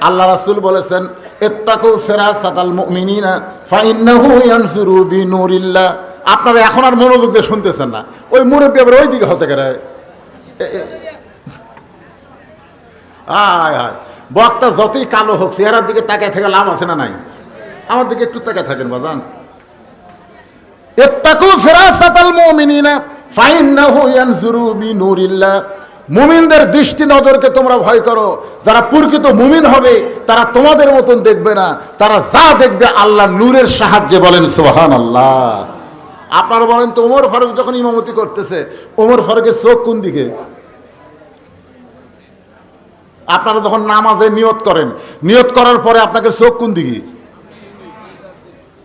আল্লাহ রাসূল বলেছেন ইত্তাকু ফিরাসাতাল মুমিনিনা ফাইন্নাহু ইয়ানসুরু বিনুরিল্লাহ। আপনারা এখন আর মনোযোগ দিয়ে শুনতেছেন না, ওই মুরব্বী আবার ওই দিকে হসে করে। আয় হায়, বক্তা যতই কালো হোক চেহারার দিকে তাকায় থেকে লাভ আছে না নাই? আমার দিকে একটু তাকায় থাকেন বাজান। ইত্তাকু ফিরাসাতাল মুমিনিনা ফাইন্নাহু ইয়ানজুরু বিনুরিল্লাহ। মুমিনদের দৃষ্টি নজরকে তোমরা ভয় করো। যারা প্রকৃত মুমিন হবে তারা তোমাদের মতন দেখবে না, তারা যা দেখবে আল্লাহর নূরের সাহায্যে। বলেন সুবহানাল্লাহ। আপনারা বলেন তো, ওমর ফারুক যখন ইমামতি করতেছে, ওমর ফারুকের চোখ কোন দিকে? আপনারা যখন নামাজে নিয়ত করেন, নিয়ত করার পরে আপনাকে চোখ কোন দিকে?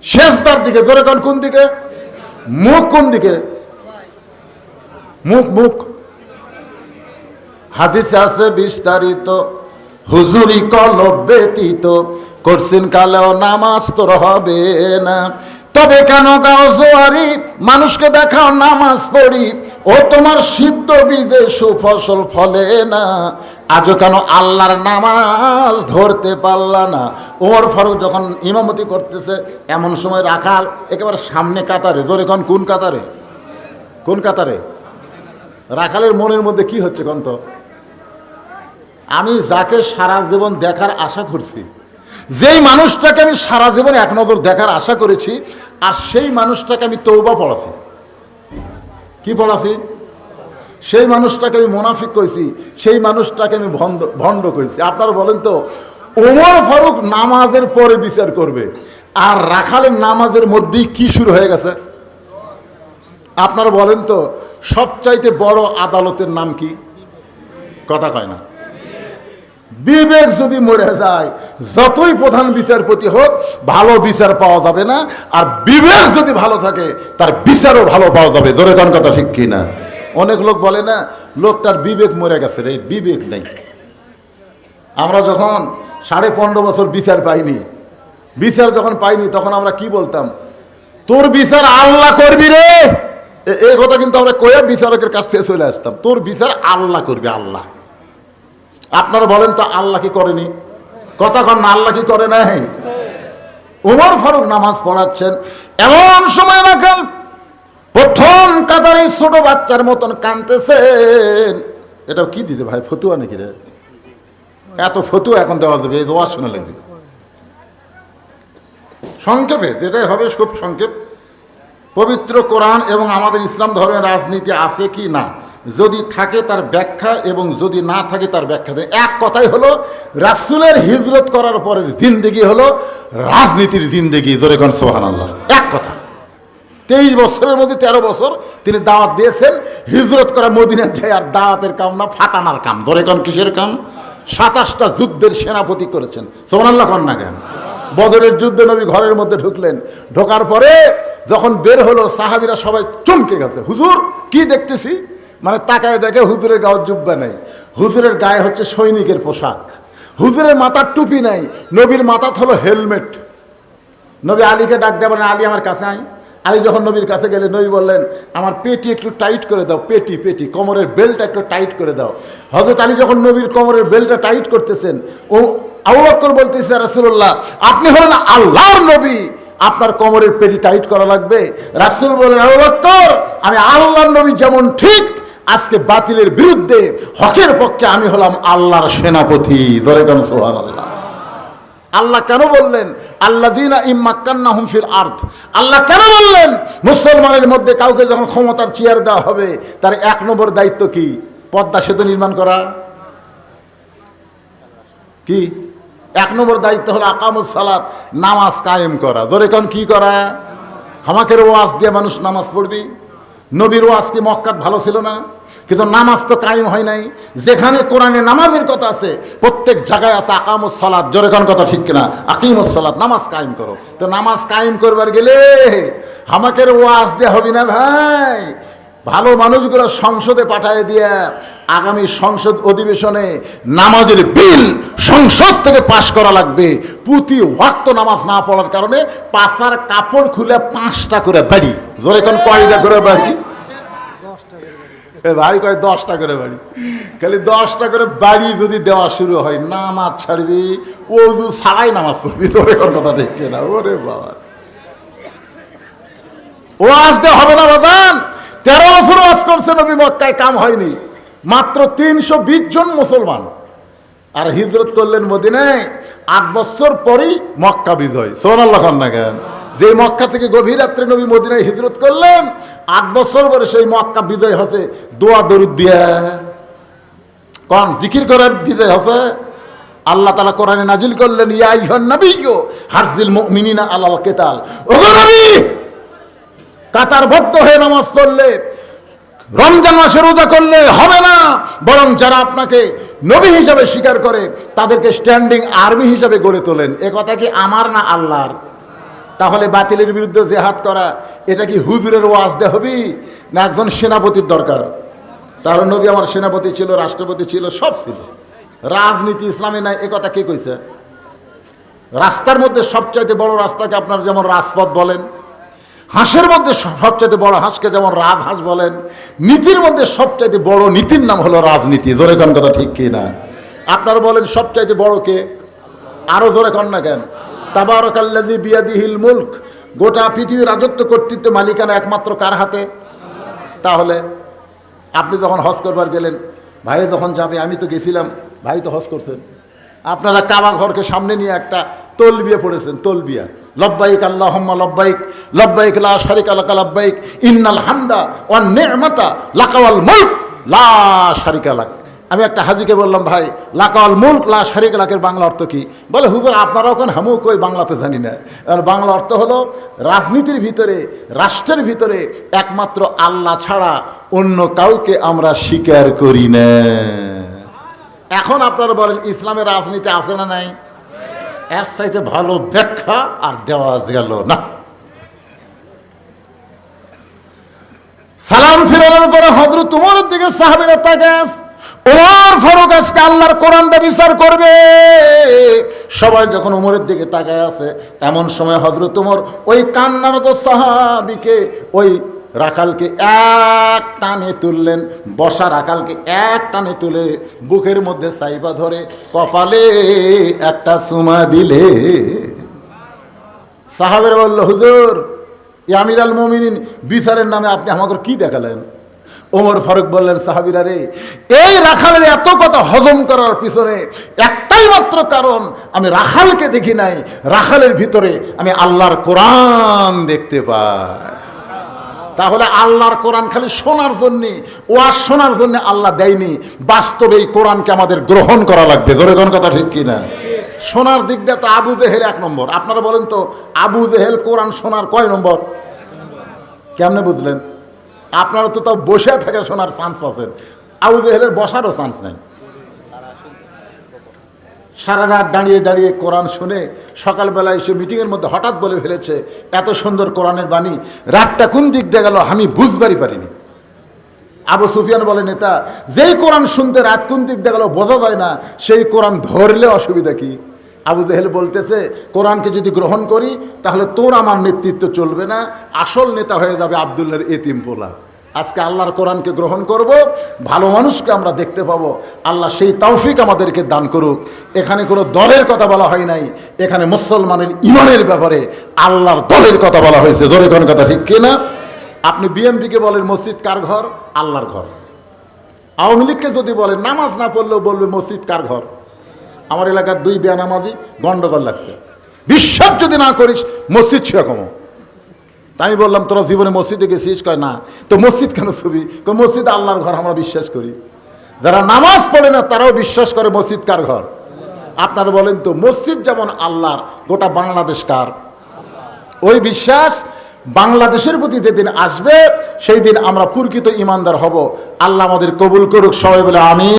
শেষদার দিকে। জোরে কোন কোন দিকে? মুখ কোন দিকে? মুখ, মুখ। হাদিসে আছে বিস্তারিত, হুজুরি কলব ব্যতীত করছেন কালেও নামাজ তোর হবে না। তবে কেন গাও জোয়ারি, মানুষকে দেখাও নামাজ পড়ি, ও তোমার সিদ্ধ বীজে সুফসল ফলে না। আজও কেন আল্লাহর নামাজ ধরতে পারলা না? ওমর ফারুক যখন ইমামতি করতেছে, এমন সময় রাখাল একেবারে সামনে কাতারে। জোরে কোন কোন কাতারে? কোন কাতারে? রাখালের মনের মধ্যে কি হচ্ছে কোন তো? আমি যাকে সারা জীবন দেখার আশা করছি, যেই মানুষটাকে আমি সারা জীবন এক নজর দেখার আশা করেছি, আর সেই মানুষটাকে আমি তওবা পড়াছি। কি পড়াছি? সেই মানুষটাকে আমি মুনাফিক কইছি, সেই মানুষটাকে আমি ভণ্ড কইছি। আপনারা বলেন তো, ওমর ফারুক নামাজের পরে বিচার করবে, আর রাখালের নামাজের মধ্যেই কি শুরু হয়ে গেছে? আপনারা বলেন তো, সবচাইতে বড় আদালতের নাম কি? কথা কয় না। বিবেক যদি মরে যায়, যতই প্রধান বিচারপতি হোক, ভালো বিচার পাওয়া যাবে না। আর বিবেক যদি ভালো থাকে, তার বিচারও ভালো পাওয়া যাবে। জোরে কোন কথা ঠিক কি না? অনেক লোক বলে না, লোকটার বিবেক মরে গেছে রে। বিবেক নেই। আমরা যখন 15.5 বছর বিচার পাইনি, বিচার যখন পাইনি, তখন আমরা কি বলতাম? তোর বিচার আল্লাহ করবি রে। এই কথা কিন্তু আমরা কয়ে বিচারকের কাছ থেকে চলে আসতাম। তোর বিচার আল্লাহ করবি, আল্লাহ। আপনারা বলেন তো, আল্লাহ কি করেনি? কথা কন না, আল্লাহ কি করে নাই? ওমর ফারুক নামাজ পড়াচ্ছেন, এমন সময় রাখাল প্রথম কাতারে ছোট বাচ্চার মতন কাঁদতেছেন। এটাও কি দিছে ভাই, ফতুয়া নাকি রে? এত ফতুয়া এখন দেওয়া যাবে? এই ওয়াজ শোনা লাগবে। সংক্ষেপে যেটাই হবে খুব সংক্ষেপ। পবিত্র কোরআন এবং আমাদের ইসলাম ধর্মের রাজনীতি আছে কি না, যদি থাকে তার ব্যাখ্যা, এবং যদি না থাকে তার ব্যাখ্যা দেয়। এক কথাই হলো, রাসূলের হিজরত করার পরের জিন্দেগি হলো রাজনীতির জিন্দেগি। জোরে কোন সুবহানাল্লাহ। এক কথা। 23 বছরের মধ্যে 13 বছর তিনি দাওয়াত দিয়েছেন। হিজরত করা মদিনায় যায়, আর দাওয়াতের কাম না, ফাটানার কাম। ধরে কোন কিসের কাম? 27টা যুদ্ধের সেনাপতি করেছেন। সুবহানাল্লাহ কোন না কেন? বদরের যুদ্ধে নবী ঘরের মধ্যে ঢুকলেন, ঢোকার পরে যখন বের হলো, সাহাবীরা সবাই চমকে গেছে। হুজুর কি দেখতেছি? মানে তাকায় দেখে হুজুরের গায়ে জুব্বা নেই, হুজুরের গায়ে হচ্ছে সৈনিকের পোশাক, হুজুরের মাথার টুপি নাই, নবীর মাথা হলো হেলমেট। নবী আলীকে ডাক দেবেন, আলী আমার কাছে আয়। আলী যখন নবীর কাছে গেলে নবী বললেন, আমার পেটি একটু টাইট করে দাও, পেটি কোমরের বেল্টটা একটু টাইট করে দাও। হযরত আলী যখন নবীর কোমরের বেল্টটা টাইট করতেছেন, ও আবু বকর বলতেছে, রাসূলুল্লাহ আপনি হলেন আল্লাহর নবী, আপনার কোমরের পেটি টাইট করা লাগবে। রাসূল বলেন, আবু বকর আমি আল্লাহর নবী যেমন ঠিক, আজকে বাতিলের বিরুদ্ধে হকের পক্ষে আমি হলাম আল্লাহর সেনাপতি। ধরে কেন সুবহানাল্লাহ। আল্লাহ কেন বললেন আল্লাযীনা ইম্মাক্কান্নাহুম ফিল আরদ? আল্লাহ কেন বললেন মুসলমানের মধ্যে কাউকে যখন ক্ষমতার চেয়ার দেওয়া হবে তার 1 নম্বর দায়িত্ব কি? পদ্মা সেতু নির্মাণ করা। কি 1 নম্বর দায়িত্ব হলো আকামুস সালাত, নামাজ কায়েম করা। ধরে কোন কি করা? হামাকের ওয়াজ দিয়ে মানুষ নামাজ পড়বি। নবীর ওয়াজ কি মক্কাত ভালো ছিল না? কিন্তু নামাজ তো কায়েম হয় নাই। যেখানে কোরআনে নামাজের কথা আছে প্রত্যেক জায়গায় আছে আকামুস সালাত। জোরে কোন কথা ঠিক কিনা? আকিমুস সালাত, নামাজ কায়েম করো। তো নামাজ কায়েম করবার গেলে হামাকের ওয়াজ দিয়ে হবে না ভাই। ভালো মানুষগুলো সংসদে পাঠায় দিয়ে আগামী সংসদ অধিবেশনে নামাজের বিল সংসদ থেকে পাশ করা লাগবে। প্রতি ওয়াক্ত নামাজ না পড়ার কারণে পাছার কাপড় খুলে 5টা করে বাড়ি। জোরে কোন কয়টা করে বাড়ি? ভাই কয় 10টা করে বাড়ি। খালি 10টা করে বাড়ি যদি দেওয়া শুরু হয়, নামাজ ছাড়বি, ওযু ছাড়াই নামাজ পড়বি। তোর এখন কথা ঠিক না? ওরে বাবা, ওয়াজ দেওয়া হবে না বাজান। 13 বছর ওয়াজ করছে নবী, মক্কায় কাম হয়নি। মাত্র 320 জন মুসলমান। আর হিজরত করলেন মদিনায়। 8 বছর পরেই মক্কা বিজয়। সুবহানাল্লাহ খান না কেন? যে মক্কা থেকে গভীর রাত্রে নবী মদিনায় হিজরত করলেন, 8 বছর পরে সেই মক্কা বিজয় হচ্ছে দোয়া দরুদ দিয়া, কোন জিকির করে বিজয় হচ্ছে। আল্লাহ তাআলা কোরআনে নাজিল করলেন, ইয়া আইয়ুহান নাবিয়্যু হারজিল মুমিনিনা আলাল কিতাল। ওগো নবী, কাতারবদ্ধ হয়ে নামাজ পড়লে, রমজান মাসে রোজা করলে হবে না, বরং যারা আপনাকে নবী হিসাবে স্বীকার করে তাদেরকে স্ট্যান্ডিং আর্মি হিসাবে গড়ে তোলেন। এ কথা কি আমার না আল্লাহর? তাহলে বাতিলের বিরুদ্ধে জিহাদ করা এটা কি হুজুরের ওয়াজ দে হবি, না একজন সেনাপতির দরকার? তার নবী আমার সেনাপতি ছিল, রাষ্ট্রপতি ছিল, সব ছিল। রাজনীতি ইসলামে নাই, এ কথা কে কইছে? রাস্তার মধ্যে সবচাইতে বড় রাস্তাকে আপনার যেমন রাজপথ বলেন, হাঁসের মধ্যে সবচাইতে বড় হাঁসকে যেমন রাজহাঁস বলেন, নীতির মধ্যে সবচাইতে বড় নীতির নাম হলো রাজনীতি। জোরে কোন কথা ঠিক কি না? আপনারা বলেন সবচাইতে বড় কে? আরো জোরে কন না কেন? তাবারাকাল্লাযী বিয়াদিহিল মুলক। গোটা পৃথিবীর রাজত্ব কর্তৃত্ব মালিকানা একমাত্র কার হাতে? তাহলে আপনি যখন হজ করবার গেলেন, ভাই যখন যাবে, আমি তো গেছিলাম, ভাই তো হজ করছেন, আপনারা কাবা ঘরকে সামনে নিয়ে একটা তলবিয়া পড়েছেন। তলবিয়া, লব্বাইক আল্লাহুম্মা লব্বাইক, লব্বাইক লা শারিকা লাকা লব্বাইক, ইন্নাল হামদা ওয়ান নি'মাতা লাকা ওয়াল মুলক লা শারিকা লাক। আমি একটা হাজিকে বললাম, ভাই লাকা ওয়াল মুলক লা শারিকা লাকের বাংলা অর্থ কি? বলে, হুজুর আপনারাও কোন হামু কই বাংলা তো জানি না। আর বাংলা অর্থ হলো রাজনীতির ভিতরে, রাষ্ট্রের ভিতরে একমাত্র আল্লাহ ছাড়া অন্য কাউকে আমরা স্বীকার করি না। এখন আপনারা বলেন ইসলামের রাজনীতি আছে না নাই? এর চাইতে ভালো ব্যাখ্যা আর দেওয়া গেল না। সালাম ফিরানোর পরে হযরত ওমরের দিকে সাহাবীরা তাকায়, ওমর ফারুক আজকে আল্লাহর কোরআনটা বিচার করবে। সবাই যখন ওমরের দিকে তাকায় আছে, এমন সময় হযরত ওমর ওই কান্নারত সাহাবীকে, ওই রাখালকে এক টানে তুললেন, বসা রাখালকে এক টানে তুলে বুকের মধ্যে সাইবা ধরে কপালে একটা চুমা দিলে। সাহাবেরা বলল, হুজুর আমিরুল মুমিনিন, বিচারের নামে আপনি আমাকে কি দেখালেন? ওমর ফারুক বললেন, সাহাবীরা রে, এই রাখালের এত কথা হজম করার পিছনে একটাই মাত্র কারণ, আমি রাখালকে দেখি নাই, রাখালের ভিতরে আমি আল্লাহর কোরআন দেখতে পাই। তাহলে আল্লাহর কোরআন খালি শোনার জন্যে, ওয়াজ শোনার জন্য আল্লাহ দেয়নি, বাস্তবে এই কোরআনকে আমাদের গ্রহণ করা লাগবে। জোরে কোন কথা ঠিক কিনা? শোনার দিক দিয়ে তো আবু জেহেল 1 নম্বর। আপনারা বলেন তো, আবু জেহেল কোরআন শোনার কয় নম্বর? কেমনে বুঝলেন? আপনারা তো তাও বসে থেকে শোনার চান্স পাচ্ছেন, আবু জেহেলের বসারও চান্স নেই। সারা রাত দাঁড়িয়ে দাঁড়িয়ে কোরআন শুনে সকালবেলা এসে মিটিংয়ের মধ্যে হঠাৎ বলে ফেলেছে, এত সুন্দর কোরআনের বাণী, রাতটা কোন দিক দিয়ে গেল আমি বুঝবারই পারিনি। আবু সুফিয়ান বলে নেতা, যেই কোরআন শুনতে রাত কোন দিক দিয়ে গেল বোঝা যায় না, সেই কোরআন ধরলে অসুবিধা কি? আবু জেহেল বলতেছে, কোরআনকে যদি গ্রহণ করি তাহলে তোর আমার নেতৃত্ব চলবে না, আসল নেতা হয়ে যাবে আব্দুল্লাহর এতিম পোলা। আজকে আল্লাহর কোরআনকে গ্রহণ করব, ভালো মানুষকে আমরা দেখতে পাবো। আল্লাহ সেই তৌফিক আমাদেরকে দান করুক। এখানে কোনো দলের কথা বলা হয় নাই, এখানে মুসলমানের ইমানের ব্যাপারে আল্লাহর দলের কথা বলা হয়েছে। জোরে কোন কথা ঠিক কিনা? আপনি বিএনপিকে বলেন মসজিদ কার ঘর? আল্লাহর ঘর। আওয়ামী লীগকে যদি বলেন নামাজ না পড়লেও বলবে মসজিদ কার ঘর? আমার এলাকার 2 বেয়ানামাজি গন্ডগোল লাগছে, বিশ্বাস যদি না করিস মসজিদ ছুঁয়া কমো। তাই আমি বললাম, তোরা জীবনে মসজিদে গেছিস? কয় না। তো মসজিদ কেন ছবি? মসজিদ আল্লাহর ঘর, আমরা বিশ্বাস করি। যারা নামাজ পড়ে না তারাও বিশ্বাস করে মসজিদ কার ঘর? আপনারা বলেন তো, মসজিদ যেমন আল্লাহর, গোটা বাংলাদেশ কার? ওই বিশ্বাস বাংলাদেশের প্রতি যেদিন আসবে সেই দিন আমরা প্রকৃত ইমানদার হব। আল্লাহ আমাদের কবুল করুক। সবাই বলে আমিন।